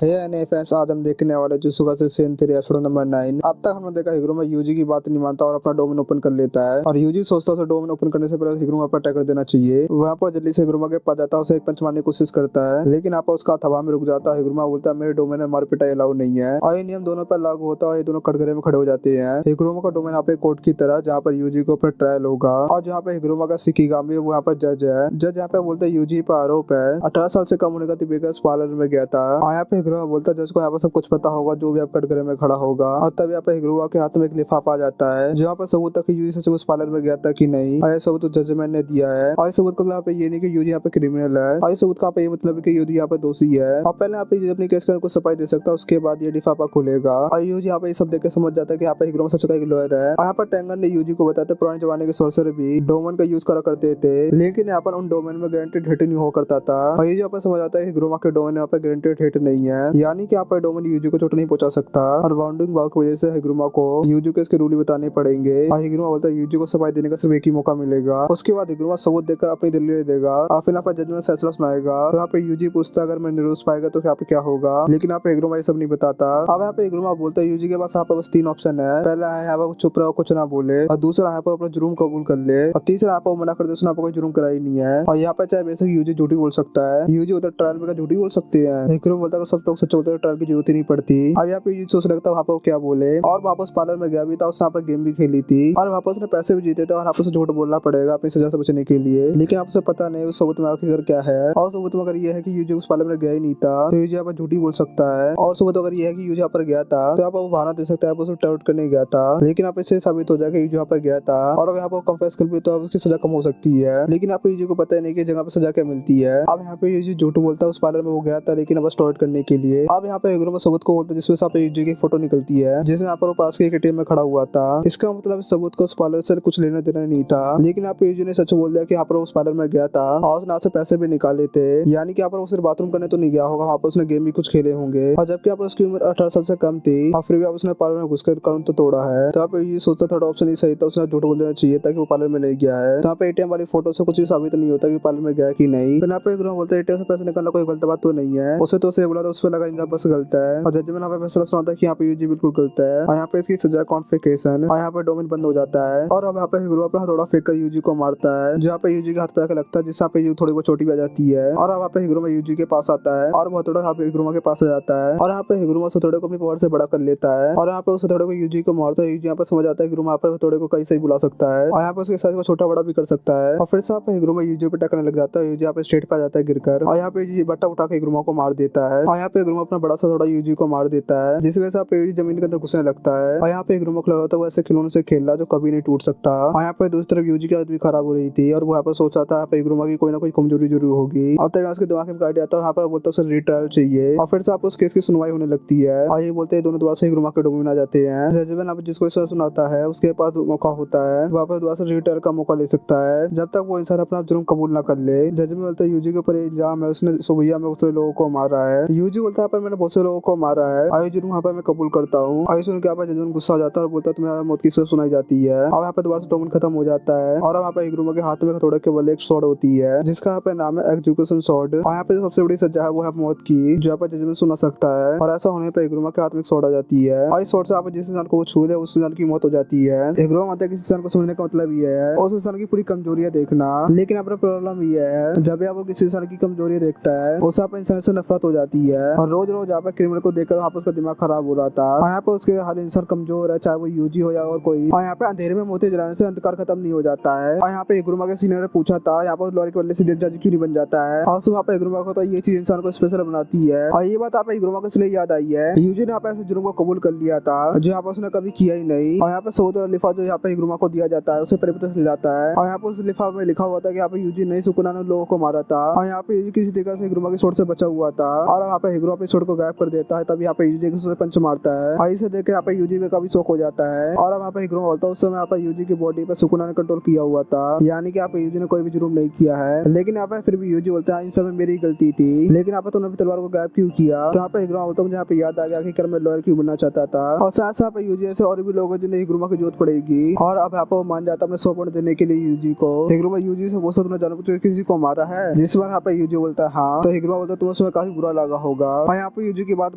नए फैंस, आज हम देखने वाले जुत्सुका से सीजन 3 एपिसोड नंबर 9। अब तक हमने देखा हिग्रुमा यूजी की बात नहीं मानता और अपना डोमेन ओपन कर लेता है, और यूजी सोचता है डोमेन ओपन करने से पहले हिग्रुमा पर अटैक कर देना चाहिए। वहाँ पर जल्दी से हिग्रुमा के पास जाता है, उसे एक पंच मारने की कोशिश करता है, लेकिन आप उसका हवा में रुक जाता है। हिग्रुमा बोलता है मेरे डोमेन में मारपीटाई अलाउ नहीं है, और ये नियम दोनों पर लागू होता है। ये दोनों कटघरे में खड़े हो जाते हैं। हिग्रुमा का डोमेन यहाँ पे कोर्ट की तरह, जहाँ पर यूजी को ऊपर ट्रायल होगा, और जहाँ पे हिग्रुमा का शिकिगामी वहाँ पर जज है। जज यहाँ पे बोलते हैं यूजी पर आरोप है 18 साल से कम होने का बेगस पार्लर में गया था। यहाँ पे हिग्रुमा बोलता है जज को सब कुछ पता होगा, जो भी आप कटघरे में खड़ा होगा। और तब यहाँ पे हिग्रुमा के हाथ में एक लिफाफा आ जाता है, जहाँ पर सबूत तक यूजी सच उस पार्लर में गया था कि नहीं। और सबूत जजमेंट ने दिया है, और सबूत का मतलब ये नहीं कि यूजी यहाँ पे क्रिमिनल है, और सबूत का ये मतलब कि यूजी यहाँ पे दोषी है। और पहले यहाँ पे अपनी केस को सफाई दे सकता है, उसके बाद ये लिफाफा खुलेगा, और यूजी यहाँ पे ये सब देख के समझ जाता है कि यहाँ पे हिग्रुमा सच का एक लॉयर है। और यहाँ पर टेंगन ने यूजी को बताते पुराने जमाने के सोर्सर भी डोमेन का यूज करा करते थे, लेकिन यहाँ पर उन डोमेन में गारंटेड हिट नहीं हो करता था। और ये यहाँ पे समझ आता है हिग्रुमा के डोमेन यहाँ पे गारंटेड हिट नहीं है, यानी कि यहाँ पर डोमेन यूजी को चोट नहीं पहुंचा सकता, और बाउंडिंग बाग की वजह से हिग्रुमा को यूजी को इसके रूल बताने पड़ेंगे। और हिग्रुमा बोलता है यूजी को सफाई देने का सिर्फ एक ही मौका मिलेगा। उसके बाद हिग्रुमा सबूत देकर अपनी दलील देगा, और फिर यहाँ पर जज में फैसला सुनाएगा। तो यहाँ पे यूजी पूछता है अगर मैं निर्दोष पाएगा तो यहाँ पे क्या होगा, लेकिन यहाँ पे हिग्रुमा ये सब नहीं बताता। अब यहाँ पे हिग्रुमा बोलता है यूजी के पास यहाँ पे बस 3 ऑप्शन है। पहला है यहाँ पर चुप रहो, कुछ ना बोले, और दूसरा यहाँ पर अपना जुर्म कबूल कर ले, और तीसरा यहाँ पर मना कर दे, उसने यहाँ पर कोई जुर्म करा ही नहीं है। और यहाँ पे चाहे बेशक यूजी झूठी बोल सकता है, यूजी उधर ट्रायल में झूठी बोल सकते हैं। हिग्रुमा बोलता है सब लोग सच होते ट्रायल की जरूरत ही नहीं पड़ती। अब यहाँ पे सोच लगता है वहाँ पर क्या बोले, और वापस पार्लर में गया भी था, उसने यहाँ पर गेम भी खेली थी, और वापस ने पैसे भी जीते थे, और आपको झूठ बोलना पड़ेगा अपनी सजा से बचने के लिए। लेकिन आपसे पता नहीं उस सबूत में आखिर क्या है, और सबूत में अगर ये है कि यूजी उस पार्लर में गया ही नहीं था तो यूजी यहाँ पर झूठी बोल सकता है, और सबूत अगर ये है कि यूजी यहाँ पर गया था तो आप वो बहाना दे सकता है उसे टाउट करने गया था, लेकिन आप इससे साबित हो जाएगा यूजी यहाँ पर गया था, और अब यहाँ पर कंफेस कर भी तो उसकी सजा कम हो सकती है। लेकिन आप यूजी को पता नहीं कि जगह पे सजा क्या मिलती है। अब यहाँ पे यूजी झूठ बोलता है उस पार्लर में वो गया था, लेकिन बस टाउट करने के लिए। अब यहाँ पे हिग्रुमा सबूत को बोलता है जिसमें से यूजी की फोटो निकलती है, जिसमें यहाँ पर वो पास के एटीएम में खड़ा हुआ था। इसका मतलब सबूत को उस पार्लर से कुछ लेना देना नहीं था, लेकिन यहाँ पे यूजी ने सच बोल दिया कि यहाँ पर उस पार्लर में गया था, और उसने से पैसे भी निकाले थे, यानी कि यहाँ पर वो सिर्फ बाथरूम करने तो नहीं गया होगा, वहाँ पर उसने गेम भी कुछ खेले होंगे। और जबकि यहाँ पर उसकी उम्र 18 साल से कम थी, और फिर भी आप उसने पार्लर में घुसकर कानून तो तोड़ा है। तो आप ये सोचता थर्ड ऑप्शन ही सही था, उसने झूठ बोल देना चाहिए था कि वो पार्लर में नहीं गया है। तो यहाँ पे एटीएम वाली फोटो से कुछ भी साबित नहीं होता कि पार्लर में गया कि नहीं। फिर यहाँ पे हिग्रुमा बोलता है एटीएम से पैसे निकालना कोई गलत बात तो नहीं है, उसे तो उसे बोला था उस पर लगा इंजाम बस गलत है। और जजमेंट यहाँ पे फैसला सुनाता है कि यहाँ पे यूजी बिल्कुल गलत है, और यहाँ पे इसकी सजा कॉन्फिकेशन, और यहाँ पे डोमेन बंद हो जाता है। और अब यहाँ पे हिग्रुमा अपना हथौड़ा फेंक कर यूजी को मारता है, जहाँ पे यूजी के हाथ पे आके लगता है, जिससे पे यूजी थोड़ी बहुत चोटी भी आ जाती है। और अब यहाँ पे हिग्रुमा यूजी के पास आता है, और वो हथौड़ा यहाँ पे हिग्रुमा के पास आ जाता है, और यहाँ पे हिग्रुमा उस हथौड़े को अपनी पावर से बड़ा कर लेता है, और यहाँ पे उस हथौड़े को यूजी को मारता है। यूजी यहाँ पे समझ आता है हिग्रुमा यहाँ पे हथौड़े को कहीं से ही बुला सकता है, और यहाँ पे उसके साइज को छोटा बड़ा भी कर सकता है। और फिर से यहाँ पे हिग्रुमा यूजी पे टकराने लग जाता है, यूजी यहाँ पे स्ट्रेट पे आ जाता है गिरकर, और यहाँ पे यूजी बट्टा उठा के हिग्रुमा को मार देता है, और यहाँ पे हिग्रुमा अपना बड़ा सा हथौड़ा यूजी को मार देता है, जिस वजह से यहाँ पे यूजी जमीन के अंदर घुसने लगता है। और यहाँ पे हिग्रुमा को लग रहा था वो ऐसे खिलौने से खेल रहा जो कभी नहीं टूट सकता। और यहाँ पे दूसरी तरफ यूजी की हालत भी खराब हो रही थी, और वो यहाँ पे सोचा था हिग्रुमा की कोई ना कोई कमजोरी जरूर होगी। और तब उसके दिमाग में आइडिया आता है, यहाँ पर बोलता है रिट्रायल चाहिए, और फिर से आप उस केस की सुनवाई होने लगती है। और ये बोलते हैं दोनों दोबारा से हिग्रुमा के डोमेन आ जाते हैं। जजमेंट आप जिसको सुनाता है उसके पास मौका होता है, वापस दोबारा से रिट्रायल का मौका ले सकता है, जब तक वो इंसान अपना जुर्म कबूल ना कर ले। जजमेंट बोलता है यूजी के ऊपर इल्जाम है, उसने सुबैया में बहुत लोगों को मारा है। यूजी बोलता है पर मैंने बहुत से लोगों को मारा है, आई जुर्म यहाँ पर मैं कबूल करता हूँ। आई सुन के यहाँ पर जजमेंट गुस्सा आ जाता है और बोलता है तुम्हें मौत की सजा सुनाई जाती है। अब यहाँ पे दोबारा से डोमेन खत्म हो जाता है, और यहाँ पे हिग्रुमा के हाथ में थोड़ा केवल एक स्वॉर्ड होती है, जिसका यहाँ पे नाम है एजुकेशन स्वॉर्ड। और यहाँ पे सबसे बड़ी सजा है वो है मौत की, जो यहाँ पे जजमेंट सुना सकता है। और ऐसा होने पे हिग्रुमा के हाथ में एक स्वॉर्ड आ जाती है, और इस स्वॉर्ड से आप जिस इंसान को छू ले उस इंसान की मौत हो जाती है। हिग्रुमा मानता है किसी इंसान को समझने का मतलब ये है उस इंसान की पूरी कमजोरियां देखना, लेकिन अपना प्रॉब्लम ये है जब आप किसी इंसान की कमजोरी देखता है उस आप इंसान से नफरत हो जाती है, और रोज रोज यहाँ पे क्रिमिनल को देखकर वहाँ पे उसका दिमाग खराब हो रहा था। और यहाँ पे उसके हर इंसान कमजोर है, चाहे वो यूजी हो या और कोई। और यहाँ पे अंधेरे में मोती जलाने से अंधकार खत्म नहीं हो जाता है। और यहाँ पे हिगुरमा के सीनियर ने पूछा था यहाँ पर लॉरी के बदले सीधे जज क्यों नहीं बन जाता है। और वहाँ पे हिगुरमा को तो ये चीज इंसान को स्पेशल बनाती है। और ये बात आप हिगुरमा को इसलिए याद आई है, यूजी ने यहाँ पे ऐसे जुर्म को कबूल कर लिया था जो यहाँ पे उसने कभी किया ही नहीं। और यहाँ पे सऊद लिफाफ जो यहाँ पे हिगुरमा को दिया जाता है उसे परिपत्र से जाता है। और यहाँ पे उस लिफाफ में लिखा हुआ था कि यहाँ पे यूजी नहीं सुकुना ने लोगों को मारा था। और यहाँ पे यूजी किसी तरीके से हिगुरमा की शॉट से बचा हुआ था। और यहाँ पे हिगुरमा अपनी शॉट को गायब कर देता है। तब यहाँ पे यूजी से पंच मारता है। और इसे देख के यहाँ पे यूजी में काफी शौक हो जाता है। और यहाँ पे हिगुरमा बोलता है उस समय यहाँ पे यूजी की बॉडी पे सुकुना ने कंट्रोल किया हुआ था, यानी कि यहाँ पे यूजी ने कोई भी जुर्म नहीं किया है। लेकिन यहाँ पे फिर भी यूजी बोलता है इन सब में मेरी गलती थी, लेकिन यहाँ पे तुमने तलवार को गायब क्यों किया। तो यहाँ पे हिगुरमा बोलता है मुझे यहाँ पे याद आ गया कि मैं लॉयर क्यों बनना चाहता था। और साथ साथ यूजी ऐसे और भी लोग हैं जिन्हें हिगुरमा की जरूरत पड़ेगी। और अब यहाँ पे वो मान जाता है अपने 100 पॉइंट देने के लिए यूजी को। हिगुरमा यूजी से वो सब तुमने जानो कुछ किसी को मारा है। जिस बार यहाँ पे यूजी बोलता है हाँ, तो हिगुरमा बोलता है तुम्हें उसमें काफी बुरा लगा होगा। और यहाँ पे यूजी की बात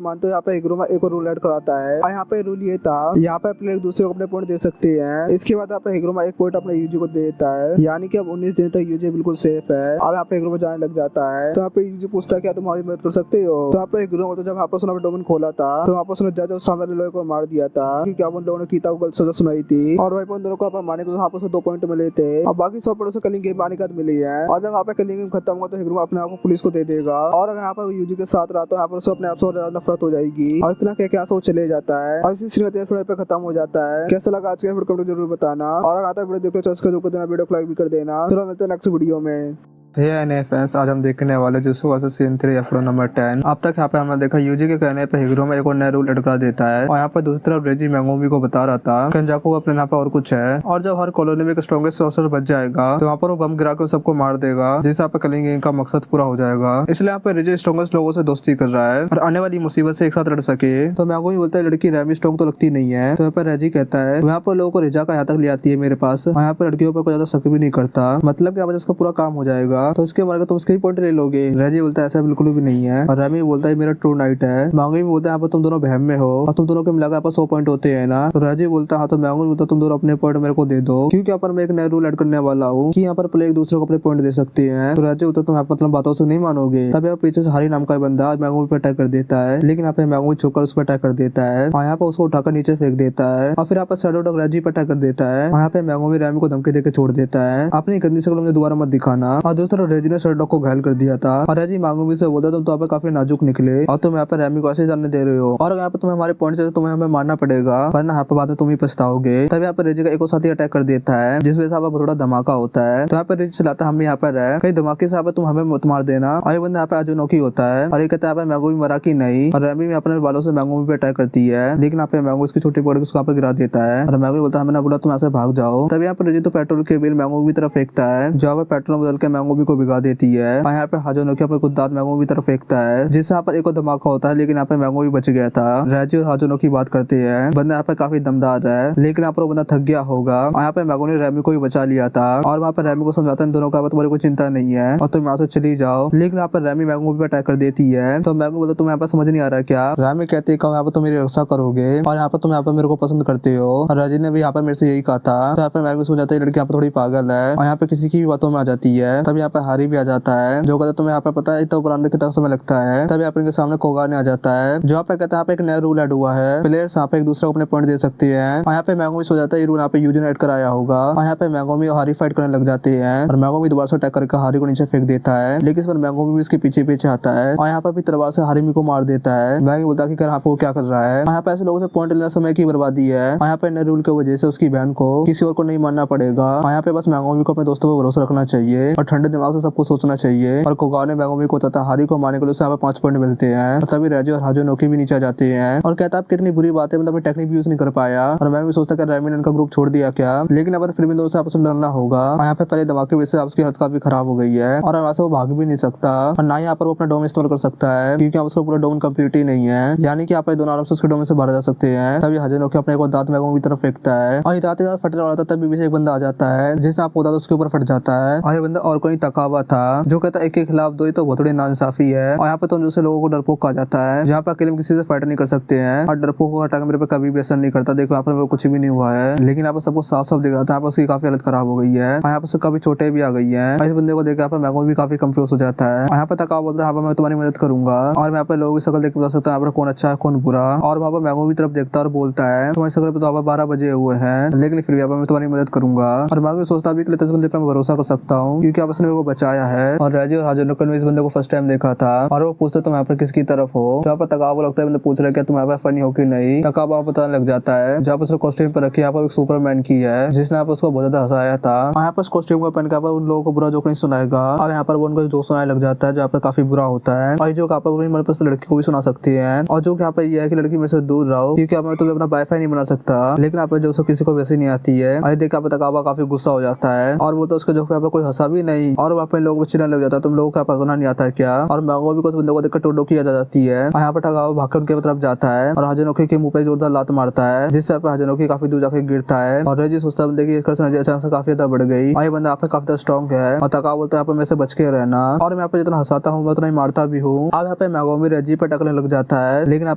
मानते हो यहाँ पे हिगुरमा एक और रूल ऐड कराता है। और यहाँ पे रूल ये था यहाँ पे प्लेयर एक दूसरे को अपने पॉइंट दे सकते हैं। इसके बाद यहाँ पे हिगुरमा एक पॉइंट अपने यूजी को देता है, यानी कि अब 19 दिन तक यूजी बिल्कुल सेफ है। अब यहाँ पे हिगुरमा जाने लग जाता है। तो यहाँ पे यूजी पूछता है क्या तुम हमारी मदद कर सकते हो। तो यहाँ पे हिगुरमा बोलता है जब यहाँ पे उसने डोमेन खोला था तो वहाँ पे उसने जज और सामने लोगों को मार दिया था क्योंकि उन लोगों ने गीता को गलत सजा सुनाई थी। और वही उन दोनों को मारने को यहाँ पे 2 पॉइंट मिले थे और बाकी 100 पॉइंट से कलिंग गेम आने का मिली है। और जब यहाँ पे कलिंग गेम खत्म हुआ तो हिगुरमा अपने आप को पुलिस को दे देगा। और अगर यहाँ पे यूजी के साथ रहा तो यहाँ पर उसे अपने आप से ज्यादा नफरत हो जाएगी और इतना क्या वो चले जाता है। और इसी सीन पे खत्म हो जाता है। कैसा लगा आज का वीडियो जरूर बताना। और अगर आता है वीडियो देखो तो जरूर देना, वीडियो को लाइक भी कर देना। फिर मिलते हैं नेक्स्ट वीडियो में। हे एनएफएस, आज हम देखने वाले jutsu versus season 3 episode number 10। अब तक यहाँ पे हमने देखा यूजी के कहने पे हिगुरमा एक और नया रूल ऐड करा देता है। और यहाँ पे दूसरी तरफ रेजी मैंगोमी को बता रहा था केंजाकू अपने यहाँ पे और कुछ है। और जब हर कॉलोनी में एक स्ट्रॉन्गेस्ट सॉर्सर बच जाएगा तो वहाँ पर वो बम गिरा के सबको मार देगा, जिससे यहाँ पे कलिंग का मकसद पूरा हो जाएगा। इसलिए यहाँ पे रेजी स्ट्रॉन्गेस्ट लोगों से दोस्ती कर रहा है और आने वाली मुसीबत से एक साथ लड़ सके। तो मैंगोमी बोलता है लड़की रैमी स्ट्रॉन्ग तो लगती नहीं है। तो यहाँ पर रेजी कहता है यहाँ पर लोगों को रेजा का यहाँ तक ले आती है मेरे पास। यहाँ पर लड़कियों पर कोई ज्यादा शक भी नहीं करता, मतलब कि यहाँ उसका पूरा काम हो जाएगा। तो इसके मारे तुम उसके पॉइंट ले लोगे। रेजी बोलता है ऐसा बिल्कुल भी नहीं है। और रेमी बोलता है मेरा ट्रू नाइट है। मैंगोमी बोलता है यहाँ पर तुम दोनों बहम में हो और तुम दोनों के मिलाकर 100 पॉइंट होते हैं ना। तो रेजी बोलता है हाँ, तो मैंगोमी बोलता है तुम दोनों अपने पॉइंट मेरे को दे दो, क्योंकि यहाँ पर मैं एक नया रूल ऐड करने वाला हूँ कि यहाँ पर प्लेयर एक दूसरे को अपने पॉइंट दे सकते हैं। तो रेजी बोलता है तुम यहाँ मतलब बातों से नहीं मानोगे। तब यहाँ पीछे से हरी नाम का बंदा मैंगोमी पे अटैक कर देता है, लेकिन यहाँ पे मैंगोमी छुपकर उस पर अटैक कर देता है और यहाँ पर उसको उठाकर नीचे फेंक देता है। और फिर यहाँ पर शैडो डॉग रेजी पे अटैक कर देता है और यहाँ पे मैंगोमी रेमी को धमकी देकर छोड़ देता है अपनी गंदी शक्ल मुझे दोबारा मत दिखाना। और दूसरी तरफ रेजी ने शैडो डॉग को घायल कर दिया था और रेजी मैंगोमी से बोलता तुम तो यहाँ पे काफी नाजुक निकले और तुम यहाँ पे रेमी को ऐसे जाने दे रहे हो और यहाँ पे तुम्हें हमारे पॉइंट से तुम्हें हमें मारना पड़ेगा, वरना यहाँ पे बाद में तुम ही पछताओगे। तब यहाँ पे रेजी का एक और साथी अटैक कर देता है, जिस वजह से यहाँ पे थोड़ा धमाका होता है। तो यहाँ पे रेजी चलाता हम यहाँ पर है कहीं धमाके से तुम हमें मत मार देना। और ये बंदा यहाँ पे अजोनोकी होता है और ये कहता है मैंगोमी मरा की नहीं। और रेमी अपने बालों से मैंगोमी पे अटैक करती है, लेकिन यहाँ पे मैंगो इसकी छोटी पकड़ के उसको यहाँ पे गिरा देता है और मैंगोमी बोलता है मैंने बोला तुम यहाँ से भाग जाओ। तब यहाँ पे रेजी तो पेट्रोल के बिल मैंगोमी की तरफ फेंकता है, जहाँ पे पेट्रोल बदल के मैंगोमी को भिगा देती है। और यहाँ पे हाजोनोकी अपने खुद दांत मैंगोमी की तरफ फेंकता है, जिससे यहाँ पर एक और धमाका होता है, लेकिन यहाँ पे मैंगोमी बच गया था। रेजी और हाजोनोकी बात करते हैं, बंदा यहाँ पे काफी दमदार है, लेकिन यहाँ पर वो बंदा थक गया होगा। और यहाँ पे मैंगो ने रेमी को भी बचा लिया था और वहाँ पर रेमी को समझाता है इन दोनों का तुम्हारी कोई चिंता नहीं है और तुम यहाँ से चली जाओ। लेकिन यहाँ पर रेमी मैंगो पे अटैक कर देती है। तो मैंगो बोलता तुम यहाँ पर समझ नहीं आ रहा क्या। रेमी कहती है यहाँ पर तुम मेरी रक्षा करोगे और यहाँ पर तुम यहाँ पर मेरे को पसंद करते हो। और रेजी ने भी यहाँ पर मेरे से यही कहा था। तो यहाँ पे मैंगो समझाता है लड़की यहाँ पर थोड़ी पागल है और यहाँ पे किसी की भी बातों में आ जाती है। तब यहाँ पे हारी भी आ जाता है जो कहता है तुम्हें यहाँ पे पता है इतना पुराने कितना समय लगता है। तब यहाँ पे इनके सामने कोगाने आ जाता है जो यहाँ पे कहता है यहाँ पे एक नया रूल ऐड हुआ है, प्लेयर्स यहाँ पे एक दूसरे को अपने पॉइंट दे सकते हैं। और यहाँ पे मैंगो सो जाता है ये रूल यहाँ पे यूजी ने ऐड कराया होगा। और यहाँ पे मैंगोमी और हारी फाइट करने लग जाते हैं और मैंगोमी दोबारा से अटैक करके हारी को नीचे फेंक देता है, लेकिन इस पर मैंगोमी भी इसके पीछे पीछे आता है और यहाँ पर भी तलवार से हारिमी को मार देता है। मैंगो बोलता है कि यहाँ पे वो क्या कर रहा है। यहाँ पे ऐसे लोगों से पॉइंट लेना समय की बर्बादी है और यहाँ पे नए रूल की वजह से उसकी बहन को किसी और को नहीं मानना पड़ेगा। और यहाँ पे बस मैंगोमी को अपने दोस्तों पर भरोसा रखना चाहिए और ठंडे दिमाग से सबको सोचना चाहिए। और कोगाओ ने मैंगोमी को तथा हारी को मारने के लिए यहाँ पे 5 पॉइंट मिलते हैं। तभी रेजी और हाजोनोकी भी नीचे आ जाते हैं और कहता है कितनी बुरी बात है, मतलब टेक्निक यूज नहीं कर पाया। और मैं भी सोचता कि रेमी ने इनका ग्रुप छोड़ दिया क्या, लेकिन अब फिर भी दोनों से आपस में लड़ना होगा। और यहाँ पे पहले धमाके की वजह से उसकी हालत काफी खराब हो गई है और वहाँ से वो भाग भी नहीं सकता और ना यहाँ पर वो अपना डोम इंस्टॉल कर सकता है, क्योंकि उसका पूरा डोम कंप्लीट ही नहीं है, यानी कि यहाँ पे दोनों आराम से उसके डोम से बाहर जा सकते हैं। तभी हाजोनोकी अपने को दांत मैंगो की तरफ फेंकता है और दांत फटने वाला था, तभी पीछे एक बंदा आ जाता है जिससे आपको दांत उसके ऊपर फट जाता है और ये बंदा और कोई तकावा था जो कहता एक के खिलाफ दो, तो बहुत बड़ी नाइंसाफी है। और यहाँ पे तो दूसरे लोगों को डरपोक कहा जाता है, जहाँ पे अकेले में किसी से फाइट नहीं कर सकते हैं और डरपोक को हटा के मेरे पे कभी भी असर नहीं करता। देखो यहाँ पर कुछ भी नहीं हुआ है, लेकिन यहाँ पर सबको साफ साफ दिख रहा था यहाँ पर उसकी काफी हालत खराब हो गई है और यहाँ पर उसको काफी चोटें भी आ गई है। इस बंदे को देख यहाँ पर मैगो भी काफी कंफ्यूज हो जाता है। यहाँ पर तकावा बोलता है यहाँ पर मैं तुम्हारी मदद करूंगा और मैं यहाँ पे लोगों की शक्ल देख के बता सकता हूँ यहाँ पर कौन अच्छा है कौन बुरा। और वहाँ पर मैगो भी तरफ देखता है और बोलता है तुम्हारी शक्ल पे तो यहाँ 12 बजे हुए हैं, लेकिन फिर भी यहाँ पर मैं तुम्हारी मदद करूंगा। और मैगो सोचता भी कि इस बंदे पे मैं भरोसा कर सकता हूँ क्योंकि आप उसने मेरे को बचाया है। और राजी और हाजुनुकन ने इस बंदे को फर्स्ट टाइम देखा था और वो पूछते तुम यहाँ पर किसकी तरफ हो। तो यहाँ पर तकावा लगता है बंदा पूछ रहा है क्या तुम यहाँ पर फनी हो कि नहीं। तकावा पता लग जाता है जहाँ पर उसने कॉस्ट्यूम पर रखी यहाँ पर एक सुपरमैन की है जिसने यहाँ पर उसको बहुत ज्यादा हंसाया था। यहाँ पर कॉस्ट्यूम को पहन कर उन लोगों को बुरा जोक नहीं सुनाएगा और यहाँ पर वो उनको जोक सुनाने लग जाता है जहाँ पर काफी बुरा होता है। और जो यहाँ पर अपनी मनपसंद लड़की को भी सुना सकती है और जो यहाँ पर यह है कि लड़की मेरे से दूर रहो क्योंकि मैं तुम्हें अपना वाईफाई नहीं बना सकता, लेकिन यहाँ पर जो किसी को वैसे नहीं आती है। और देख यहाँ पर तकावा काफी गुस्सा हो जाता है और वो तो उसके जोक पे कोई हंसा भी नहीं और वहाँ पे लोगों को चिढ़ने लग जाता है तुम लोगों का पता नहीं आता है क्या। और मैगो भी कुछ बंदों को देखकर टोडो की जाती है और यहाँ पर तकावा भागकर उनके तरफ जाता है और हाजुनोकी के मुंह पे जोरदार लात मारता है जिससे हाजुनोकी काफी दूर जाकर गिरता है। और रेजी सोचता है बंदे की अचानक से काफी ज्यादा बढ़ गई और ये बंदा यहाँ पे काफी ज्यादा स्ट्रॉन्ग है। और तकावा बोलता है यहाँ पे मेरे से बच के रहना और मैं यहाँ पे जितना हंसाता हूँ मैं उतना ही मारता भी हूँ। अब यहाँ पे मैगो भी रेजी पे टकने लग जाता है, लेकिन यहाँ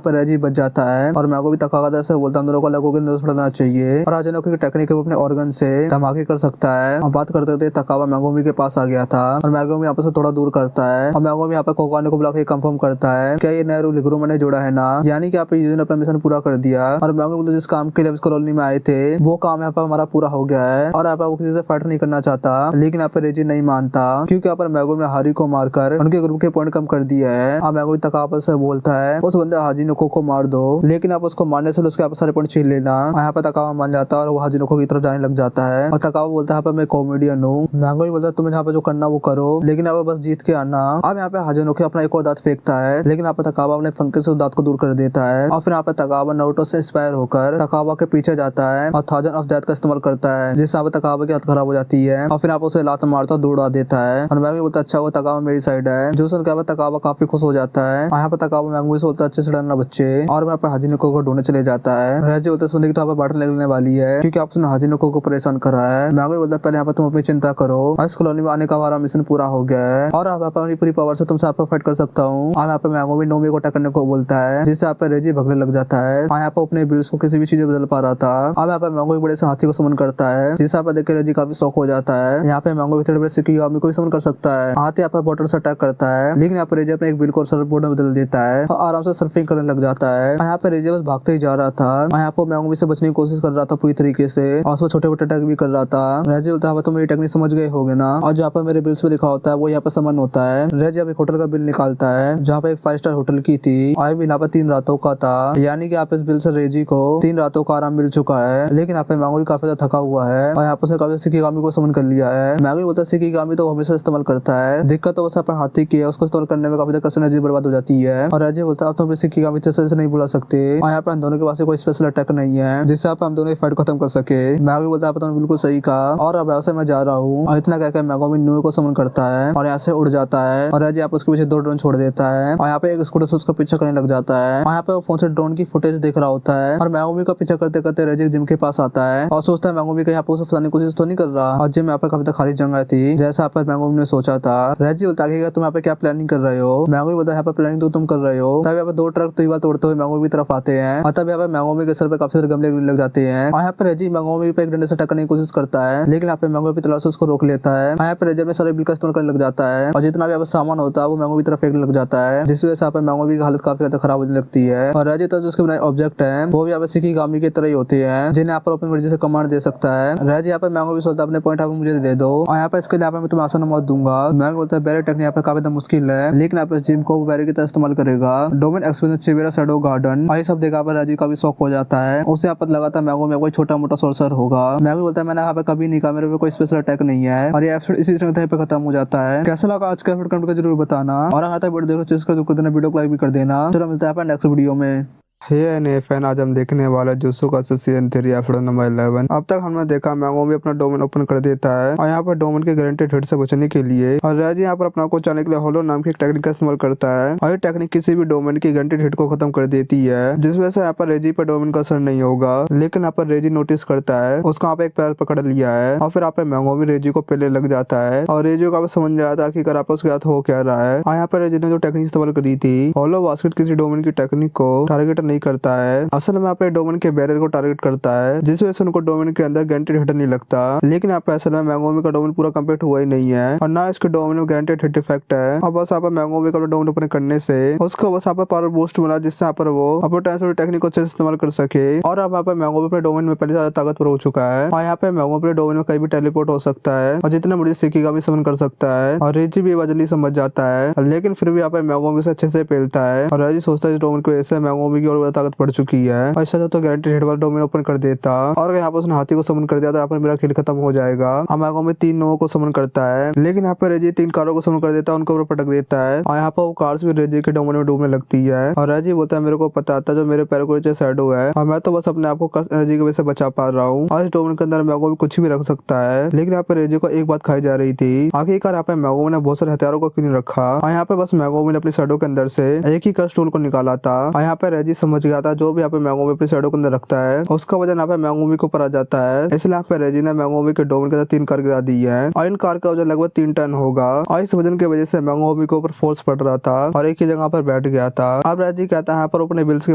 पे रेजी बच जाता है और मैगो भी तकावा से बोलता है हम दोनों को लगो के छोड़ना चाहिए। और हाजुनोकी की टेक्निक वो अपने ऑर्गन से धमाके कर सकता है। और बात करते थे तकावा मैगोमी के पास आ गया था और मैगोमी यहाँ पे से थोड़ा दूर करता है और मैगोमी यहाँ पे कोकाने को बुला के कंफर्म करता है क्या ये नया रूल हिगुरुमा ने जोड़ा है ना, यानी कि आप अपना मिशन पूरा कर दिया। और मैगोमी बोलते जिस काम के लिए इस कॉलोनी में आए थे वो काम यहाँ पर हमारा पूरा हो गया है और यहाँ पर वो किसी से फाइट नहीं करना चाहता, लेकिन यहाँ पे रेजी नहीं मानता क्योंकि यहाँ पर मैगोमी ने हारी को मारकर उनके ग्रुप के पॉइंट कम कर दिया है। और मैगोमी तकावा से बोलता है उस बंदे हाजिनुको को मार दो, लेकिन आप उसको मारने से उसके सारे पॉइंट छीन लेना। यहाँ पे तकावा मान जाता है और वो हाजिनुको की तरफ जाने लग जाता है और तकावा बोलता है यहाँ पे मैं कॉमेडियन हूँ। मैगोमी बोलता है तुम्हें यहाँ पे जो करना वो करो, लेकिन यहाँ पे बस जीत के आना। अब यहाँ पे हाजुनुको अपना एक और दांत फेंकता है, लेकिन यहाँ पे तकावा अपने पंखे से उस दांत को दूर कर देता है और फिर यहाँ पे तकावा नारुतो से इंस्पायर होकर तकावा के पीछे जाता है और थाउजेंड ऑफ डेथ का इस्तेमाल करता है जिससे यहाँ पे तकावा की हालत खराब हो जाती है और फिर आप उसे लात मारता और दौड़ा देता है। और मैगोमी बोलता है अच्छा वो तकावा मेरी साइड है, जो सुन के तकावा काफी खुश हो जाता है। यहाँ पे तकावा मैगोमी से बोलता है अच्छे से डरना बच्चे, और यहाँ पे हाजिनुको को ढूंढने चले जाता है। रेजी बोलता है इस बंदे की तो यहाँ पे बाटल लगने वाली है क्योंकि आपने हाजिनुको को परेशान करा है। मैगोमी बोलता है पहले यहाँ पे तुम अपनी चिंता करो, इस कॉलोनी में आने का हमारा मिशन पूरा हो गया है और अब अपनी पूरी पावर से तुमसे आपको फाइट कर सकता हूँ। और यहाँ पे मैगोमी नोमी को अटैक करने को बोलता है जिससे यहाँ पे रेजी भगने लग जाता है और यहाँ पे अपने बिल्स को किसी भी चीज में बदल पा रहा था। अब यहाँ पे मैगोमी बड़े से हाथी को समन करता है जिससे यहाँ पे देख के रेजी काफी शौक हो जाता है। यहाँ पे मैगोमी थोड़े बड़े सिकिगामी को भी समन कर सकता है। हाथी यहाँ पे वाटर से अटैक करता है, लेकिन यहाँ पे रेजी अपने एक बिल को सर्फ बोर्ड में बदल देता है और आराम से सर्फिंग करने लग जाता है। यहाँ पे रेजी बस भागते ही जा रहा था और यहाँ पे मैगोमी से बचने की कोशिश कर रहा था पूरी तरीके से और उसमें छोटे छोटे अटैक भी कर रहा था। रेजी बोलता है तुम मेरी टेक्निक समझ गए होगे ना, और जहाँ पे मेरे बिल्स पे लिखा होता है वो यहाँ पे समन होता है। रेजी अब एक होटल का बिल निकालता है जहाँ पे एक 5 स्टार होटल की थी और बिल यहाँ पे 3 रातों का था, यानी कि यहाँ पे इस बिल से रेजी को 3 रातों का आराम मिल चुका है। लेकिन यहाँ पे मैगोमी काफी ज्यादा थका हुआ है और यहाँ पे उसने काफी सिकिगामी को समन कर लिया है। मैगोमी बोलता है सिकिगामी तो हमेशा इस्तेमाल करता है, दिक्कत तो बस यहाँ पे हाथी की है, उसको इस्तेमाल करने में काफी ज्यादा एनर्जी बर्बाद हो जाती है। और रेजी बोलता है आप तो सिकिगामी से नहीं बुला सकते और यहाँ पे हम दोनों के पास कोई स्पेशल अटैक नहीं है जिससे आप हम दोनों फाइट खत्म कर सके। मैगोमी बोलता है तुमने बिल्कुल सही कहा और अब यहाँ से मैं जा रहा हूँ। और इतना कहकर मैगोमी न्यू को समन करता है और यहाँ से उड़ जाता है और रेजी आप उसके पीछे 2 ड्रोन छोड़ देता है और यहाँ पे एक स्कूटर से उसका पीछा करने लग जाता है। और यहाँ पे वो फोन से ड्रोन की फुटेज देख रहा होता है और मैगोमी का पीछा करते करते रेजी जिम के पास आता है और सोचता है मैगोमी का यहाँ पे उसे फंसाने की कोशिश तो नहीं कर रहा। और जिम यहाँ पे काफी खाली जगह थी जैसा यहाँ पर मैगोमी ने सोचा था। रेजी बोलता है तुम यहाँ पे क्या प्लानिंग कर रहे हो। मैगोमी बोलता है यहाँ पे प्लानिंग तो तुम कर रहे हो। तब यहाँ पे 2 ट्रक दीवार तोड़ते हुए मैगोमी की तरफ आते हैं और तब यहाँ पे मैगोमी के सर पे काफी सारे गमले लग जाते हैं और यहाँ पे रेजी मैगोमी पे एक डंडे से टक्करने की कोशिश करता है, लेकिन यहाँ पे मैगोमी पे तलवार से उसको रोक लेता है। यहाँ पे रेजी अपने सारे बिल का इस्तेमाल करने लग जाता है और जितना भी यहाँ पे सामान होता है वो मैगोमी की तरफ फेंकने लग जाता है, जिस वजह से यहाँ पे मैगोमी की हालत काफी ज्यादा खराब होने लगती है। और रेजी तो उसके बनाए ऑब्जेक्ट है वो भी यहाँ पे सिकिगामी की तरह ही होते हैं जिन्हें यहाँ पर अपनी मर्जी से कमांड दे सकता है। रेजी यहाँ पे मैगोमी सोचता है अपने पॉइंट आप मुझे दे दो और यहाँ पे इसके लिए यहाँ पे मैं तुम्हें आसान मौत दूंगा। मैगोमी बोलता है बैरे टेक्निक यहाँ पे काफी मुश्किल है, लेकिन यहाँ पे जिम को बैरे की तरह इस्तेमाल करेगा। डोमेन एक्सपीरियंस चिवेरा शैडो गार्डन ये सब देखा पर रेजी काफी शौक हो जाता है। उसे यहाँ पर लगाता मैगोमी कोई छोटा मोटा सोर्सर होगा। मैगोमी बोलता है मैंने यहाँ पे कभी नहीं कहा, मेरे पे कोई स्पेशल अटैक नहीं है। और ये एपिसोड इसी तरह पे खत्म हो जाता है। कैसा लगा आज का एपिसोड कमेंट करके जरूर बताना और अगर वीडियो देखो वीडियो को लाइक भी कर देना। चलो मिलता है नेक्स्ट वीडियो में। फैन आज हम देखने वाले जुत्सुकासे सीजन 3 एपिसोड नंबर 11। अब तक हमने देखा मैगोमी अपना डोमेन ओपन कर देता है और यहाँ पर डोमेन के गारंटेड हिट से बचने के लिए और राजी यहाँ पर अपना को चाहने के लिए होलो नाम की एक टेक्निक का इस्तेमाल करता है और ये टेक्निक किसी भी डोमेन की गारंटेड हिट को खत्म कर देती है, जिस वजह से यहाँ पर रेजी पर डोमेन का असर नहीं होगा। लेकिन यहाँ पर रेजी नोटिस करता है उसका यहाँ पे एक पैर पकड़ लिया है और फिर यहाँ पे मैगोमी रेजी को पहले लग जाता है और रेजी को समझ नहीं आता कि कर उसके साथ हो क्या रहा है। और यहाँ पर रेजी ने जो टेक्निक इस्तेमाल करी थी होलो बास्केट किसी डोमेन की टेक्निक को टारगेट नहीं करता है, असल में यहाँ पे डोमेन के बैरियर को टारगेट करता है, जिस वजह से उनको डोमेन के अंदर गारंटेड हिट नहीं लगता। लेकिन यहाँ पे असल में मैगोमी का डोमेन पूरा कंप्लीट हुआ ही नहीं है और ना इसके डोमेन में गारंटेड हिट इफेक्ट है। और बस यहाँ पर मैगोमी का डोमेन ओपन करने से उसको बस यहाँ पर पावर बूस्ट मिला, जिससे यहाँ पर वो अपने ट्रांसफर टेक्निक को अच्छे से इस्तेमाल कर सके। और अब यहाँ पर मैगोमी अपने डोमेन में पहले ज्यादा ताकतवर हो चुका है और यहाँ पे मैगोमी अपने डोमेन में कहीं भी टेलीपोर्ट हो सकता है और जितने बड़ी सिक्की का भी समन कर सकता है और रेजी भी जल्दी समझ जाता है। लेकिन फिर भी यहाँ पे मैगोमी से अच्छे से पेलता है और रेजी सोचता है इस डोमेन की वजह से मैगोमी की और ज्यादा ताकत बढ़ चुकी है और इससे तो गारंटेड हिट वाला डोमेन ओपन कर देता और यहाँ पर उसने हाथी को समन कर दिया तो यहाँ पर मेरा खेल खत्म हो जाएगा। अब मैगोमी 3 लोगों को समन करता है, लेकिन यहाँ पे रेजी 3 कारों को समन कर देता है, उनको ऊपर पटक देता है और यहाँ पर वो कार्स भी रेजी के डोमेन में डूबने लगती है और रेजी बोलता है मेरे को पता था जो मेरे पैर को नीचे शैडो है और मैं तो बस अपने आप को कर्स एनर्जी की वजह से बचा पा रहा हूँ और इस डोमेन के अंदर मैगोमी कुछ भी रख सकता है। लेकिन यहाँ पे रेजी को एक बात खाई जा रही थी, आखिरकार यहाँ पे मैगोमी ने बहुत सारे हथियारों को क्यों नहीं रखा और यहाँ पे बस मैगोमी ने अपनी शैडो के अंदर से एक ही कर्स टूल को निकाला था और यहाँ पे रेजी समझ गया था जो भी यहाँ पे मैगोमी अपनी शैडो के अंदर रखता है उसका वजन यहाँ पे मैगोमी के ऊपर आ जाता है, इसलिए यहाँ पे रेजी ने मैगोमी के डोमेन के अंदर 3 कार गिरा दी है और इन कार का वजन लगभग 3 टन होगा और इस वजन की वजह से मैगोमी के ऊपर फोर्स पड़ रहा था और एक ही जगह पर बैठ गया था। अब रेजी कहता है यहाँ पर अपने बिल्स की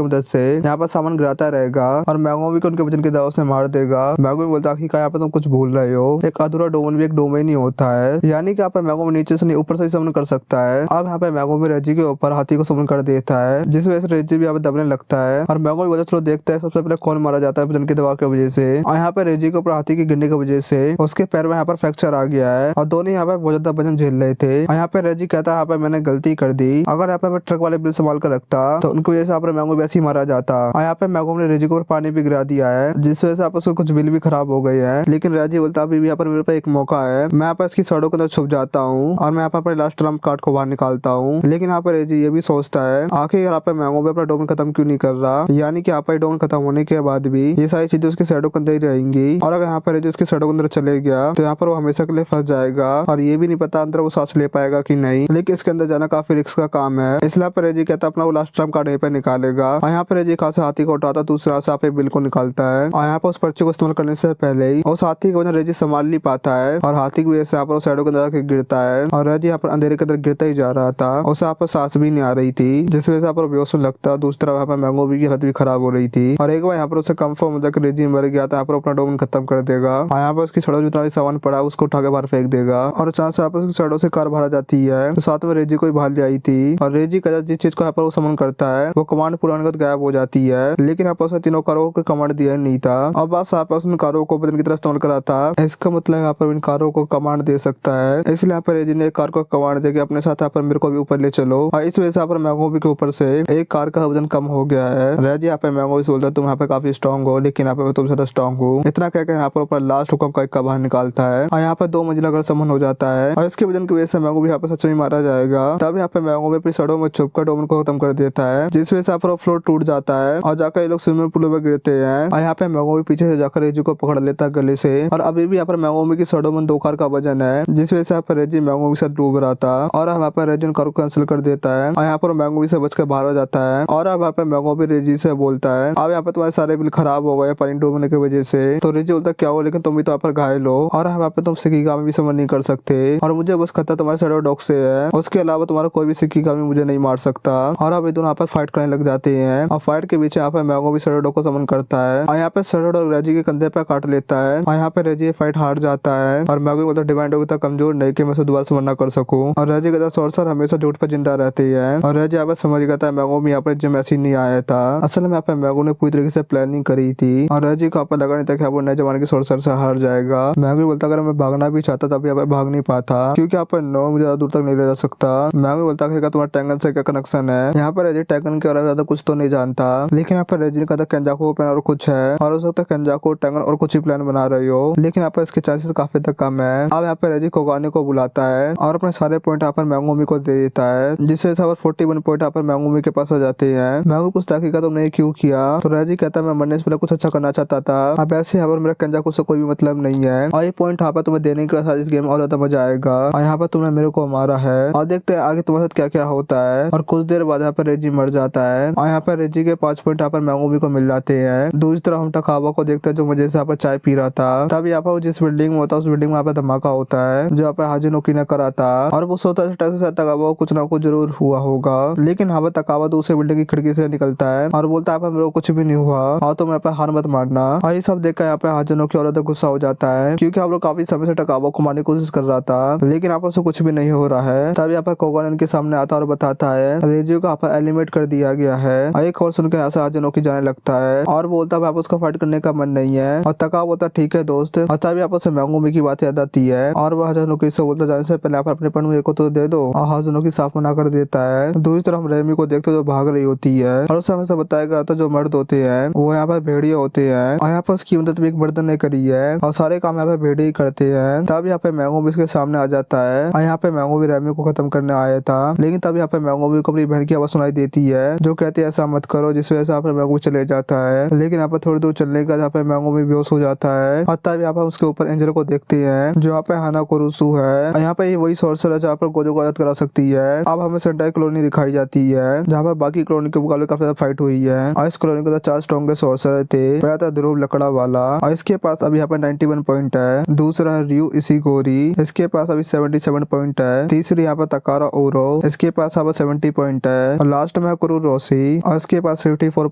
मदद से यहाँ पर सामान गिराता रहेगा और मैगोमी को उनके वजन के दबाव से मार देगा। मैगोमी बोलता है कि यहाँ पे तुम कुछ भूल रहे हो, एक अधूरा डोमेन भी एक डोमेन ही होता है, यानी कि यहाँ पर मैगोमी नीचे से नहीं ऊपर से ही समन कर सकता है। अब यहाँ पे मैगोमी रेजी के ऊपर हाथी को समन कर देता है, जिस वजह से रेजी भी यहाँ पे दबने लगता है और मैगोमी बोलता है चलो देखते हैं सबसे पहले कौन मारा जाता है वजन के दबाव की वजह से। और यहाँ पे रेजी के ऊपर हाथी की गिरने की वजह से उसके पैर में यहाँ पर फ्रैक्चर आ गया है और दोनों यहाँ पे बहुत ज्यादा वजन झेल रहे थे और यहाँ पे रेजी कहता है यहाँ पे मैंने गलती कर दी, अगर यहाँ पे मैं ट्रक वाले बिल संभाल कर रखता तो उनकी वजह से यहाँ पर मैगोमी वैसे ही मारा जाता। और यहाँ पे मैगोमी ने रेजी को पानी भी गिरा दिया है, जिस वजह से आप उसके कुछ बिल भी खराब हो गए हैं। लेकिन रेजी बोलता अभी भी यहाँ पर मेरे पे एक मौका है, मैं यहाँ पर इसकी सड़कों के अंदर छुप जाता हूँ और मैं यहाँ पर अपने लास्ट ट्रम्प कार्ड को बाहर निकालता हूँ। लेकिन यहाँ पर रेजी ये भी सोचता है आखिर यहाँ पे मैगोमी अपना डोमेन खत्म क्यों नहीं कर रहा, यानी कि यहाँ पर डोमेन खत्म होने के बाद भी ये सारी चीजें उसके शैडो के अंदर ही रहेंगी और अगर यहाँ पर रेजी उसके शैडो के अंदर चले गया तो यहाँ पर वो हमेशा के लिए फंस जाएगा और ये भी नहीं पता अंदर वो सांस ले पाएगा कि नहीं। लेकिन इसके अंदर जाना काफी रिस्क का काम है, इसलिए पर रेजी कहता अपना वो लास्ट ट्रम्प कार्ड यहीं पे निकालेगा और यहाँ पर रेजी खास हाथी को उठाता दूसरा से आप बिल को निकालता है और यहाँ पर उस पर्चे को इस्तेमाल करने से पहले ही उस हाथी की वजह रेजी संभाल नहीं पाता है और हाथी की वजह से यहाँ पर शैडो के अंदर गिरता है और रेजी यहाँ पर अंधेरे के अंदर गिरता ही जा रहा था और उसे यहाँ पर सांस भी नहीं आ रही थी, जिस वजह से यहाँ पर बेहोश होने लगता है। दूसरी तरफ यहाँ पर मैगोमी की हालत भी खराब हो रही थी और एक बार यहाँ पर उसे कंफर्म हो जाकर रेजी मर गया था, यहाँ पर अपना डोमेन खत्म कर देगा और यहाँ पर उसकी सड़क जितना भी सामान पड़ा उसको उठा के बाहर फेंक देगा और अचानक से यहाँ पर उसकी सड़कों से कार भरा जाती है तो साथ में रेजी को भी बाहर ले आई थी और रेजी का जिस चीज को यहाँ पर वो समन करता है वो कमांड पूरा गायब हो जाती है। लेकिन यहाँ पर उसने तीनों कारों को कमांड दिया नहीं था और बस यहाँ पर उसने कारों को बदन की तरह इस्तेमाल करा था, इसका मतलब यहाँ पर इन कारों को कमांड दे सकता है, इसलिए यहाँ पर रेजी ने एक कार को कमांड दे के अपने साथ यहाँ पर मेरे को भी ऊपर ले चलो और इस वजह से यहाँ पर मैगोमी के ऊपर से एक कार का वजन कम हो गया है। रेजी यहाँ पे मैगोमी से बोलता है तुम यहाँ पे काफी स्ट्रॉन्ग हो, लेकिन यहाँ पे मैं तुमसे ज्यादा स्ट्रॉन्ग हूँ, इतना कहकर यहाँ पर ऊपर लास्ट हुक्म का एक बाहर निकालता है और यहाँ पे 2 मंजिला घर समन हो जाता है और इसके वजन की वजह से मैगोमी यहाँ पे सच में मारा जाएगा। तब यहाँ पे मैगोमी अपनी सड़ों में छुपकर डोमेन को खत्म कर देता है, जिस वजह से यहाँ पर फ्लोर टूट जाता है और जाकर ये लोग स्विमिंग पूल में गिरते हैं और यहाँ पे मैगोमी पीछे से जाकर रेजी को पकड़ लेता है गले से और अभी भी यहाँ पर मैगोमी की सड़ों में 2 कार का वजन है, जिस वजह से यहाँ पर रेजी मैगोमी के साथ डूब रहा था और यहाँ पर रेजी कार को कैंसिल कर देता है और यहाँ पर मैगोमी से बचकर बाहर आ जाता है और अब यहाँ पे मैगोमी रेजी से बोलता है अब यहाँ पे तुम्हारे सारे बिल खराब हो गए पानी डूबने की वजह से। तो रेजी बोलता क्या हो लेकिन तुम भी तो यहाँ पर घायल हो और यहाँ पे तुम सिक्की काम भी समझ नहीं कर सकते और मुझे बस खतरा तुम्हारे शैडो डॉग से है, उसके अलावा तुम्हारा कोई भी सिक्की काम मुझे नहीं मार सकता। और अब ये दोनों यहाँ पर फाइट करने लग जाते हैं और फाइट के बीच यहाँ पे मैगोमी शैडो डॉग को समन करता है और यहाँ पे शैडो डॉग रेजी के कंधे पे काट लेता है और यहाँ पे रेजी फाइट हार जाता है और मैगोमी बोलता डिमांड होगी तक कमजोर नहीं कि मैं उसे दोबारा समन ना कर सकूं और रेजी कहता सॉर्सर हमेशा झूठ पर जिंदा रहती है और रेजी यहाँ पे समझ गया था मैगोमी यहाँ पे जिम ऐसी नहीं आया था, असल में यहाँ पे मैगोमी ने पूरी तरीके से प्लानिंग करी थी और रेजी को यहाँ पे लगा नहीं था कि वो नए जमाने के सॉर्सर से हार जाएगा। मैगोमी बोलता अगर मैं भागना भी चाहता तब यहाँ पे भाग नहीं पाता क्योंकि यहाँ पर नो मुझे ज्यादा दूर तक नहीं ले जा सकता। मैगोमी बोलता तुम्हारा टैंगन से क्या कनेक्शन है, यहाँ पर रेजी टैंगन के अलावा ज्यादा कुछ तो नहीं जानता, लेकिन यहाँ पर रेजी ने कहा केंजाको प्लान और कुछ है और हो सकता है केंजाको टैंगन और कुछ ही प्लान बना रही हो, लेकिन यहाँ पर इसके चांसेस काफी तक कम है। अब यहाँ पे रेजी कोगानी को बुलाता है और अपने सारे पॉइंट यहाँ पर मैगोमी को दे देता है, जिससे 41 पॉइंट यहाँ पर मैगोमी के पास आ जाते हैं। मैगोमी कुछ तहकीकात तुमने ये क्यों किया? तो रेजी कहता है मैं मरने से पहले कुछ अच्छा करना चाहता था। अब ऐसे यहाँ पर मेरा कंजाकू से कोई भी मतलब नहीं है और ये पॉइंट यहाँ पर तुम्हें देने के साथ इस गेम में और ज्यादा मजा आएगा। और यहाँ पर तुमने मेरे को मारा है और देखते हैं आगे तुम्हारे साथ क्या क्या होता है। और कुछ देर बाद यहाँ पर रेजी मर जाता है और यहाँ पर रेजी के 5 पॉइंट यहाँ पर मैंगोमी को मिल जाते हैं। दूसरी तरफ हम टकावा को देखते हैं जो मजे से यहाँ पर चाय पी रहा था। तब यहाँ पर वो जिस बिल्डिंग में होता है उस बिल्डिंग में यहाँ पर धमाका होता है जो यहाँ पर हाजिनोकी ने करा था और वो सोचता है टकावा को कुछ ना कुछ जरूर हुआ होगा। लेकिन यहाँ पर टकावा दूसरे बिल्डिंग की खिड़की से निकलता है और बोलता है मेरे को कुछ भी नहीं हुआ और तुम यहाँ पर हार मत मारना। और ये सब देखकर यहाँ पे हाजिनोकी और गुस्सा हो जाता है क्योंकि आप लोग काफी समय से टकावा को मारने की कोशिश कर रहा था लेकिन आप से कुछ भी नहीं हो रहा है। तब यहाँ पर कोगन इनके सामने आता और बताता है रेजियो को यहाँ पर एलिमिनेट कर दिया गया है। एक और सुनकर यहाँ से हाजिनोकी जाने लगता है और बोलता है उसका फाइट करने का मन नहीं है और टकावा बोलता ठीक है दोस्त। और तभी यहाँ पर मैंगोमी की बात याद आती है और वह हाजिनोकी से बोलता जाने से पहले आप अपने पन मेरे को तो दे दो और हाजिनोकी साफ मना कर देता है। दूसरी तरफ हम रेमी को देखते जो भाग रही होती है और उस समय से बताया गया था जो मर्द होते हैं वो यहाँ पर भेड़िया होते हैं और यहाँ पर उसकी मदद भी एक बर्तन ने करी है और सारे काम यहाँ पे भेड़िया ही करते हैं। तब यहाँ पे मैंगोमी इसके सामने आ जाता है और यहाँ पे मैंगोमी रेमी को खत्म करने आया था लेकिन तब यहाँ पे मैंगोमी को अपनी बहन की आवाज सुनाई देती है जो कहती है ऐसा मत करो जिस वजह से यहाँ पे मैंगोमी चले जाता है। लेकिन यहाँ पे थोड़ी दूर चलने के बाद यहाँ पे मैंगोमी बेहोश हो जाता है और तब यहाँ पे उसके ऊपर एंजल को देखते हैं जो यहाँ पे हाना कुरुसु है और यहाँ पे वही सोर्सर है जहाँ पर गोजो को आजाद करा सकती है। अब हमें सेंटाई कॉलोनी दिखाई जाती है जहाँ पर बाकी कॉलोनी के मुकाबले काफी ज्यादा फाइट हुई है और इस कॉलोनी के 4 स्ट्रॉन्गेस्ट सोर्सर थे। पहला था ध्रुव लकड़ा वाला और इसके पास अभी यहाँ पर 91 पॉइंट है। दूसरा है रयू इशिगोरी इसके पास अभी 77 पॉइंट है। तीसरी यहाँ पर तकारा ओरो इसके पास यहाँ पर 70 पॉइंट है और लास्ट में है कुरु रोसी और इसके पास 54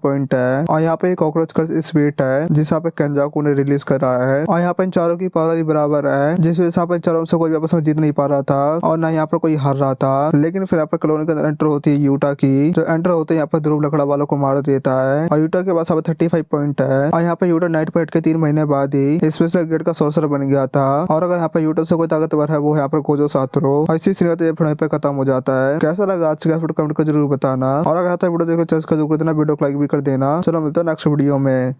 पॉइंट है। और यहाँ पे कॉकरोच कर्स स्पीड है जिस यहाँ पे कंजाकू ने रिलीज करा है और यहाँ पे इन चारों की पावर बराबर है जिस वजह से यहाँ पे चारों से कोई भी आपस में जीत नहीं पा रहा था और ना यहाँ पर कोई हार रहा था। लेकिन फिर यहाँ पर कॉलोनी के अंदर एंटर होती है यूटा की जो एंटर होते हैं यहाँ पर ध्रुव लकड़ा वालों को मार देता है और यूटा के पास यहाँ पर 35 पॉइंट है। और यहाँ पे यूटा नाइट पे हट के 3 महीने बाद ही स्पेशल गेट का सोर्सर बन गया था। और अगर यहाँ पे यूटा से कोई ताकतवर है वो यहाँ पर गोजो सातरो। और इसी सीन पे खत्म हो जाता है। कैसा लगा आज का कमेंट को जरूर बताना और अगर वीडियो देखो चर्च का जो वीडियो को लाइक भी कर देना। चलो मिलते हैं नेक्स्ट वीडियो में।